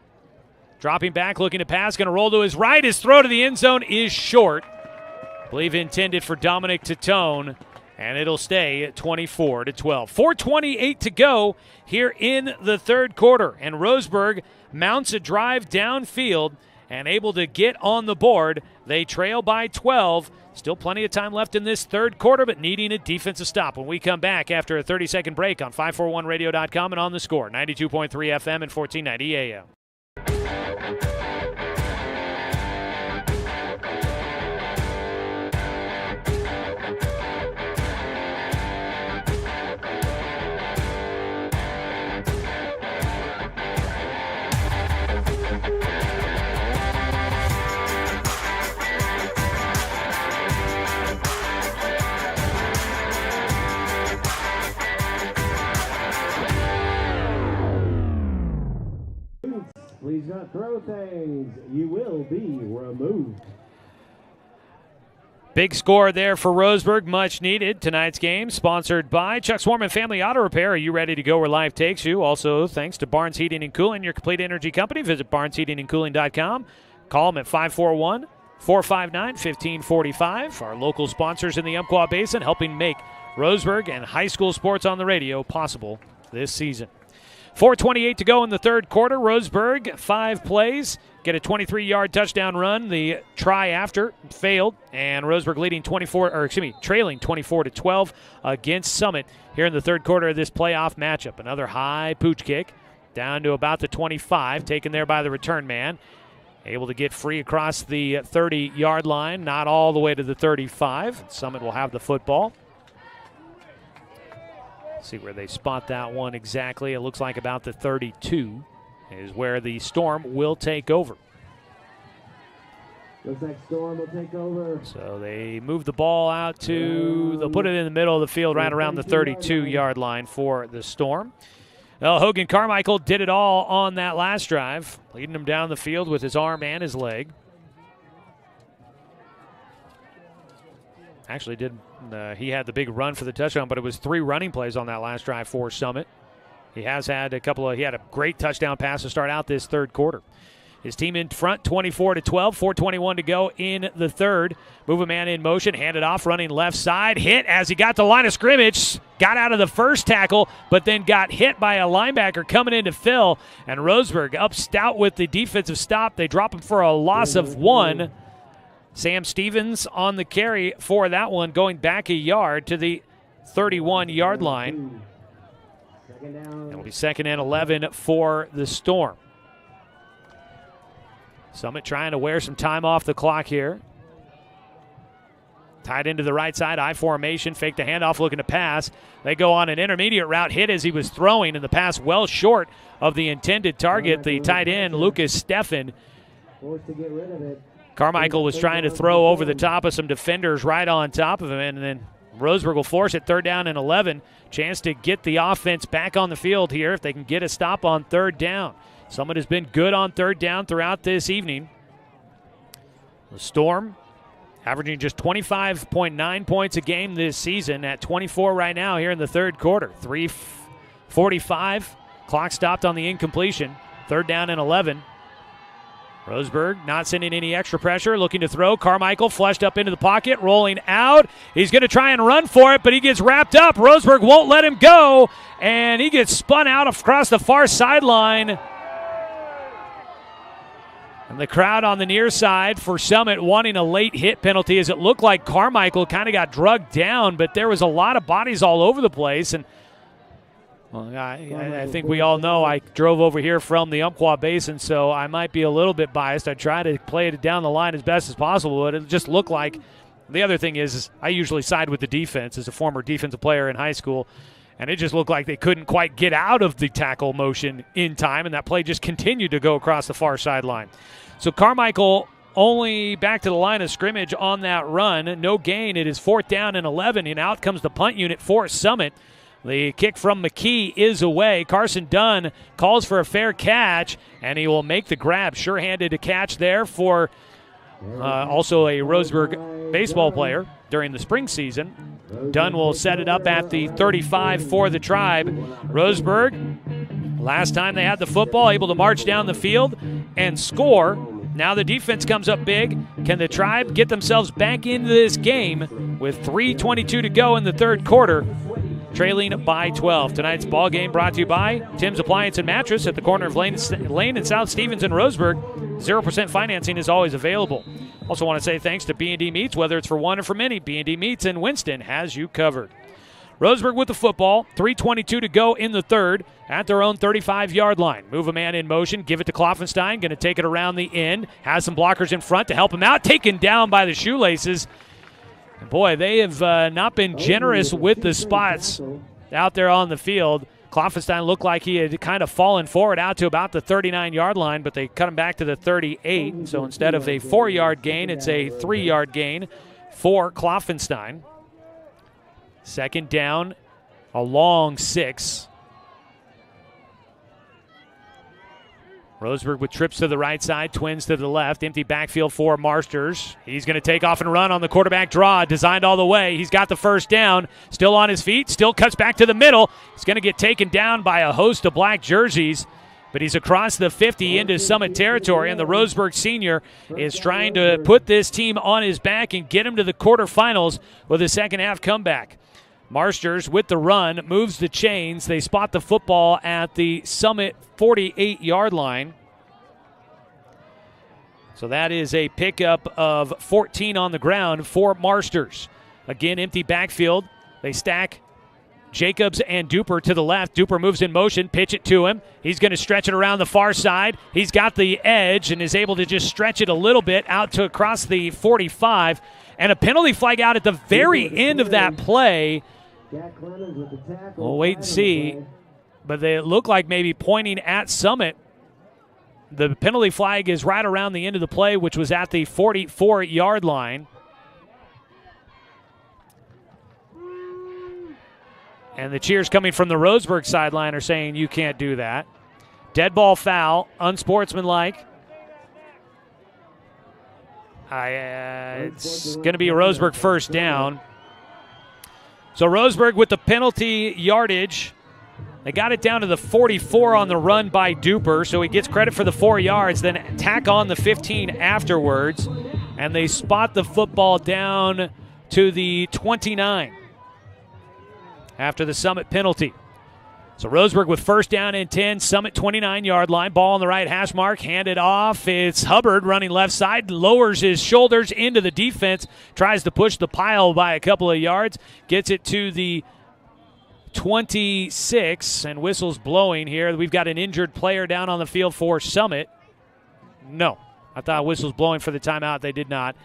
Dropping back, looking to pass, going to roll to his right. His throw to the end zone is short. I believe intended for Dominic Tatone. And it'll stay at 24-12. 4:28 to go here in the third quarter. And Roseburg mounts a drive downfield and able to get on the board. They trail by 12. Still plenty of time left in this third quarter, but needing a defensive stop when we come back after a 30-second break on 541radio.com and on the score. 92.3 FM and 1490 AM. Please not throw things. You will be removed. Big score there for Roseburg, much needed. Tonight's game sponsored by Chuck Swarman Family Auto Repair. Are you ready to go where life takes you? Also, thanks to Barnes Heating and Cooling, your complete energy company. Visit barnesheatingandcooling.com. Call them at 541-459-1545. Our local sponsors in the Umpqua Basin helping make Roseburg and high school sports on the radio possible this season. 4:28 to go in the third quarter. Roseburg, 5 plays, get a 23-yard touchdown run. The try after failed, and Roseburg trailing 24-12 against Summit here in the third quarter of this playoff matchup. Another high pooch kick down to about the 25, taken there by the return man. Able to get free across the 30-yard line, not all the way to the 35. Summit will have the football. See where they spot that one exactly. It looks like about the 32 is where the Storm will take over. Looks like Storm will take over. So they move the ball out to, they'll put it in the middle of the field right around the 32-yard line for the Storm. Well, Hogan Carmichael did it all on that last drive, leading him down the field with his arm and his leg. Actually he had the big run for the touchdown, but it was 3 running plays on that last drive for Summit. He had a great touchdown pass to start out this third quarter. His team in front, 24-12, 4:21 to go in the third. Move a man in motion, hand it off, running left side, hit as he got the line of scrimmage, got out of the first tackle, but then got hit by a linebacker coming in to fill, and Roseburg up stout with the defensive stop. They drop him for a loss of 1. Sam Stevens on the carry for that one, going back a yard to the 31-yard line. It'll be 2nd and 11 for the Storm. Summit trying to wear some time off the clock here. Tied into the right side, I formation, fake the handoff, looking to pass. They go on an intermediate route, hit as he was throwing, and the pass well short of the intended target, the tight end, Lucas Steffen. Carmichael was trying to throw over the top of some defenders right on top of him, and then Roseburg will force it 3rd down and 11. Chance to get the offense back on the field here if they can get a stop on 3rd down. Summit has been good on 3rd down throughout this evening. The Storm averaging just 25.9 points a game this season at 24 right now here in the 3rd quarter. 3:45, clock stopped on the incompletion. 3rd down and 11. Roseburg not sending any extra pressure, looking to throw. Carmichael flushed up into the pocket, rolling out. He's going to try and run for it, but he gets wrapped up. Roseburg won't let him go, and he gets spun out across the far sideline. And the crowd on the near side for Summit wanting a late hit penalty, as it looked like Carmichael kind of got drugged down, but there was a lot of bodies all over the place. And well, I think we all know I drove over here from the Umpqua Basin, so I might be a little bit biased. I try to play it down the line as best as possible, but it just looked like the other thing is I usually side with the defense as a former defensive player in high school, and it just looked like they couldn't quite get out of the tackle motion in time, and that play just continued to go across the far sideline. So Carmichael only back to the line of scrimmage on that run. No gain. It is 4th down and 11, and out comes the punt unit for Summit. The kick from McKee is away. Carson Dunn calls for a fair catch, and he will make the grab. Sure-handed catch there for also a Roseburg baseball player during the spring season. Dunn will set it up at the 35 for the Tribe. Roseburg, last time they had the football, able to march down the field and score. Now the defense comes up big. Can the Tribe get themselves back into this game with 3:22 to go in the 3rd quarter, trailing by 12? Tonight's ball game brought to you by Tim's Appliance and Mattress at the corner of Lane and South Stevens in Roseburg. 0% financing is always available. Also want to say thanks to B&D Meats. Whether it's for one or for many, B&D Meats in Winston has you covered. Roseburg with the football, 3:22 to go in the 3rd at their own 35-yard line. Move a man in motion, give it to Kloffenstein, going to take it around the end, has some blockers in front to help him out, taken down by the shoelaces. And boy, they have not been generous with the spots out there on the field. Kloffenstein looked like he had kind of fallen forward out to about the 39-yard line, but they cut him back to the 38. So instead of a 4-yard gain, it's a 3-yard gain for Kloffenstein. 2nd down, a long 6. Roseburg with trips to the right side, twins to the left. Empty backfield for Marsters. He's going to take off and run on the quarterback draw, designed all the way. He's got the 1st down, still on his feet, still cuts back to the middle. He's going to get taken down by a host of black jerseys, but he's across the 50 into Summit territory, and the Roseburg senior is trying to put this team on his back and get him to the quarterfinals with a second-half comeback. Marsters with the run, moves the chains. They spot the football at the Summit 48-yard line. So that is a pickup of 14 on the ground for Marsters. Again, empty backfield. They stack Jacobs and Duper to the left. Duper moves in motion, pitch it to him. He's going to stretch it around the far side. He's got the edge and is able to just stretch it a little bit out to across the 45. And a penalty flag out at the very end of that play. We'll wait and see, but they look like maybe pointing at Summit. The penalty flag is right around the end of the play, which was at the 44-yard line. And the cheers coming from the Roseburg sideline are saying you can't do that. Dead ball foul, unsportsmanlike. It's going to be a Roseburg 1st down. So Roseburg with the penalty yardage. They got it down to the 44 on the run by Duper, so he gets credit for the 4 yards, then tack on the 15 afterwards, and they spot the football down to the 29 after the Summit penalty. So Roseburg with 1st down and 10, Summit 29-yard line. Ball on the right hash mark, handed off. It's Hubbard running left side, lowers his shoulders into the defense, tries to push the pile by a couple of yards, gets it to the 26, and whistles blowing here. We've got an injured player down on the field for Summit. No, I thought whistles blowing for the timeout. They did not.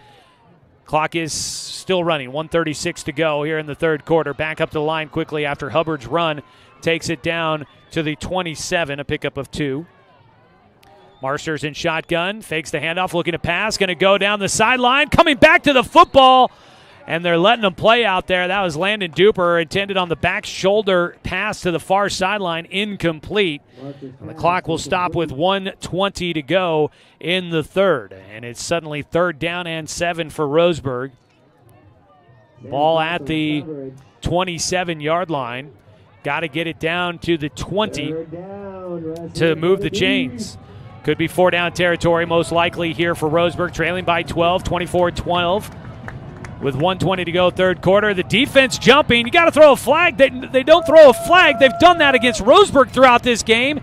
Clock is still running. 1:36 to go here in the third quarter. Back up to the line quickly after Hubbard's run takes it down to the 27, a pickup of 2. Marsters in shotgun, fakes the handoff, looking to pass, going to go down the sideline, coming back to the football, and they're letting him play out there. That was Landon Duper, intended on the back shoulder pass to the far sideline, incomplete. And the clock will stop with 1:20 to go in the third, and it's suddenly 3rd down and 7 for Roseburg. Ball at the 27-yard line. Got to get it down to the 20 to move the chains. Could be 4-down territory, most likely here for Roseburg, trailing by 12, 24-12. With 1:20 to go, third quarter. The defense jumping. You got to throw a flag. They don't throw a flag. They've done that against Roseburg throughout this game.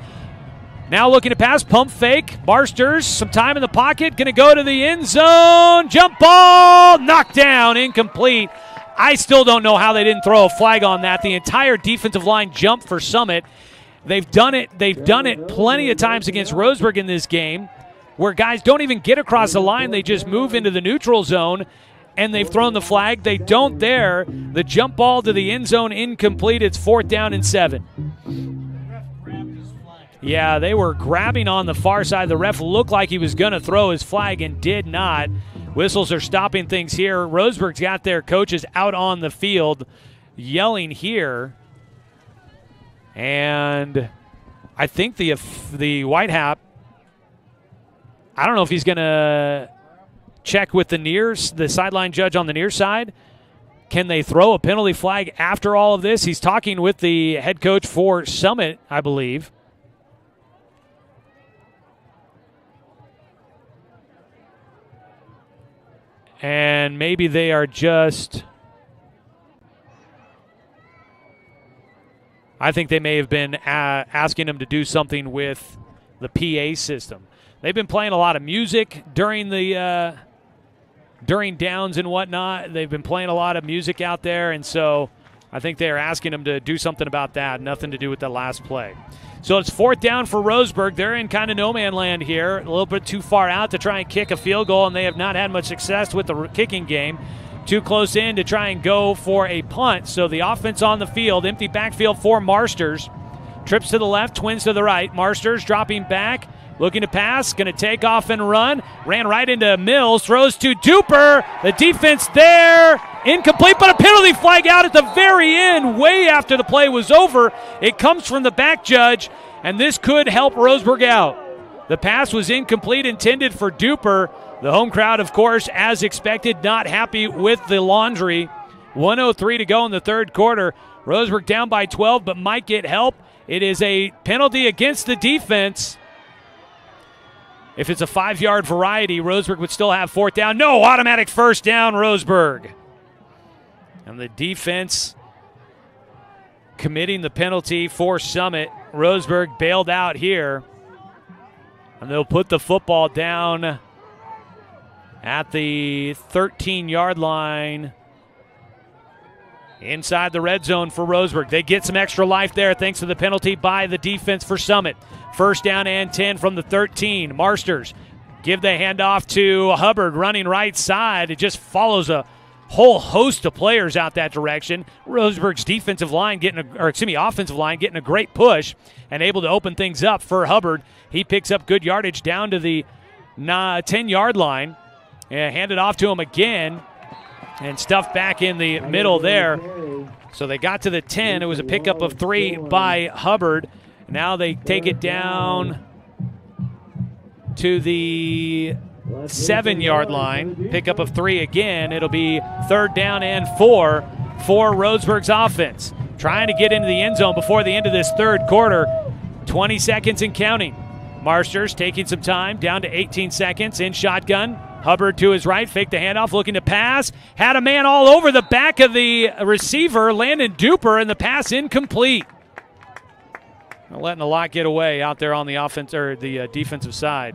Now looking to pass, pump fake. Marsters, some time in the pocket. Going to go to the end zone. Jump ball, knocked down, incomplete. I still don't know how they didn't throw a flag on that. The entire defensive line jumped for Summit. They've done it plenty of times against Roseburg in this game, where guys don't even get across the line. They just move into the neutral zone, and they've thrown the flag. They don't there. The jump ball to the end zone, incomplete. It's 4th down and 7. Yeah, they were grabbing on the far side. The ref looked like he was going to throw his flag and did not. Whistles are stopping things here. Roseburg's got their coaches out on the field yelling here. And I think the white hat, I don't know if he's going to check with the sideline judge on the near side. Can they throw a penalty flag after all of this? He's talking with the head coach for Summit, I believe. And maybe they are just, I think they may have been asking him to do something with the PA system. They've been playing a lot of music during downs and whatnot. They've been playing a lot of music out there, and so I think they are asking him to do something about that. Nothing to do with the last play. So it's 4th down for Roseburg. They're in kind of no-man land here, a little bit too far out to try and kick a field goal, and they have not had much success with the kicking game. Too close in to try and go for a punt. So the offense on the field, empty backfield for Marsters. Trips to the left, twins to the right. Marsters dropping back, looking to pass, going to take off and run. Ran right into Mills, throws to Duper. The defense there, incomplete, but a penalty flag out at the very end, way after the play was over. It comes from the back judge, and this could help Roseburg out. The pass was incomplete, intended for Duper. The home crowd, of course, as expected, not happy with the laundry. 1:03 to go in the third quarter. Roseburg down by 12, but might get help. It is a penalty against the defense. If it's a 5-yard variety, Roseburg would still have 4th down. No, automatic 1st down, Roseburg. And the defense committing the penalty for Summit. Roseburg bailed out here. And they'll put the football down at the 13-yard line inside the red zone for Roseburg. They get some extra life there thanks to the penalty by the defense for Summit. 1st down and 10 from the 13. Marsters give the handoff to Hubbard running right side. It just follows a whole host of players out that direction. Roseburg's offensive line getting a great push and able to open things up for Hubbard. He picks up good yardage down to the 10-yard line. Hand it off to him again and stuffed back in the middle there. So they got to the 10. It was a pickup of 3 by Hubbard. Now they take it down to the 7-yard line. Pickup of 3 again. It'll be 3rd down and 4 for Roseburg's offense. Trying to get into the end zone before the end of this third quarter. 20 seconds and counting. Marsters taking some time, down to 18 seconds in shotgun. Hubbard to his right, faked the handoff, looking to pass. Had a man all over the back of the receiver, Landon Duper, and the pass incomplete. Letting a lot get away out there on the offense or the defensive side.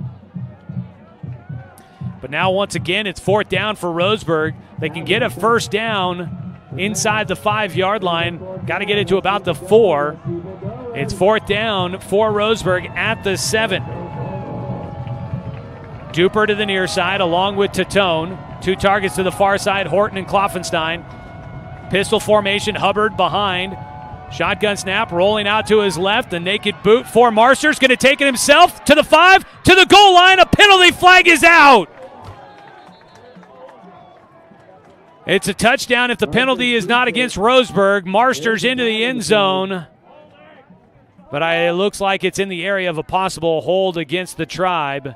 But now once again, it's 4th down for Roseburg. They can get a 1st down inside the 5-yard line. Got to get it to about the 4. It's 4th down for Roseburg at the 7. Duper to the near side along with Tatone. 2 targets to the far side, Horton and Kloffenstein. Pistol formation, Hubbard behind. Shotgun snap, rolling out to his left. The naked boot for Marsters. Going to take it himself to the 5, to the goal line. A penalty flag is out. It's a touchdown if the penalty is not against Roseburg. Marsters into the end zone. But it looks like it's in the area of a possible hold against the Tribe.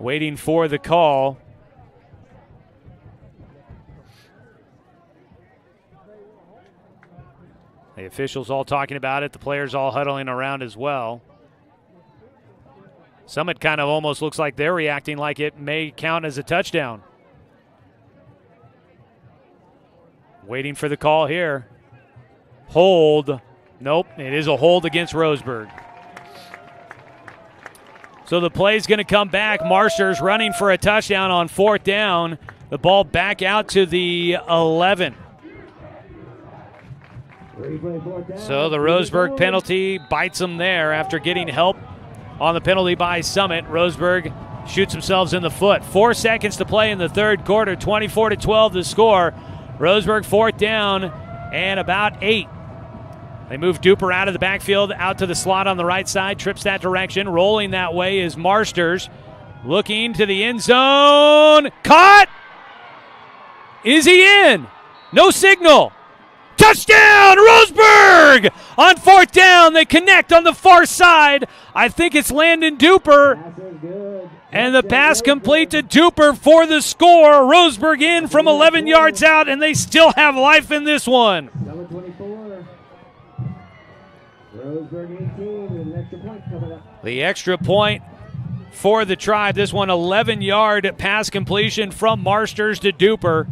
Waiting for the call. The officials all talking about it. The players all huddling around as well. Summit kind of almost looks like they're reacting like it may count as a touchdown. Waiting for the call here. Hold. Nope, it is a hold against Roseburg. So the play's going to come back. Marsters running for a touchdown on 4th down. The ball back out to the 11. So the Roseburg penalty bites them there after getting help on the penalty by Summit. Roseburg shoots themselves in the foot. 4 seconds to play in the 3rd quarter. 24-12 the score. Roseburg 4th down and about 8. They move Duper out of the backfield, out to the slot on the right side, trips that direction. Rolling that way is Marsters. Looking to the end zone. Caught! Is he in? No signal. Touchdown, Roseburg! On 4th down, they connect on the far side. I think it's Landon Duper. And the pass complete to Duper for the score. Roseburg in from 11 yards out, and they still have life in this one. Number 24. Roseburg 18, and an extra point coming up. The extra point for the Tribe. This one 11-yard pass completion from Marsters to Duper.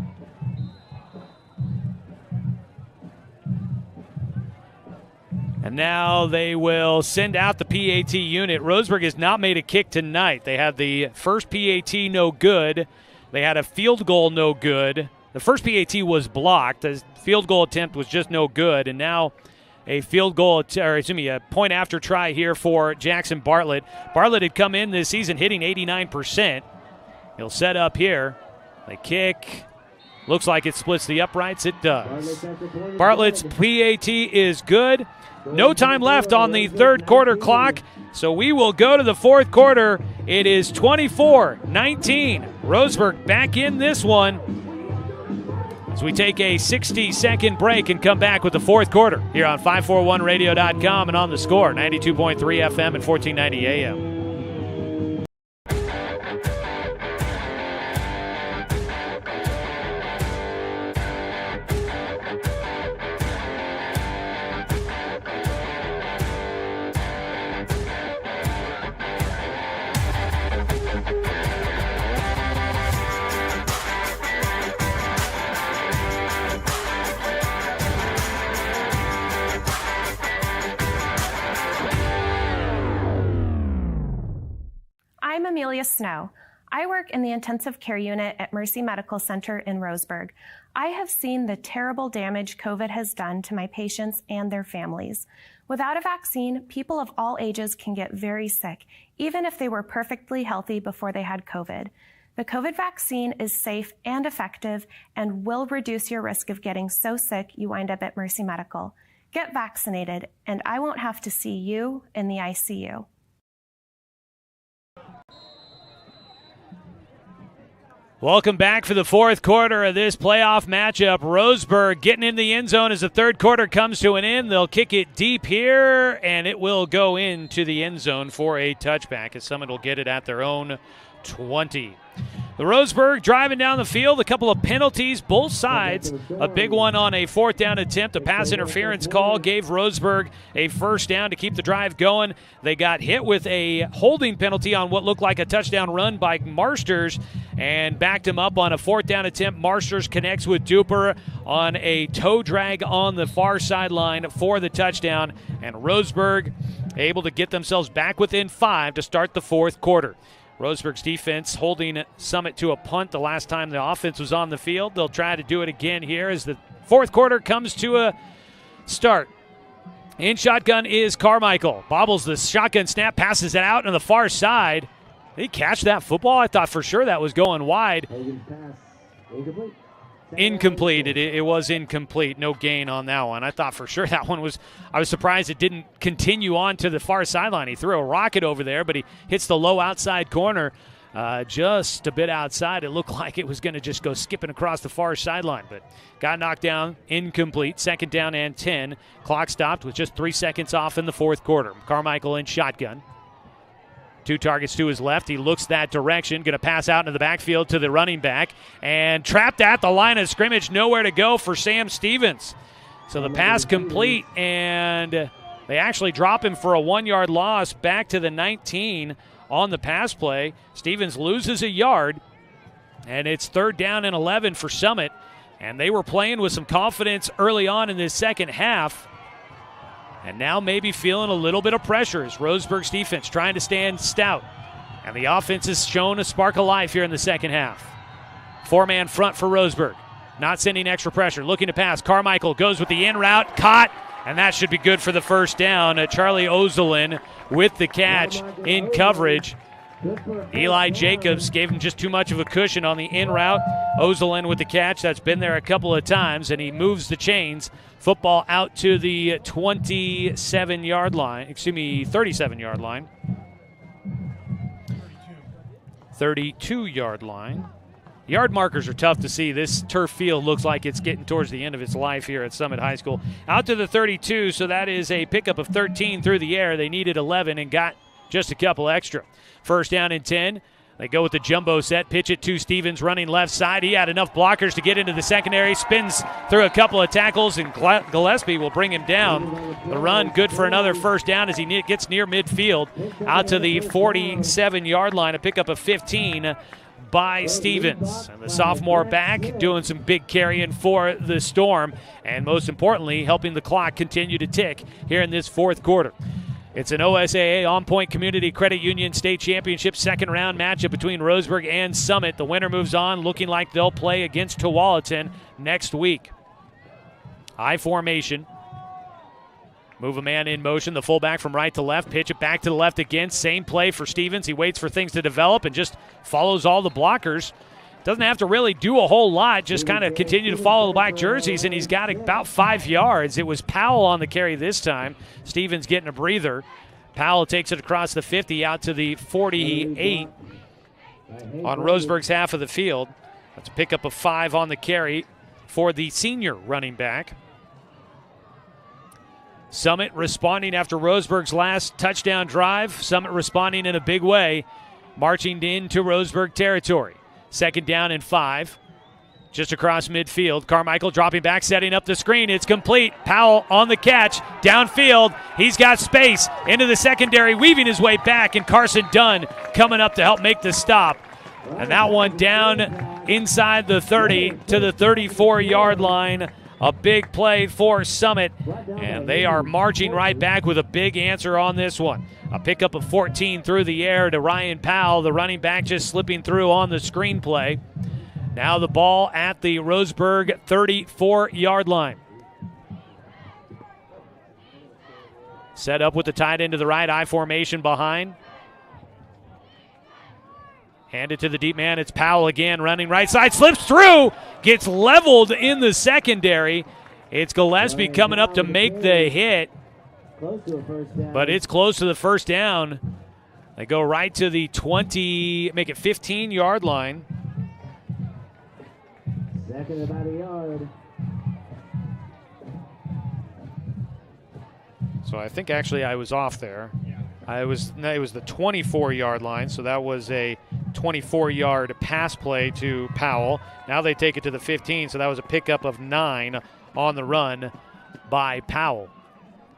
And now they will send out the PAT unit. Roseburg has not made a kick tonight. They had the first PAT no good. They had a field goal no good. The first PAT was blocked. The field goal attempt was just no good. And now a a point after try here for Jackson Bartlett. Bartlett had come in this season hitting 89%. He'll set up here. They kick. Looks like it splits the uprights. It does. Bartlett's PAT is good. No time left on the 3rd quarter clock, so we will go to the 4th quarter. It is 24-19. Roseburg back in this one as we take a 60-second break and come back with the 4th quarter here on 541radio.com and on the score, 92.3 FM and 1490 AM. I'm Amelia Snow. I work in the intensive care unit at Mercy Medical Center in Roseburg. I have seen the terrible damage COVID has done to my patients and their families. Without a vaccine, people of all ages can get very sick, even if they were perfectly healthy before they had COVID. The COVID vaccine is safe and effective and will reduce your risk of getting so sick you wind up at Mercy Medical. Get vaccinated, and I won't have to see you in the ICU. Welcome back for the 4th quarter of this playoff matchup. Roseburg getting in the end zone as the 3rd quarter comes to an end. They'll kick it deep here, and it will go into the end zone for a touchback as Summit will get it at their own 20. The Roseburg driving down the field, a couple of penalties, both sides. A big one on a 4th down attempt. A pass interference call gave Roseburg a 1st down to keep the drive going. They got hit with a holding penalty on what looked like a touchdown run by Marsters and backed him up on a 4th down attempt. Marsters connects with Duper on a toe drag on the far sideline for the touchdown. And Roseburg able to get themselves back within 5 to start the 4th quarter. Roseburg's defense holding Summit to a punt the last time the offense was on the field. They'll try to do it again here as the fourth quarter comes to a start. In shotgun is Carmichael. Bobbles the shotgun snap, passes it out on the far side. Did he catch that football? I thought for sure that was going wide. Incomplete. It was incomplete. No gain on that one. I thought for sure that one was – I was surprised it didn't continue on to the far sideline. He threw a rocket over there, but he hits the low outside corner just a bit outside. It looked like it was going to just go skipping across the far sideline, but got knocked down. Incomplete. 2nd down and 10. Clock stopped with just 3 seconds off in the fourth quarter. Carmichael in shotgun. 2 targets to his left. He looks that direction. Going to pass out into the backfield to the running back. And trapped at the line of scrimmage. Nowhere to go for Sam Stevens. So the pass complete, and they actually drop him for a 1-yard loss back to the 19 on the pass play. Stevens loses a yard, and it's 3rd down and 11 for Summit. And they were playing with some confidence early on in this second half. And now maybe feeling a little bit of pressure as Roseburg's defense trying to stand stout. And the offense has shown a spark of life here in the second half. 4-man front for Roseburg. Not sending extra pressure. Looking to pass. Carmichael goes with the in route. Caught. And that should be good for the first down. Charlie Ozelin with the catch in coverage. Eli Jacobs gave him just too much of a cushion on the in route. Ozelin with the catch. That's been there a couple of times, and he moves the chains. Football out to the 37-yard line. 37-yard line. 32-yard line. Yard markers are tough to see. This turf field looks like it's getting towards the end of its life here at Summit High School. Out to the 32, so that is a pickup of 13 through the air. They needed 11 and got just a couple extra. 1st down and 10. They go with the jumbo set, pitch it to Stevens running left side. He had enough blockers to get into the secondary, spins through a couple of tackles, and Gillespie will bring him down. The run good for another first down as he gets near midfield. Out to the 47-yard line, a pickup of 15 by Stevens. And the sophomore back doing some big carrying for the Storm, and most importantly, helping the clock continue to tick here in this fourth quarter. It's an OSAA On Point Community Credit Union State Championship 2nd round matchup between Roseburg and Summit. The winner moves on, looking like they'll play against Tualatin next week. I formation. Move a man in motion, the fullback from right to left, pitch it back to the left again. Same play for Stevens. He waits for things to develop and just follows all the blockers. Doesn't have to really do a whole lot, just kind of continue to follow the black jerseys, and he's got about 5 yards. It was Powell on the carry this time. Stevens getting a breather. Powell takes it across the 50 out to the 48 on Roseburg's half of the field. That's a pickup of 5 on the carry for the senior running back. Summit responding after Roseburg's last touchdown drive. Summit responding in a big way, marching into Roseburg territory. 2nd down and 5. Just across midfield. Carmichael dropping back, setting up the screen. It's complete. Powell on the catch. Downfield. He's got space into the secondary, weaving his way back, and Carson Dunn coming up to help make the stop. And that one down inside the 30 to the 34-yard line. A big play for Summit, and they are marching right back with a big answer on this one. A pickup of 14 through the air to Ryan Powell, the running back just slipping through on the screen play. Now the ball at the Roseburg 34-yard line. Set up with the tight end to the right, I formation behind. Hand it to the deep man. It's Powell again, running right side, slips through, gets leveled in the secondary. It's Gillespie coming up to make the hit, but it's close to the first down. They go right to the 20, make it 15-yard line. Second about a yard. So I think actually I was off there. It was the 24-yard line, so that was a 24-yard pass play to Powell. Now they take it to the 15, so that was a pickup of 9 on the run by Powell.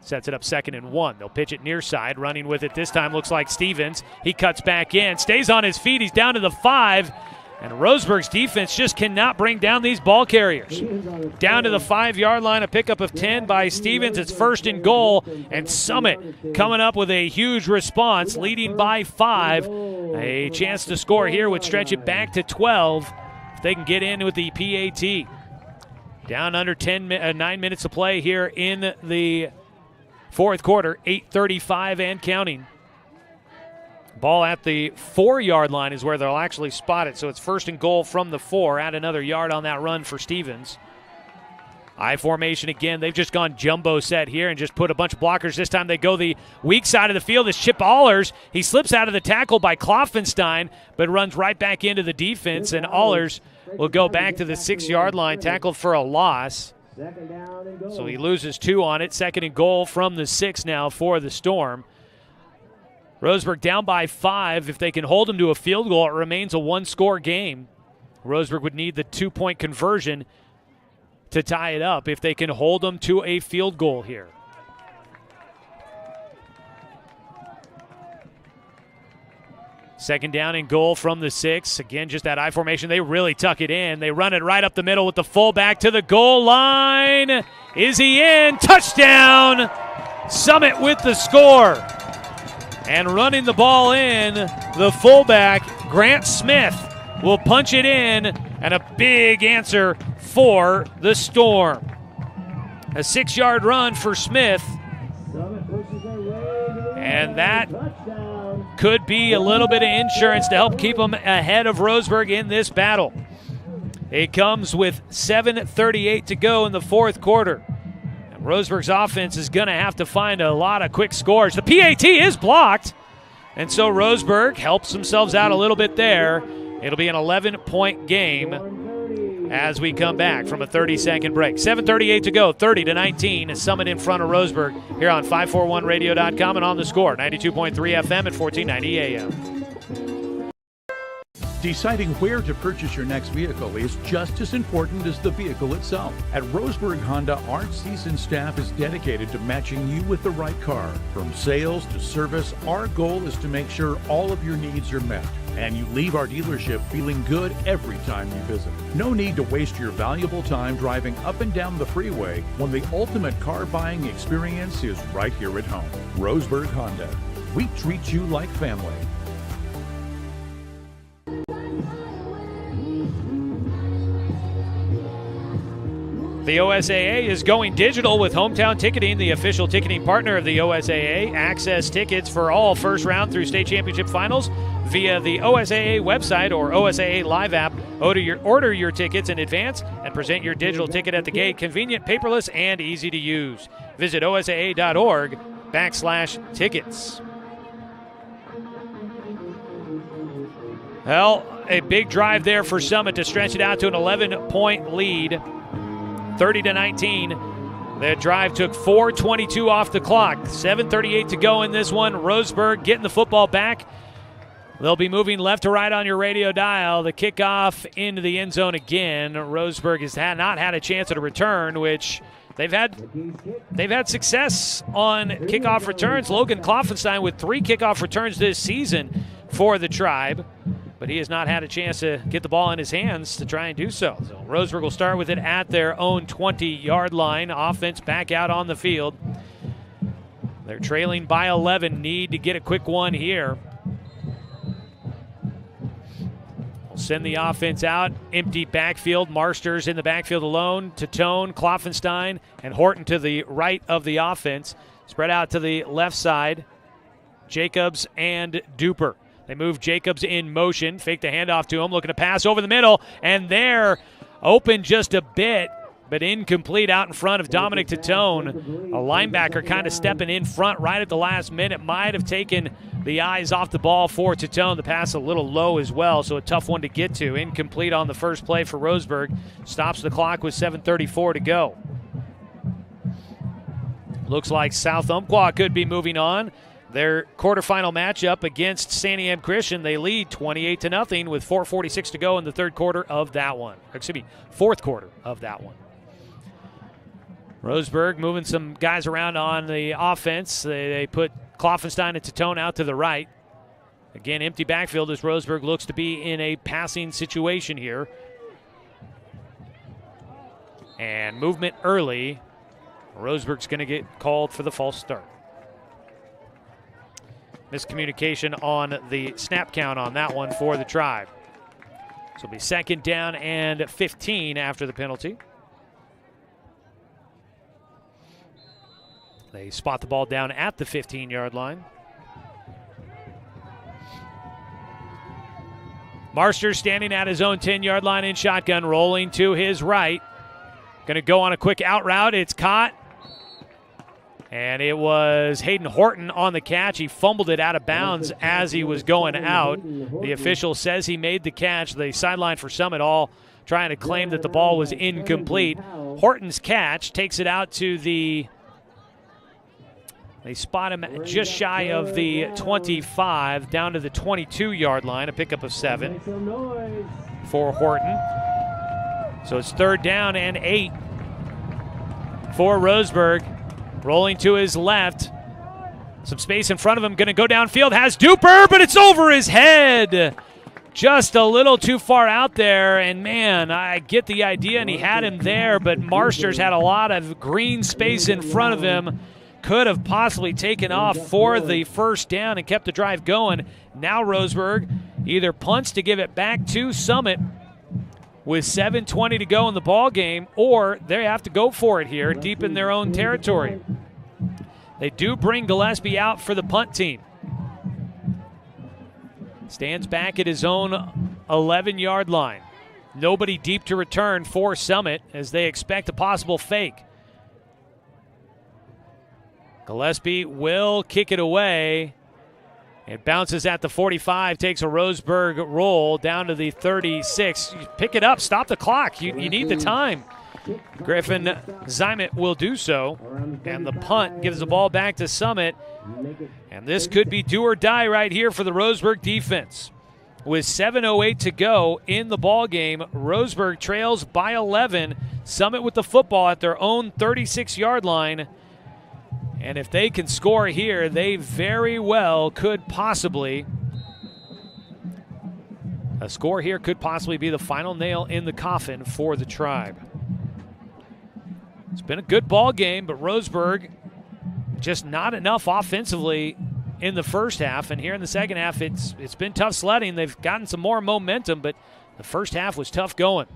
Sets it up 2nd and 1. They'll pitch it near side. Running with it this time looks like Stevens. He cuts back in, stays on his feet. He's down to the 5, And Roseburg's defense just cannot bring down these ball carriers. Down to the 5-yard line, a pickup of 10 by Stevens. It's 1st and goal, and Summit coming up with a huge response, leading by 5. A chance to score here would stretch it back to 12 if they can get in with the PAT. Down under 9 minutes to play here in the fourth quarter, 8:35 and counting. Ball at the 4-yard line is where they'll actually spot it. So it's 1st and goal from the 4. Add another yard on that run for Stevens. I formation again. They've just gone jumbo set here and just put a bunch of blockers. This time they go the weak side of the field. It's Chip Allers. He slips out of the tackle by Kloffenstein, but runs right back into the defense. And Allers will go back to the 6-yard line, tackled for a loss. So he loses 2 on it. 2nd and goal from the 6 now for the Storm. Roseburg down by 5. If they can hold them to a field goal, it remains a 1-score game. Roseburg would need the 2-point conversion to tie it up if they can hold them to a field goal here. Second down and goal from the 6. Again, just that I formation. They really tuck it in. They run it right up the middle with the fullback to the goal line. Is he in? Touchdown! Summit with the score. And running the ball in, the fullback, Grant Smith, will punch it in, and a big answer for the Storm. A 6-yard run for Smith, and that could be a little bit of insurance to help keep them ahead of Roseburg in this battle. It comes with 7:38 to go in the fourth quarter. Roseburg's offense is going to have to find a lot of quick scores. The PAT is blocked, and so Roseburg helps themselves out a little bit there. It'll be an 11-point game as we come back from a 30-second break. 7:38 to go, 30-19 is Summit in front of Roseburg here on 541radio.com and on the score, 92.3 FM at 1490 AM. Deciding where to purchase your next vehicle is just as important as the vehicle itself. At Roseburg Honda, our seasoned staff is dedicated to matching you with the right car. From sales to service, our goal is to make sure all of your needs are met, and you leave our dealership feeling good every time you visit. No need to waste your valuable time driving up and down the freeway when the ultimate car buying experience is right here at home. Roseburg Honda. We treat you like family. The OSAA is going digital with Hometown Ticketing, the official ticketing partner of the OSAA. Access tickets for all first round through state championship finals via the OSAA website or OSAA Live app. Order your tickets in advance and present your digital ticket at the gate. Convenient, paperless, and easy to use. Visit osaa.org/tickets. Well, a big drive there for Summit to stretch it out to an 11-point lead. 30-19. The drive took 4:22 off the clock. 7:38 to go in this one. Roseburg getting the football back. They'll be moving left to right on your radio dial. The kickoff into the end zone again. Roseburg has not had a chance at a return, which they've had success on kickoff returns. Logan Kloffenstein with 3 kickoff returns this season for the Tribe, but he has not had a chance to get the ball in his hands to try and do so. So Roseburg will start with it at their own 20-yard line. Offense back out on the field. They're trailing by 11. Need to get a quick one here. We'll send the offense out. Empty backfield. Marsters in the backfield alone. Tatone, Kloffenstein, and Horton to the right of the offense. Spread out to the left side. Jacobs and Duper. They move Jacobs in motion, fake the handoff to him, looking to pass over the middle, and they're open just a bit, but incomplete out in front of Dominic Tatone. A linebacker kind of stepping in front right at the last minute. Might have taken the eyes off the ball for Tatone. The pass a little low as well, so a tough one to get to. Incomplete on the first play for Roseburg. Stops the clock with 7:34 to go. Looks like South Umpqua could be moving on. Their quarterfinal matchup against Santiam Christian, they lead 28-0 with 4:46 to go in the fourth quarter of that one. Roseburg moving some guys around on the offense. They put Kloffenstein and Tatone out to the right. Again, empty backfield as Roseburg looks to be in a passing situation here. And movement early. Roseburg's going to get called for the false start. Miscommunication on the snap count on that one for the Tribe. So it'll be 2nd down and 15 after the penalty. They spot the ball down at the 15-yard line. Marster standing at his own 10-yard line in shotgun, rolling to his right. Going to go on a quick out route. It's caught. And it was Hayden Horton on the catch. He fumbled it out of bounds as he was going out. The official says he made the catch. The sideline for Summit all trying to claim that the ball was incomplete. Horton's catch takes it out to the... They spot him just shy of the 25, down to the 22-yard line, a pickup of 7 for Horton. So it's 3rd down and 8 for Roseburg. Rolling to his left. Some space in front of him. Going to go downfield. Has Duper, but it's over his head. Just a little too far out there. And, man, I get the idea, and he had him there, but Marsters had a lot of green space in front of him. Could have possibly taken off for the first down and kept the drive going. Now Roseburg either punts to give it back to Summit with 7:20 to go in the ball game, or they have to go for it here deep in their own territory. They do bring Gillespie out for the punt team. Stands back at his own 11-yard line. Nobody deep to return for Summit as they expect a possible fake. Gillespie will kick it away. It bounces at the 45, takes a Roseburg roll down to the 36. Pick it up, stop the clock. You need the time. Griffin Zymet will do so. And the punt gives the ball back to Summit. And this could be do or die right here for the Roseburg defense. With 7:08 to go in the ball game, Roseburg trails by 11. Summit with the football at their own 36-yard line. And if they can score here, they very well could possibly. A score here could possibly be the final nail in the coffin for the Tribe. It's been a good ball game, but Roseburg just not enough offensively in the first half. And here in the second half, it's been tough sledding. They've gotten some more momentum, but the first half was tough going.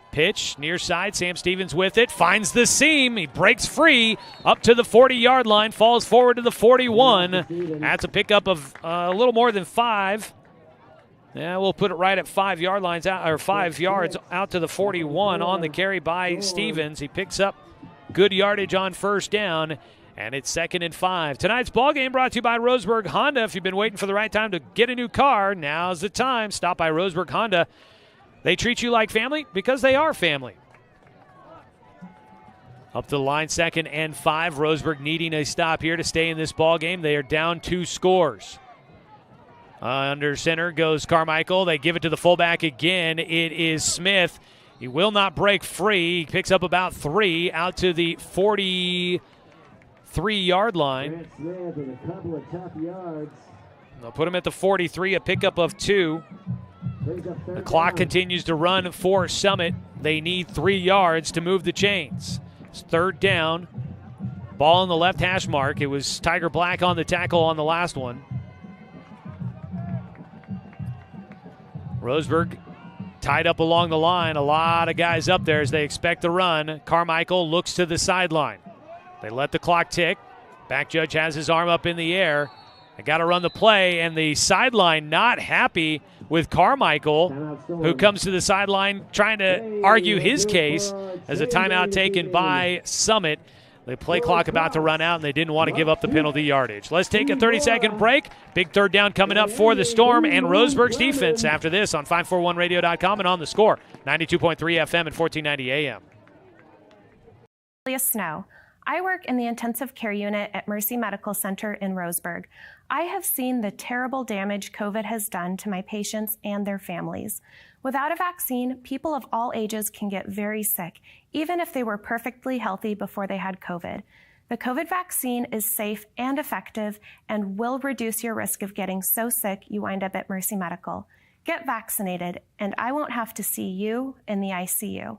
Pitch, near side, Sam Stevens with it, finds the seam, he breaks free, up to the 40-yard line, falls forward to the 41. That's a pickup of a little more than 5. Yeah, we'll put it right at 5 yard lines out, or 5 yards out to the 41 on the carry by Stevens. He picks up good yardage on first down, and it's 2nd and 5. Tonight's ball game brought to you by Roseburg Honda. If you've been waiting for the right time to get a new car, now's the time. Stop by Roseburg Honda. They treat you like family because they are family. Up to the line, 2nd and 5. Roseburg needing a stop here to stay in this ball game. They are down 2 scores. Under center goes Carmichael. They give it to the fullback again. It is Smith. He will not break free. He picks up about 3 out to the 43-yard line. Smith with a couple of tough yards. They'll put him at the 43, a pickup of 2. The clock continues to run for Summit. They need 3 yards to move the chains. It's 3rd down. Ball on the left hash mark. It was Tiger Black on the tackle on the last one. Roseburg tied up along the line. A lot of guys up there as they expect the run. Carmichael looks to the sideline. They let the clock tick. Back judge has his arm up in the air. They got to run the play, and the sideline not happy with Carmichael, who comes to the sideline trying to argue his case as a timeout taken by Summit. The play clock about to run out, and they didn't want to give up the penalty yardage. Let's take a 30-second break. Big 3rd down coming up for the Storm and Roseburg's defense after this on 541radio.com and on the Score, 92.3 FM and 1490 AM. Snow. I work in the intensive care unit at Mercy Medical Center in Roseburg. I have seen the terrible damage COVID has done to my patients and their families. Without a vaccine, people of all ages can get very sick, even if they were perfectly healthy before they had COVID. The COVID vaccine is safe and effective and will reduce your risk of getting so sick you wind up at Mercy Medical. Get vaccinated, and I won't have to see you in the ICU.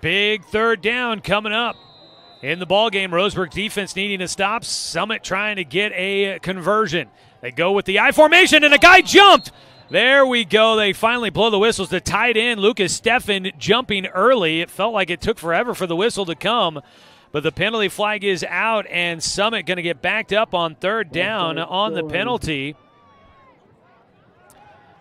Big third down coming up in the ballgame. Roseburg defense needing to stop. Summit trying to get a conversion. They go with the I formation, and a guy jumped. There we go. They finally blow the whistles. The tight end, Lucas Steffen, jumping early. It felt like it took forever for the whistle to come, but the penalty flag is out, and Summit going to get backed up on third down on the penalty.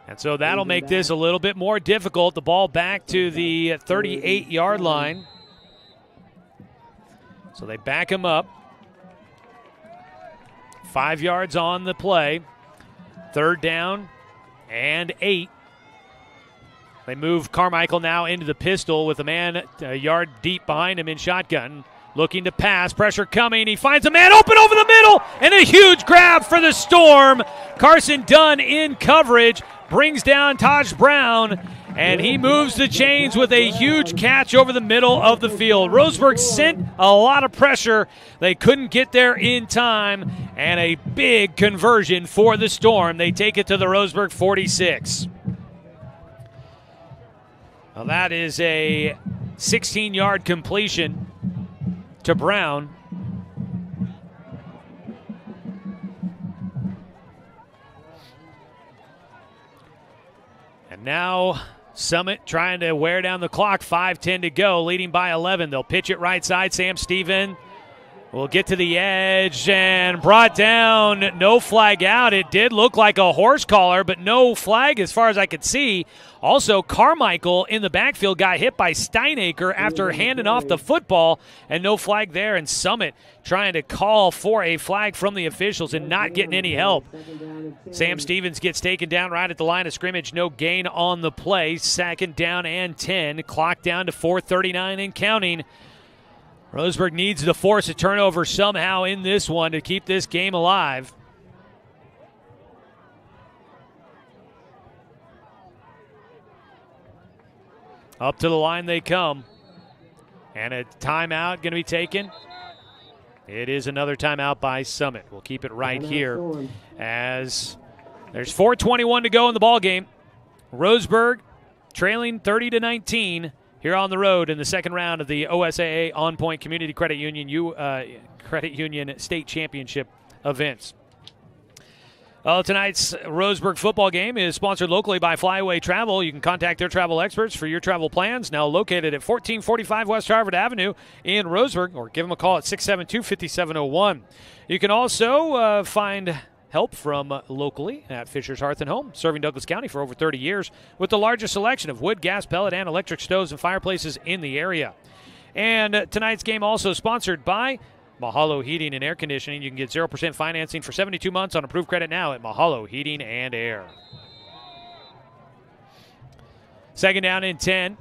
And so that'll make this a little bit more difficult. The ball back to the 38-yard line. So they back him up. 5 yards on the play. Third down and 8. They move Carmichael now into the pistol with a man a yard deep behind him in shotgun. Looking to pass, pressure coming. He finds a man open over the middle, and a huge grab for the Storm. Carson Dunn in coverage, brings down Taj Brown, and he moves the chains with a huge catch over the middle of the field. Roseburg sent a lot of pressure. They couldn't get there in time, and a big conversion for the Storm. They take it to the Roseburg 46. Well, that is a 16-yard completion to Brown. And now Summit trying to wear down the clock. 5:10 to go, leading by 11. They'll pitch it right side. Sam Steven will get to the edge and brought down. No flag out. It did look like a horse collar, but no flag as far as I could see. Also, Carmichael in the backfield got hit by Steinacre after handing off the football, and no flag there. And Summit trying to call for a flag from the officials and not getting any help. Sam Stevens gets taken down right at the line of scrimmage. No gain on the play. 2nd down and 10. Clock down to 4:39 and counting. Roseburg needs to force a turnover somehow in this one to keep this game alive. Up to the line they come. And a timeout going to be taken. It is another timeout by Summit. We'll keep it right here as there's 4:21 to go in the ballgame. Roseburg trailing 30-19 here on the road in the second round of the OSAA On Point Community Credit Union State Championship events. Tonight's Roseburg football game is sponsored locally by Flyaway Travel. You can contact their travel experts for your travel plans, now located at 1445 West Harvard Avenue in Roseburg, or give them a call at 672-5701. You can also find help from locally at Fisher's Hearth and Home, serving Douglas County for over 30 years with the largest selection of wood, gas, pellet, and electric stoves and fireplaces in the area. And tonight's game also sponsored by Mahalo Heating and Air Conditioning. You can get 0% financing for 72 months on approved credit now at Mahalo Heating and Air. 2nd down and 10.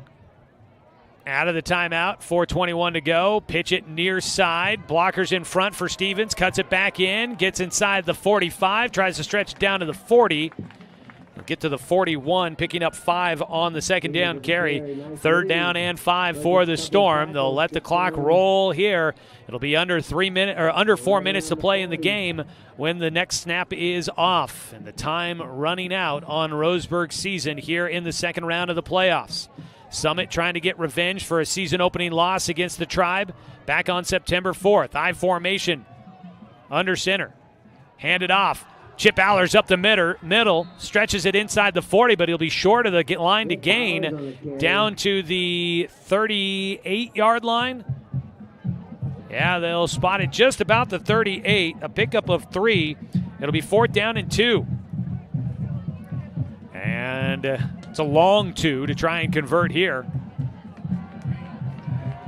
Out of the timeout, 4:21 to go. Pitch it near side. Blockers in front for Stevens. Cuts it back in. Gets inside the 45. Tries to stretch down to the 40. Get to the 41, picking up 5 on the 2nd down carry. 3rd down and 5 for the Storm. They'll let the clock roll here. It'll be under 4 minutes to play in the game when the next snap is off. And the time running out on Roseburg's season here in the second round of the playoffs. Summit trying to get revenge for a season-opening loss against the Tribe back on September 4th. I formation under center. Handed off. Chip Allers up the middle, stretches it inside the 40, but he'll be short of the line to gain, down to the 38-yard line. Yeah, they'll spot it just about the 38, a pickup of 3. It'll be 4th down and 2. And it's a long 2 to try and convert here.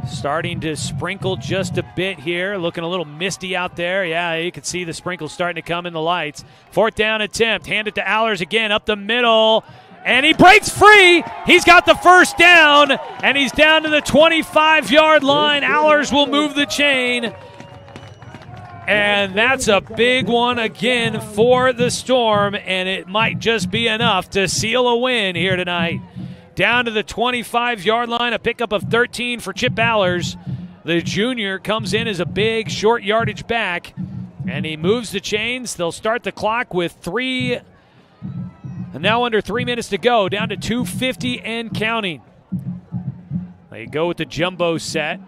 Starting to sprinkle just a bit here. Looking a little misty out there. Yeah, you can see the sprinkles starting to come in the lights. 4th down attempt. Hand it to Allers again up the middle. And he breaks free. He's got the 1st down. And he's down to the 25-yard line. Allers will move the chain. And that's a big one again for the Storm. And it might just be enough to seal a win here tonight. down to the 25-yard line, a pickup of 13 for Chip Allers. The junior comes in as a big short yardage back, and he moves the chains. They'll start the clock with now under 3 minutes to go, down to 2:50 and counting. They go with the jumbo set.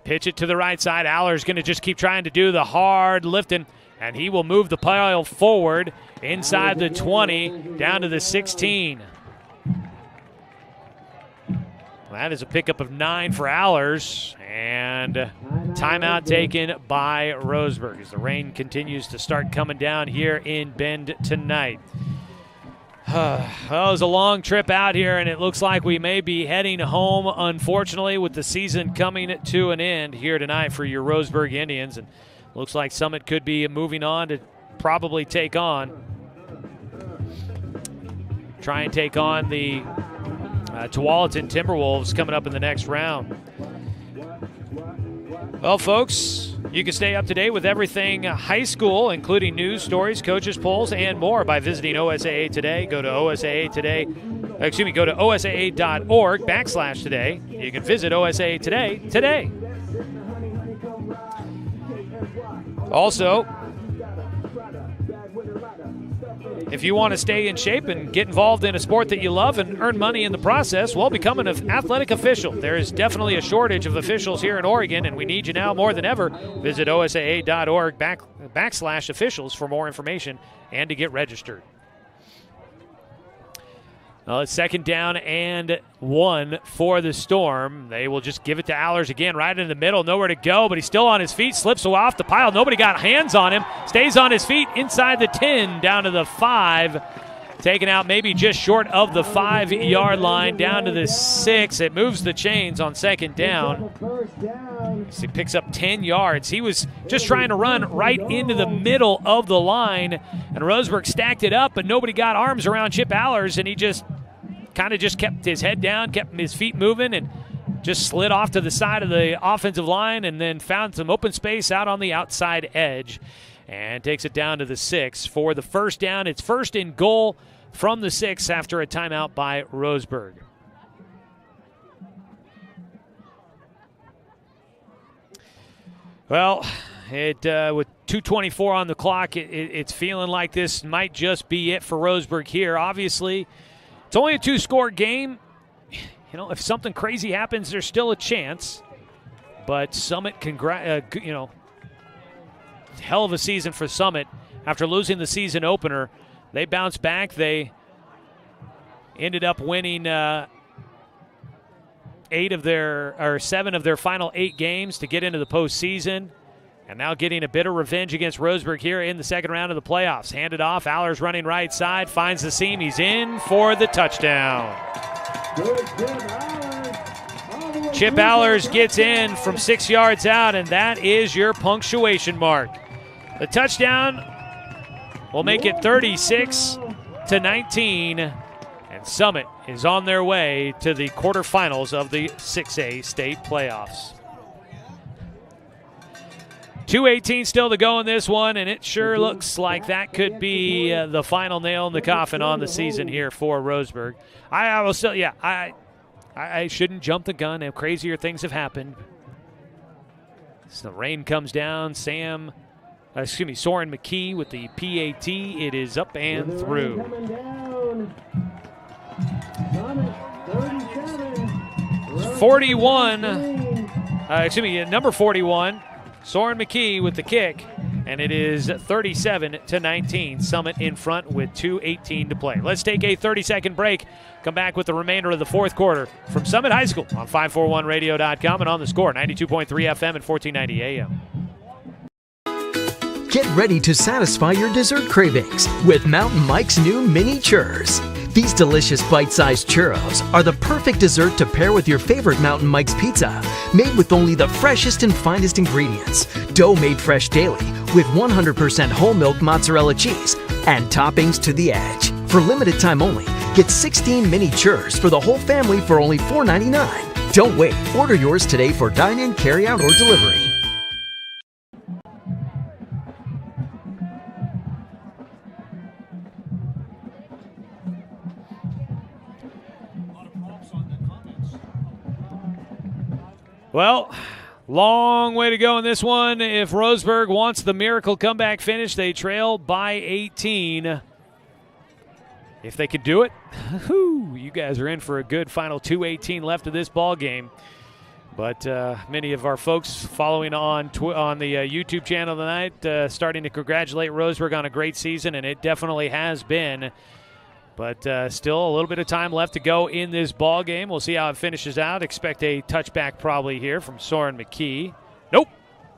Pitch it to the right side. Allers going to just keep trying to do the hard lifting, and he will move the pile forward inside the 20, down to the 16. That is a pickup of 9 for Allers, and timeout taken by Roseburg as the rain continues to start coming down here in Bend tonight. Well, it was a long trip out here, and it looks like we may be heading home, unfortunately, with the season coming to an end here tonight for your Roseburg Indians. And looks like Summit could be moving on to probably try and take on the Tualatin Timberwolves coming up in the next round. Well, folks, you can stay up to date with everything high school, including news, stories, coaches, polls, and more by visiting OSAA Today. Go to OSAA Today. Go to OSAA.org/today. You can visit OSAA today. Also, if you want to stay in shape and get involved in a sport that you love and earn money in the process, well, become an athletic official. There is definitely a shortage of officials here in Oregon, and we need you now more than ever. Visit OSAA.org/officials for more information and to get registered. Well, it's 2nd down and 1 for the Storm. They will just give it to Allers again, right in the middle, nowhere to go, but he's still on his feet, slips off the pile. Nobody got hands on him, stays on his feet inside the 10, down to the 5, taken out maybe just short of the 5-yard line, down to the 6. It moves the chains on 2nd down. So he picks up 10 yards. He was just trying to run right into the middle of the line, and Roseburg stacked it up, but nobody got arms around Chip Allers, and he just kept his head down, kept his feet moving, and just slid off to the side of the offensive line and then found some open space out on the outside edge and takes it down to the 6 for the first down. It's 1st and goal from the 6 after a timeout by Roseburg. Well, with 2:24 on the clock, it's feeling like this might just be it for Roseburg here. Obviously, it's only a 2-score game. You know, if something crazy happens, there's still a chance. But Summit, hell of a season for Summit. After losing the season opener, they bounced back. They ended up winning 7 of their final 8 games to get into the postseason. And now getting a bit of revenge against Roseburg here in the 2nd round of the playoffs. Handed off, Allers running right side, finds the seam. He's in for the touchdown. Chip Allers gets in from 6 yards out, and that is your punctuation mark. The touchdown will make it 36-19, and Summit is on their way to the quarterfinals of the 6A state playoffs. 2:18 still to go in this one, and it sure looks like that could be the final nail in the coffin on the season here for Roseburg. I shouldn't jump the gun. Crazier things have happened. So the rain comes down. Soren McKee with the PAT. It is up and through. Number 41. Soren McKee with the kick, and it is 37-19. Summit in front with 2:18 to play. Let's take a 30-second break. Come back with the remainder of the 4th quarter from Summit High School on 541radio.com and on the Score, 92.3 FM and 1490 AM. Get ready to satisfy your dessert cravings with Mountain Mike's new mini churros. These delicious bite-sized churros are the perfect dessert to pair with your favorite Mountain Mike's pizza. Made with only the freshest and finest ingredients. Dough made fresh daily with 100% whole milk mozzarella cheese and toppings to the edge. For limited time only, get 16 mini churros for the whole family for only $4.99. Don't wait. Order yours today for dine-in, carry-out, or delivery. Well, long way to go in this one. If Roseburg wants the miracle comeback finish, they trail by 18. If they could do it, you guys are in for a good final 2:18 left of this ball game. But many of our folks following on the YouTube channel tonight starting to congratulate Roseburg on a great season, and it definitely has been. But still a little bit of time left to go in this ball game. We'll see how it finishes out. Expect a touchback probably here from Soren McKee. Nope,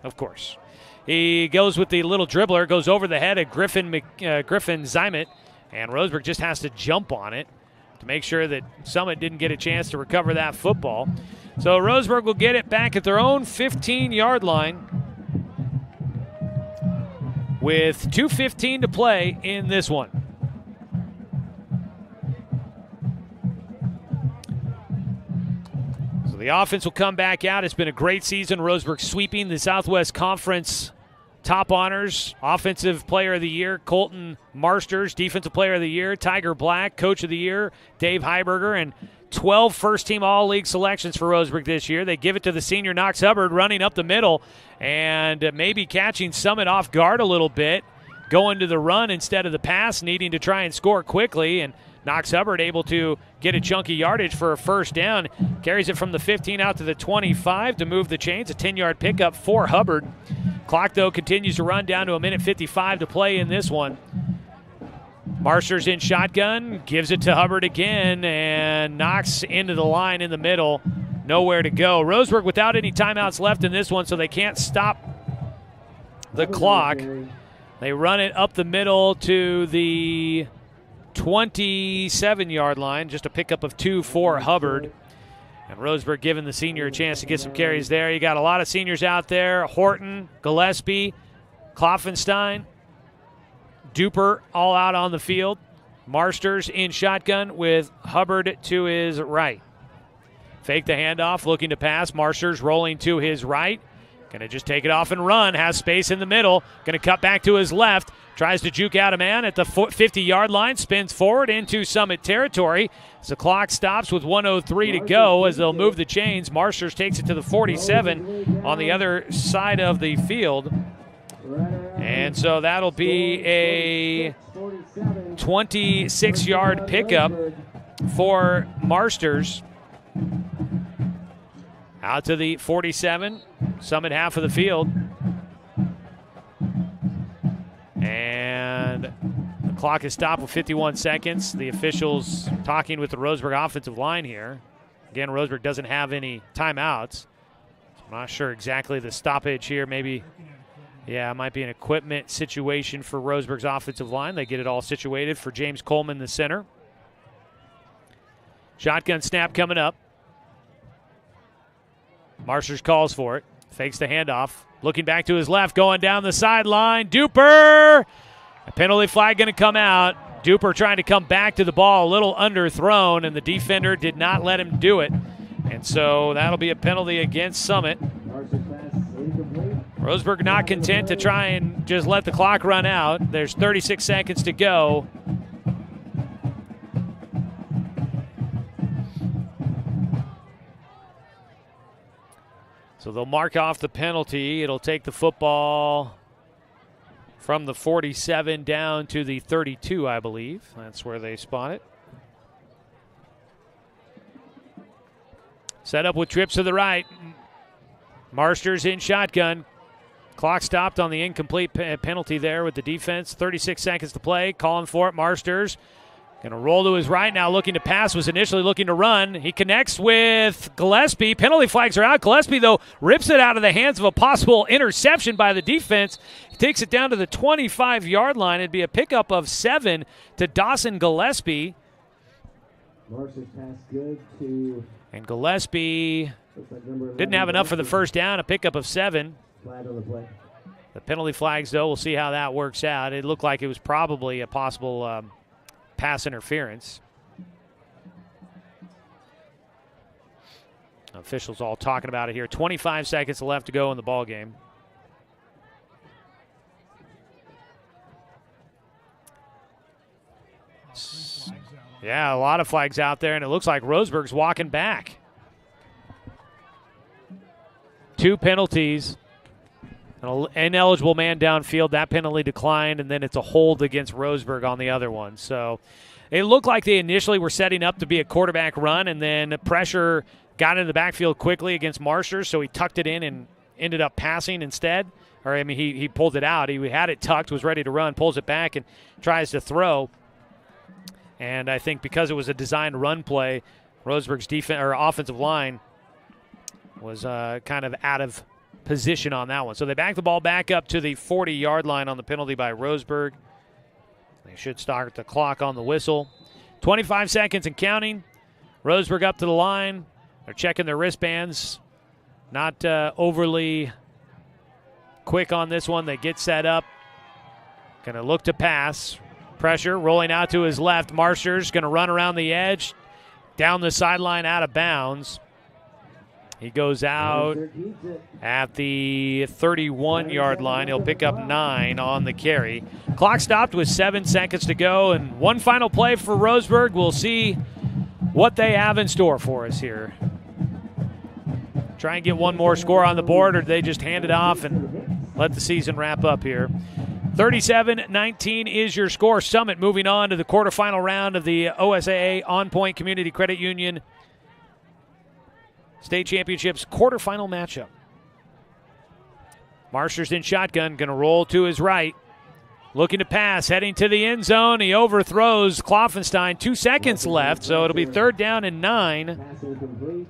of course. He goes with the little dribbler, goes over the head of Griffin Zymet, and Roseburg just has to jump on it to make sure that Summit didn't get a chance to recover that football. So Roseburg will get it back at their own 15-yard line with 2:15 to play in this one. So the offense will come back out. It's been a great season. Roseburg sweeping the Southwest Conference top honors. Offensive Player of the Year, Colton Marsters. Defensive Player of the Year, Tiger Black. Coach of the Year, Dave Heiberger. And 12 first-team All-League selections for Roseburg this year. They give it to the senior Knox Hubbard running up the middle and maybe catching Summit off guard a little bit, going to the run instead of the pass, needing to try and score quickly. And Knox Hubbard able to get a chunky yardage for a first down. Carries it from the 15 out to the 25 to move the chains. A 10-yard pickup for Hubbard. Clock, though, continues to run down to 1:55 to play in this one. Marsters in shotgun, gives it to Hubbard again, and knocks into the line in the middle. Nowhere to go. Roseburg without any timeouts left in this one, so they can't stop the clock. They run it up the middle to the 27-yard line, just a pickup of 2 for Hubbard. And Roseburg giving the senior a chance to get some carries there. You got a lot of seniors out there. Horton, Gillespie, Kloffenstein, Duper all out on the field. Marsters in shotgun with Hubbard to his right. Fake the handoff, looking to pass. Marsters rolling to his right. Going to just take it off and run. Has space in the middle. Going to cut back to his left. Tries to juke out a man at the 50-yard line. Spins forward into Summit territory. As the clock stops with 1:03 to go as they'll move the chains. Marsters takes it to the 47 on the other side of the field. And so that'll be a 26-yard pickup for Marsters. Out to the 47, Summit half of the field. And the clock is stopped with 51 seconds. The officials talking with the Roseburg offensive line here. Again, Roseburg doesn't have any timeouts. I'm not sure exactly the stoppage here. Maybe, yeah, it might be an equipment situation for Roseburg's offensive line. They get it all situated for James Coleman, the center. Shotgun snap coming up. Marsters calls for it. Fakes the handoff. Looking back to his left, going down the sideline. Duper! A penalty flag going to come out. Duper trying to come back to the ball, a little underthrown, and the defender did not let him do it. And so that'll be a penalty against Summit. Roseburg not content to try and just let the clock run out. There's 36 seconds to go. So they'll mark off the penalty. It'll take the football from the 47 down to the 32, I believe. That's where they spot it. Set up with trips to the right. Marsters in shotgun. Clock stopped on the incomplete penalty there with the defense. 36 seconds to play. Calling for it. Marsters going to roll to his right now, looking to pass, was initially looking to run. He connects with Gillespie. Penalty flags are out. Gillespie, though, rips it out of the hands of a possible interception by the defense. He takes it down to the 25-yard line. It'd be a pickup of 7 to Dawson Gillespie. And Gillespie didn't have enough for the first down, a pickup of 7. The penalty flags, though, we'll see how that works out. It looked like it was probably a possible pass interference. Officials all talking about it here. 25 seconds left to go in the ball game. Yeah, a lot of flags out there, and it looks like Roseburg's walking back. 2 penalties. An ineligible man downfield, that penalty declined, and then it's a hold against Roseburg on the other one. So it looked like they initially were setting up to be a quarterback run, and then pressure got into the backfield quickly against Marshers, so he tucked it in and ended up passing instead. Or, I mean, he pulled it out. He had it tucked, was ready to run, pulls it back, and tries to throw. And I think because it was a designed run play, Roseburg's offensive line was kind of out of position on that one. So they back the ball back up to the 40-yard line on the penalty by Roseburg. They should start the clock on the whistle. 25 seconds and counting. Roseburg up to the line. They're checking their wristbands. Not overly quick on this one. They get set up. Going to look to pass. Pressure rolling out to his left. Marshers going to run around the edge. Down the sideline, out of bounds. He goes out at the 31-yard line. He'll pick up 9 on the carry. Clock stopped with 7 seconds to go, and one final play for Roseburg. We'll see what they have in store for us here. Try and get one more score on the board, or do they just hand it off and let the season wrap up here? 37-19 is your score. Summit moving on to the quarterfinal round of the OSAA On Point Community Credit Union State Championships quarterfinal matchup. Marshers in shotgun, going to roll to his right. Looking to pass, heading to the end zone. He overthrows Kloffenstein. 2 seconds left, so it'll be 3rd down and 9.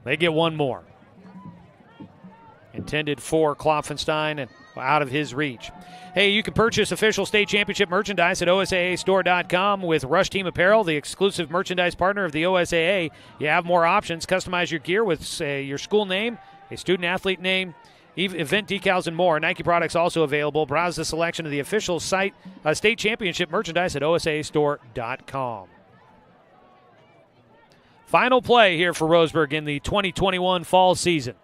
They get one more. Intended for Kloffenstein and out of his reach. Hey, you can purchase official state championship merchandise at OSAAstore.com with Rush Team Apparel, the exclusive merchandise partner of the OSAA. You have more options. Customize your gear with your school name, a student-athlete name, event decals, and more. Nike products also available. Browse the selection of the official site state championship merchandise at OSAAstore.com. Final play here for Roseburg in the 2021 fall season.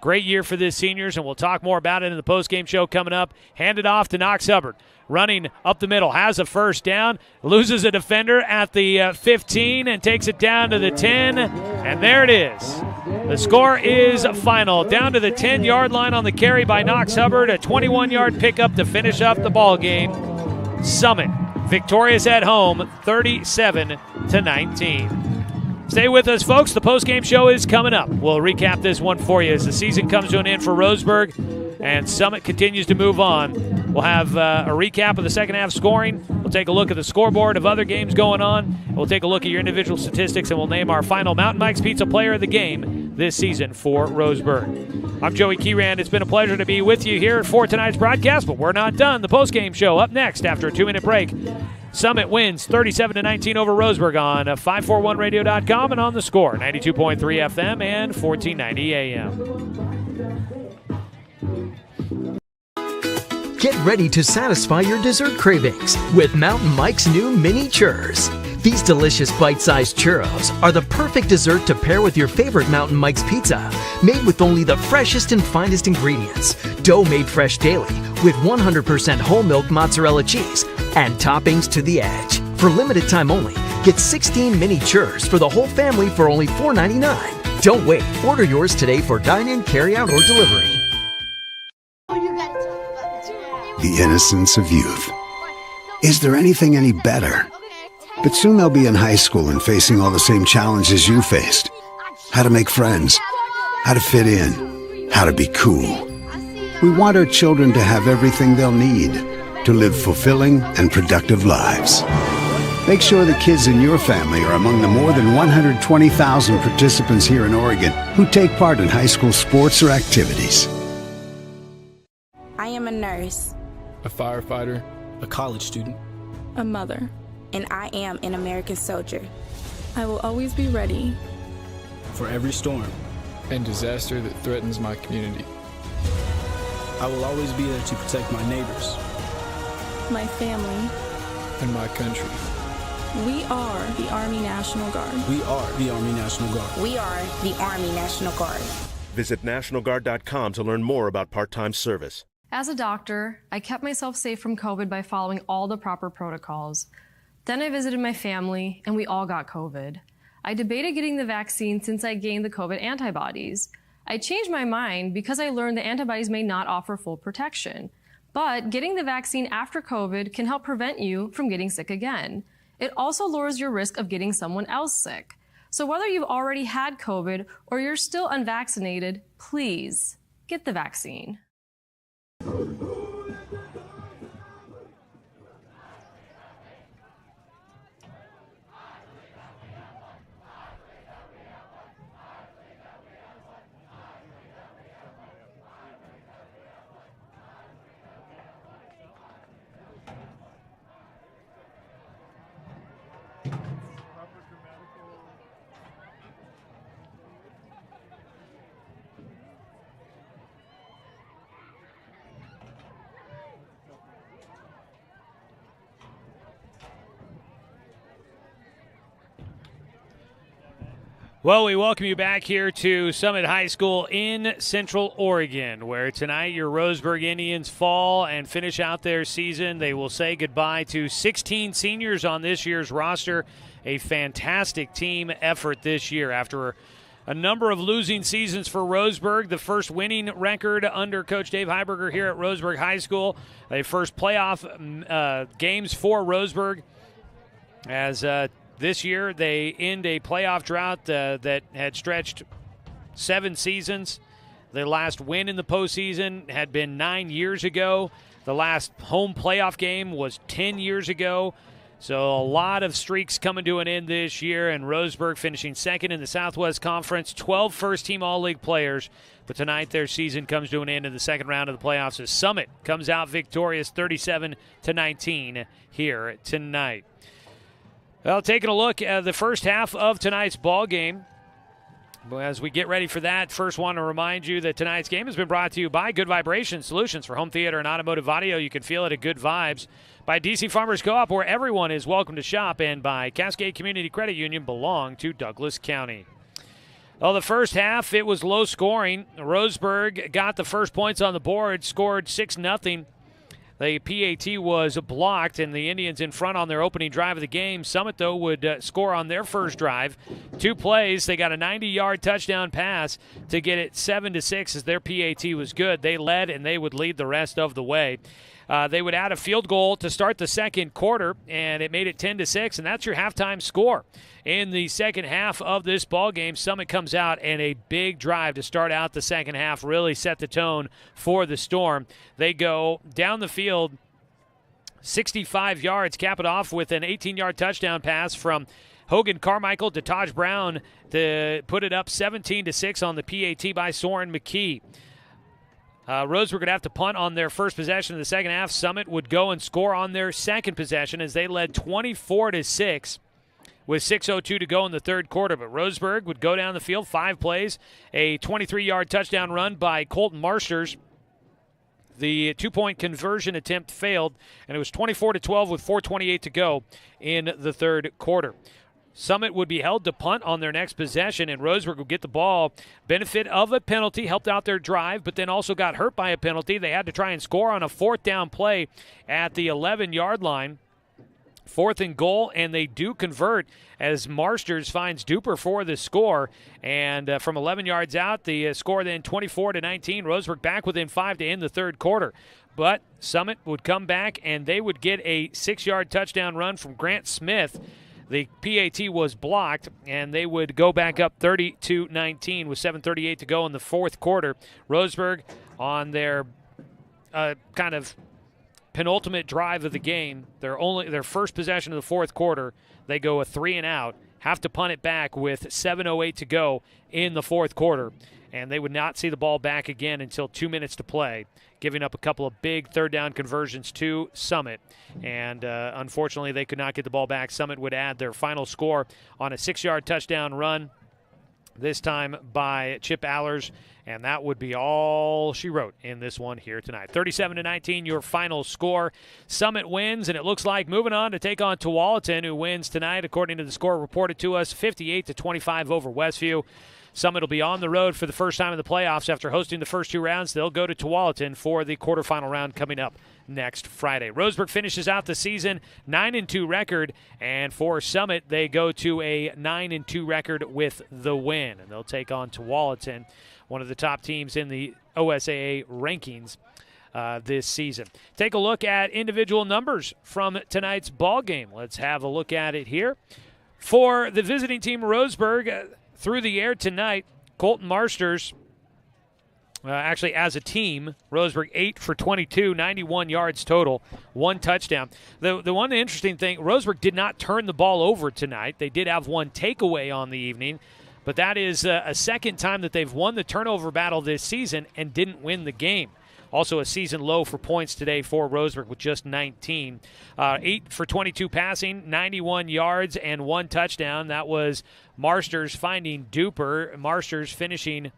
Great year for the seniors, and we'll talk more about it in the postgame show coming up. Hand it off to Knox Hubbard. Running up the middle, has a first down, loses a defender at the 15 and takes it down to the 10, and there it is. The score is final. Down to the 10-yard line on the carry by Knox Hubbard, a 21-yard pickup to finish off the ball game. Summit victorious at home, 37-19. Stay with us, folks. The postgame show is coming up. We'll recap this one for you as the season comes to an end for Roseburg and Summit continues to move on. We'll have a recap of the second half scoring. We'll take a look at the scoreboard of other games going on. We'll take a look at your individual statistics, and we'll name our final Mountain Mike's Pizza player of the game this season for Roseburg. I'm Joey Keyrand. It's been a pleasure to be with you here for tonight's broadcast, but we're not done. The postgame show up next after a 2-minute break. Summit wins 37-19 over Roseburg on 541radio.com and on the score, 92.3 FM and 1490 AM. Get ready to satisfy your dessert cravings with Mountain Mike's new mini churros. These delicious bite-sized churros are the perfect dessert to pair with your favorite Mountain Mike's pizza, made with only the freshest and finest ingredients, dough made fresh daily with 100% whole milk mozzarella cheese, and toppings to the edge. For limited time only, get 16 mini churros for the whole family for only $4.99. Don't wait. Order yours today for dine-in, carry-out, or delivery. The innocence of youth. Is there anything any better? But soon they'll be in high school and facing all the same challenges you faced. How to make friends, how to fit in, how to be cool. We want our children to have everything they'll need to live fulfilling and productive lives. Make sure the kids in your family are among the more than 120,000 participants here in Oregon who take part in high school sports or activities. I am a nurse, a firefighter, a college student, a mother, and I am an American soldier. I will always be ready for every storm and disaster that threatens my community. I will always be there to protect my neighbors, my family, and my country. We are the Army National Guard. We are the Army National Guard. We are the Army National Guard. Visit nationalguard.com to learn more about part-time service. As a doctor, I kept myself safe from COVID by following all the proper protocols. Then I visited my family, and we all got COVID. I debated getting the vaccine since I gained the COVID antibodies. I changed my mind because I learned that antibodies may not offer full protection. But getting the vaccine after COVID can help prevent you from getting sick again. It also lowers your risk of getting someone else sick. So whether you've already had COVID or you're still unvaccinated, please get the vaccine. Well, we welcome you back here to Summit High School in Central Oregon, where tonight your Roseburg Indians fall and finish out their season. They will say goodbye to 16 seniors on this year's roster. A fantastic team effort this year after a number of losing seasons for Roseburg. The first winning record under Coach Dave Heiberger here at Roseburg High School. A first playoff games for Roseburg as this year, they end a playoff drought that had stretched 7 seasons. Their last win in the postseason had been 9 years ago. The last home playoff game was 10 years ago. So a lot of streaks coming to an end this year, and Roseburg finishing second in the Southwest Conference, 12 first-team All-League players. But tonight their season comes to an end in the second round of the playoffs as Summit comes out victorious 37-19 here tonight. Well, taking a look at the first half of tonight's ball game. As we get ready for that, first want to remind you that tonight's game has been brought to you by Good Vibration Solutions for home theater and automotive audio. You can feel it at Good Vibes. By DC Farmers Co-op, where everyone is welcome to shop, and by Cascade Community Credit Union, belong to Douglas County. Well, the first half, it was low scoring. Roseburg got the first points on the board, scored 6-0. The PAT was blocked, and the Indians in front on their opening drive of the game. Summit, though, would score on their first drive. 2 plays. They got a 90-yard touchdown pass to get it 7-6 as their PAT was good. They led, and they would lead the rest of the way. They would add a field goal to start the second quarter, and it made it 10-6, and that's your halftime score. In the second half of this ball game, Summit comes out and a big drive to start out the second half really set the tone for the Storm. They go down the field 65 yards, cap it off with an 18-yard touchdown pass from Hogan Carmichael to Taj Brown to put it up 17-6 on the PAT by Soren McKee. Roseburg would have to punt on their first possession of the second half. Summit would go and score on their second possession as they led 24-6 with 6:02 to go in the third quarter. But Roseburg would go down the field, 5 plays, a 23-yard touchdown run by Colton Marsters. The 2-point conversion attempt failed, and it was 24-12 with 4:28 to go in the third quarter. Summit would be held to punt on their next possession, and Roseburg would get the ball. Benefit of a penalty, helped out their drive, but then also got hurt by a penalty. They had to try and score on a 4th down play at the 11-yard line. 4th and goal, and they do convert as Marsters finds Duper for the score. And from 11 yards out, the score then 24-19. Roseburg back within 5 to end the third quarter. But Summit would come back, and they would get a 6-yard touchdown run from Grant Smith. The PAT was blocked, and they would go back up 30-19 with 7:38 to go in the fourth quarter. Roseburg on their kind of penultimate drive of the game, their first possession of the fourth quarter, they go a 3-and-out, have to punt it back with 7:08 to go in the fourth quarter, and they would not see the ball back again until 2 minutes to play, giving up a couple of big third down conversions to Summit, and unfortunately they could not get the ball back. Summit would add their final score on a 6-yard touchdown run, this time by Chip Allers, and that would be all she wrote in this one here tonight. 37-19, your final score. Summit wins, and it looks like moving on to take on Tualatin, who wins tonight, according to the score reported to us, 58-25 over Westview. Summit will be on the road for the first time in the playoffs after hosting the first 2 rounds. They'll go to Tualatin for the quarterfinal round coming up next Friday. Roseburg finishes out the season 9-2 record, and for Summit, they go to a 9-2 record with the win, and they'll take on Tualatin, one of the top teams in the OSAA rankings this season. Take a look at individual numbers from tonight's ball game. Let's have a look at it here. For the visiting team, Roseburg, through the air tonight, Colton Marsters, actually as a team, Roseburg 8 for 22, 91 yards total, 1 touchdown. The one interesting thing, Roseburg did not turn the ball over tonight. They did have 1 takeaway on the evening, but that is a second time that they've won the turnover battle this season and didn't win the game. Also a season low for points today for Roseburg with just 19. 8 for 22 passing, 91 yards, and 1 touchdown. That was Marsters finding Duper. Marsters finishing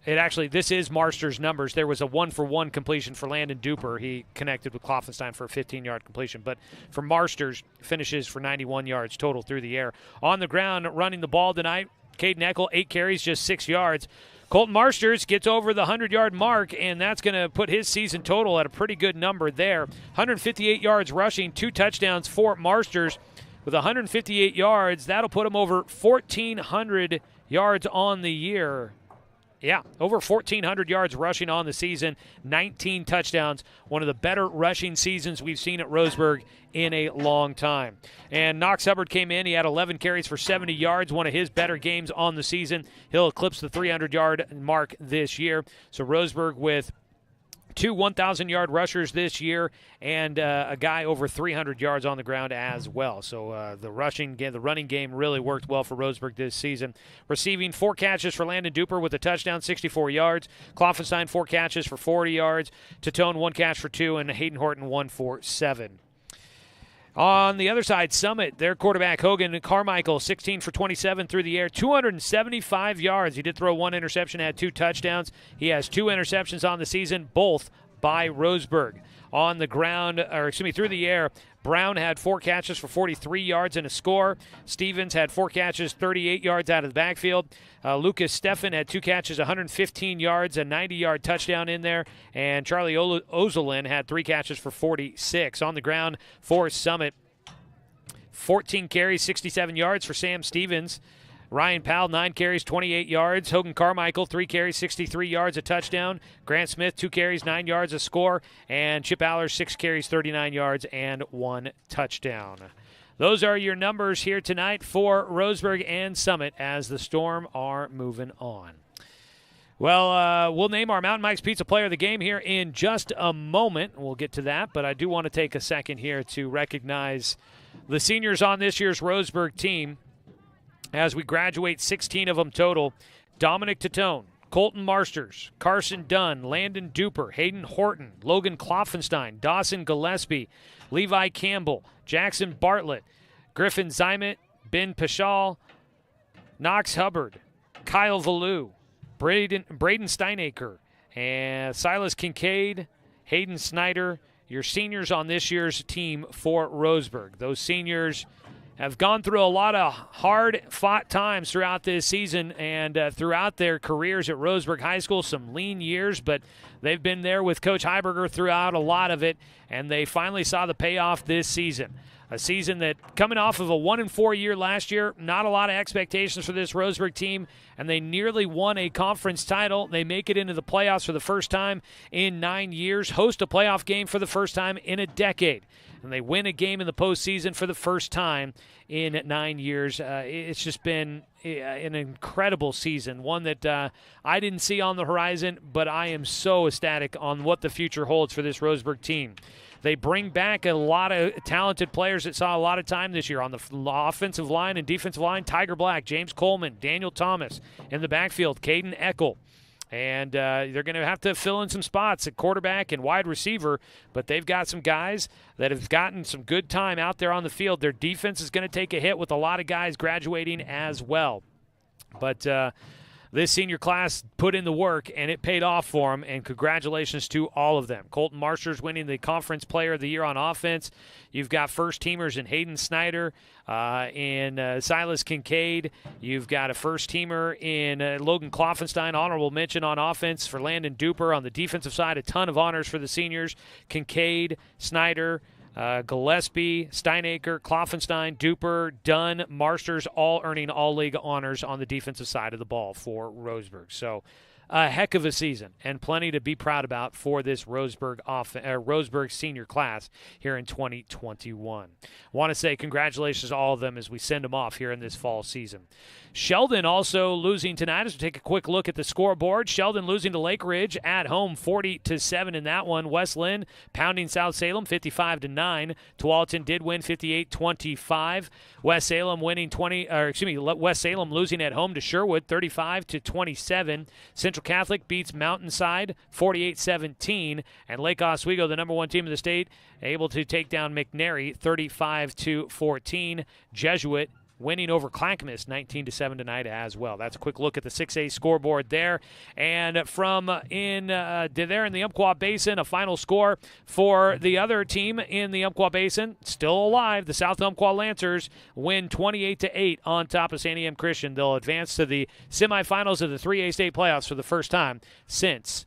this is Marsters' numbers. There was a 1-for-1 completion for Landon Duper. He connected with Kloffenstein for a 15-yard completion. But for Marsters, finishes for 91 yards total through the air. On the ground, running the ball tonight, Caden Eckel, 8 carries, just 6 yards. Colton Marsters gets over the 100-yard mark, and that's going to put his season total at a pretty good number there. 158 yards rushing, 2 touchdowns for Marsters. With 158 yards, that'll put him over 1,400 yards on the year. Yeah, over 1,400 yards rushing on the season, 19 touchdowns. One of the better rushing seasons we've seen at Roseburg in a long time. And Knox Hubbard came in. He had 11 carries for 70 yards, one of his better games on the season. He'll eclipse the 300-yard mark this year. So Roseburg with 2 1,000-yard rushers this year and a guy over 300 yards on the ground as well. So the running game really worked well for Roseburg this season. Receiving 4 catches for Landon Duper with a touchdown, 64 yards. Kloffenstein 4 catches for 40 yards. Tatone 1 catch for 2, and Hayden Horton 1 for 7. On the other side, Summit, their quarterback, Hogan Carmichael, 16 for 27 through the air, 275 yards. He did throw 1 interception, had 2 touchdowns. He has 2 interceptions on the season, both by Roseburg. On the ground, through the air, Brown had 4 catches for 43 yards and a score. Stevens had 4 catches, 38 yards out of the backfield. Lucas Steffen had 2 catches, 115 yards, a 90-yard touchdown in there. And Charlie Ozolin had 3 catches for 46. On the ground for Summit, 14 carries, 67 yards for Sam Stevens. Ryan Powell, 9 carries, 28 yards. Hogan Carmichael, 3 carries, 63 yards, a touchdown. Grant Smith, 2 carries, 9 yards, a score. And Chip Aller, 6 carries, 39 yards, and 1 touchdown. Those are your numbers here tonight for Roseburg and Summit as the Storm are moving on. Well, we'll name our Mountain Mike's Pizza Player of the Game here in just a moment. We'll get to that, but I do want to take a second here to recognize the seniors on this year's Roseburg team. As we graduate, 16 of them total. Dominic Tatone, Colton Marsters, Carson Dunn, Landon Duper, Hayden Horton, Logan Kloffenstein, Dawson Gillespie, Levi Campbell, Jackson Bartlett, Griffin Zymet, Ben Pashal, Knox Hubbard, Kyle Valou, Braden Steinacre, and Silas Kincaid, Hayden Snyder, your seniors on this year's team for Roseburg. Those seniors have gone through a lot of hard-fought times throughout this season and throughout their careers at Roseburg High School. Some lean years, but they've been there with Coach Heiberger throughout a lot of it, and they finally saw the payoff this season. A season that, coming off of a 1-4 year last year, not a lot of expectations for this Roseburg team, and they nearly won a conference title. They make it into the playoffs for the first time in 9 years, host a playoff game for the first time in a decade, and they win a game in the postseason for the first time in 9 years. It's just been an incredible season, one that I didn't see on the horizon, but I am so ecstatic on what the future holds for this Roseburg team. They bring back a lot of talented players that saw a lot of time this year on the offensive line and defensive line. Tiger Black, James Coleman, Daniel Thomas. In the backfield, Caden Eckel. And they're going to have to fill in some spots at quarterback and wide receiver, but they've got some guys that have gotten some good time out there on the field. Their defense is going to take a hit with a lot of guys graduating as well. But this senior class put in the work, and it paid off for them, and congratulations to all of them. Colton Marsters winning the Conference Player of the Year on offense. You've got first-teamers in Hayden Snyder, in Silas Kincaid. You've got a first-teamer in Logan Kloffenstein, honorable mention on offense for Landon Duper. On the defensive side, a ton of honors for the seniors. Kincaid, Snyder, Gillespie, Steinacre, Kloffenstein, Duper, Dunn, Marsters, all earning all-league honors on the defensive side of the ball for Roseburg. So a heck of a season and plenty to be proud about for this Roseburg senior class here in 2021. Want to say congratulations to all of them as we send them off here in this fall season. Sheldon also losing tonight as we take a quick look at the scoreboard. Sheldon losing to Lake Ridge at home 40-7 in that one. West Lynn pounding South Salem 55-9. Tualatin did win 58-25. West Salem losing at home to Sherwood 35-27. Central Catholic beats Mountainside 48-17, and Lake Oswego, the number one team in the state, able to take down McNary 35-14. Jesuit winning over Clackamas 19-7 tonight as well. That's a quick look at the 6A scoreboard there. And from there in the Umpqua Basin, a final score for the other team in the Umpqua Basin, still alive. The South Umpqua Lancers win 28-8 on top of Sandy M. Christian. They'll advance to the semifinals of the 3A state playoffs for the first time since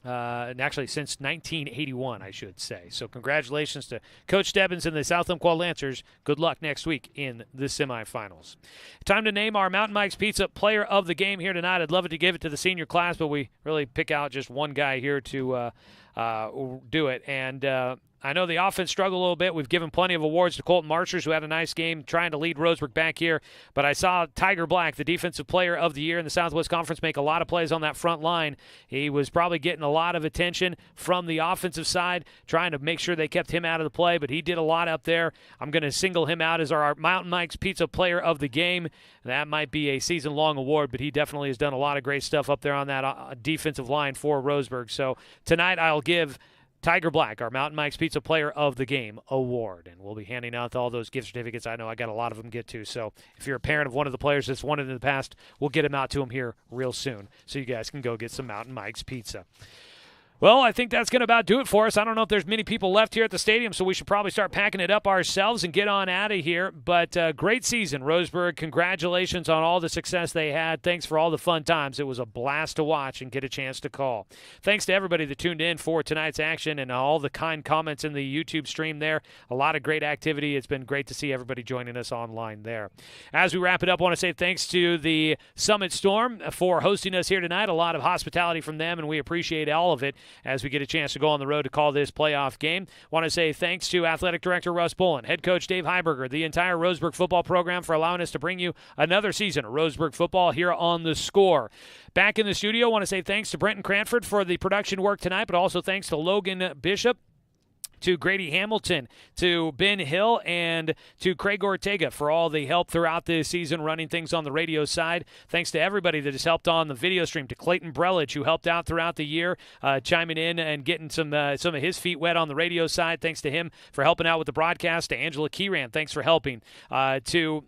since 1981, I should say. So congratulations to Coach Stebbins and the South Umpqua Lancers. Good luck next week in the semifinals. Time to name our Mountain Mike's Pizza player of the game here tonight. I'd love it to give it to the senior class, but we really pick out just one guy here to do it. And I know the offense struggled a little bit. We've given plenty of awards to Colton Marshers, who had a nice game trying to lead Roseburg back here. But I saw Tiger Black, the defensive player of the year in the Southwest Conference, make a lot of plays on that front line. He was probably getting a lot of attention from the offensive side, trying to make sure they kept him out of the play, but he did a lot up there. I'm going to single him out as our Mountain Mike's Pizza player of the game. That might be a season-long award, but he definitely has done a lot of great stuff up there on that defensive line for Roseburg. So tonight I'll give Tiger Black, our Mountain Mike's Pizza Player of the Game award. And we'll be handing out all those gift certificates. I know I got a lot of them to get to. So if you're a parent of one of the players that's won it in the past, we'll get them out to them here real soon so you guys can go get some Mountain Mike's Pizza. Well, I think that's going to about do it for us. I don't know if there's many people left here at the stadium, so we should probably start packing it up ourselves and get on out of here. But great season, Roseburg. Congratulations on all the success they had. Thanks for all the fun times. It was a blast to watch and get a chance to call. Thanks to everybody that tuned in for tonight's action and all the kind comments in the YouTube stream there. A lot of great activity. It's been great to see everybody joining us online there. As we wrap it up, I want to say thanks to the Summit Storm for hosting us here tonight. A lot of hospitality from them, and we appreciate all of it as we get a chance to go on the road to call this playoff game. Want to say thanks to Athletic Director Russ Bullen, Head Coach Dave Heiberger, the entire Roseburg football program for allowing us to bring you another season of Roseburg football here on The Score. Back in the studio, want to say thanks to Brenton Cranford for the production work tonight, but also thanks to Logan Bishop, to Grady Hamilton, to Ben Hill, and to Craig Ortega for all the help throughout the season running things on the radio side. Thanks to everybody that has helped on the video stream, to Clayton Brelich, who helped out throughout the year, chiming in and getting some of his feet wet on the radio side. Thanks to him for helping out with the broadcast. To Angela Kieran, thanks for helping. To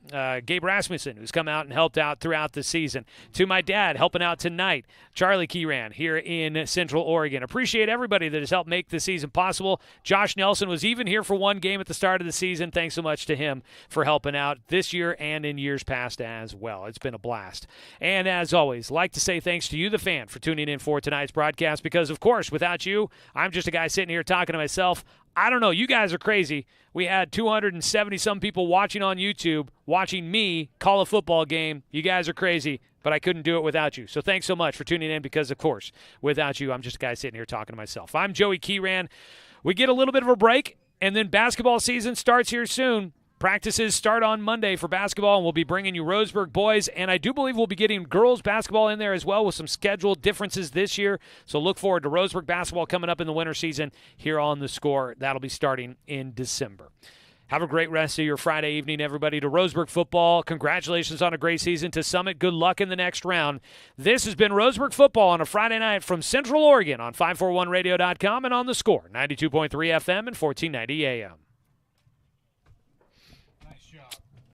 Gabe Rasmussen, who's come out and helped out throughout the season. To my dad, helping out tonight, Charlie Kieran, here in Central Oregon. Appreciate everybody that has helped make the season possible. Josh Nelson was even here for one game at the start of the season. Thanks so much to him for helping out this year and in years past as well. It's been a blast. And as always, like to say thanks to you, the fan, for tuning in for tonight's broadcast, because, of course, without you, I'm just a guy sitting here talking to myself. I don't know. You guys are crazy. We had 270-some people watching on YouTube, watching me call a football game. You guys are crazy, but I couldn't do it without you. So thanks so much for tuning in, because, of course, without you, I'm just a guy sitting here talking to myself. I'm Joey Kieran. We get a little bit of a break, and then basketball season starts here soon. Practices start on Monday for basketball, and we'll be bringing you Roseburg boys, and I do believe we'll be getting girls basketball in there as well with some scheduled differences this year. So look forward to Roseburg basketball coming up in the winter season here on The Score. That'll be starting in December. Have a great rest of your Friday evening, everybody. To Roseburg football, congratulations on a great season. To Summit, good luck in the next round. This has been Roseburg football on a Friday night from Central Oregon on 541radio.com and on The Score, 92.3 FM and 1490 AM.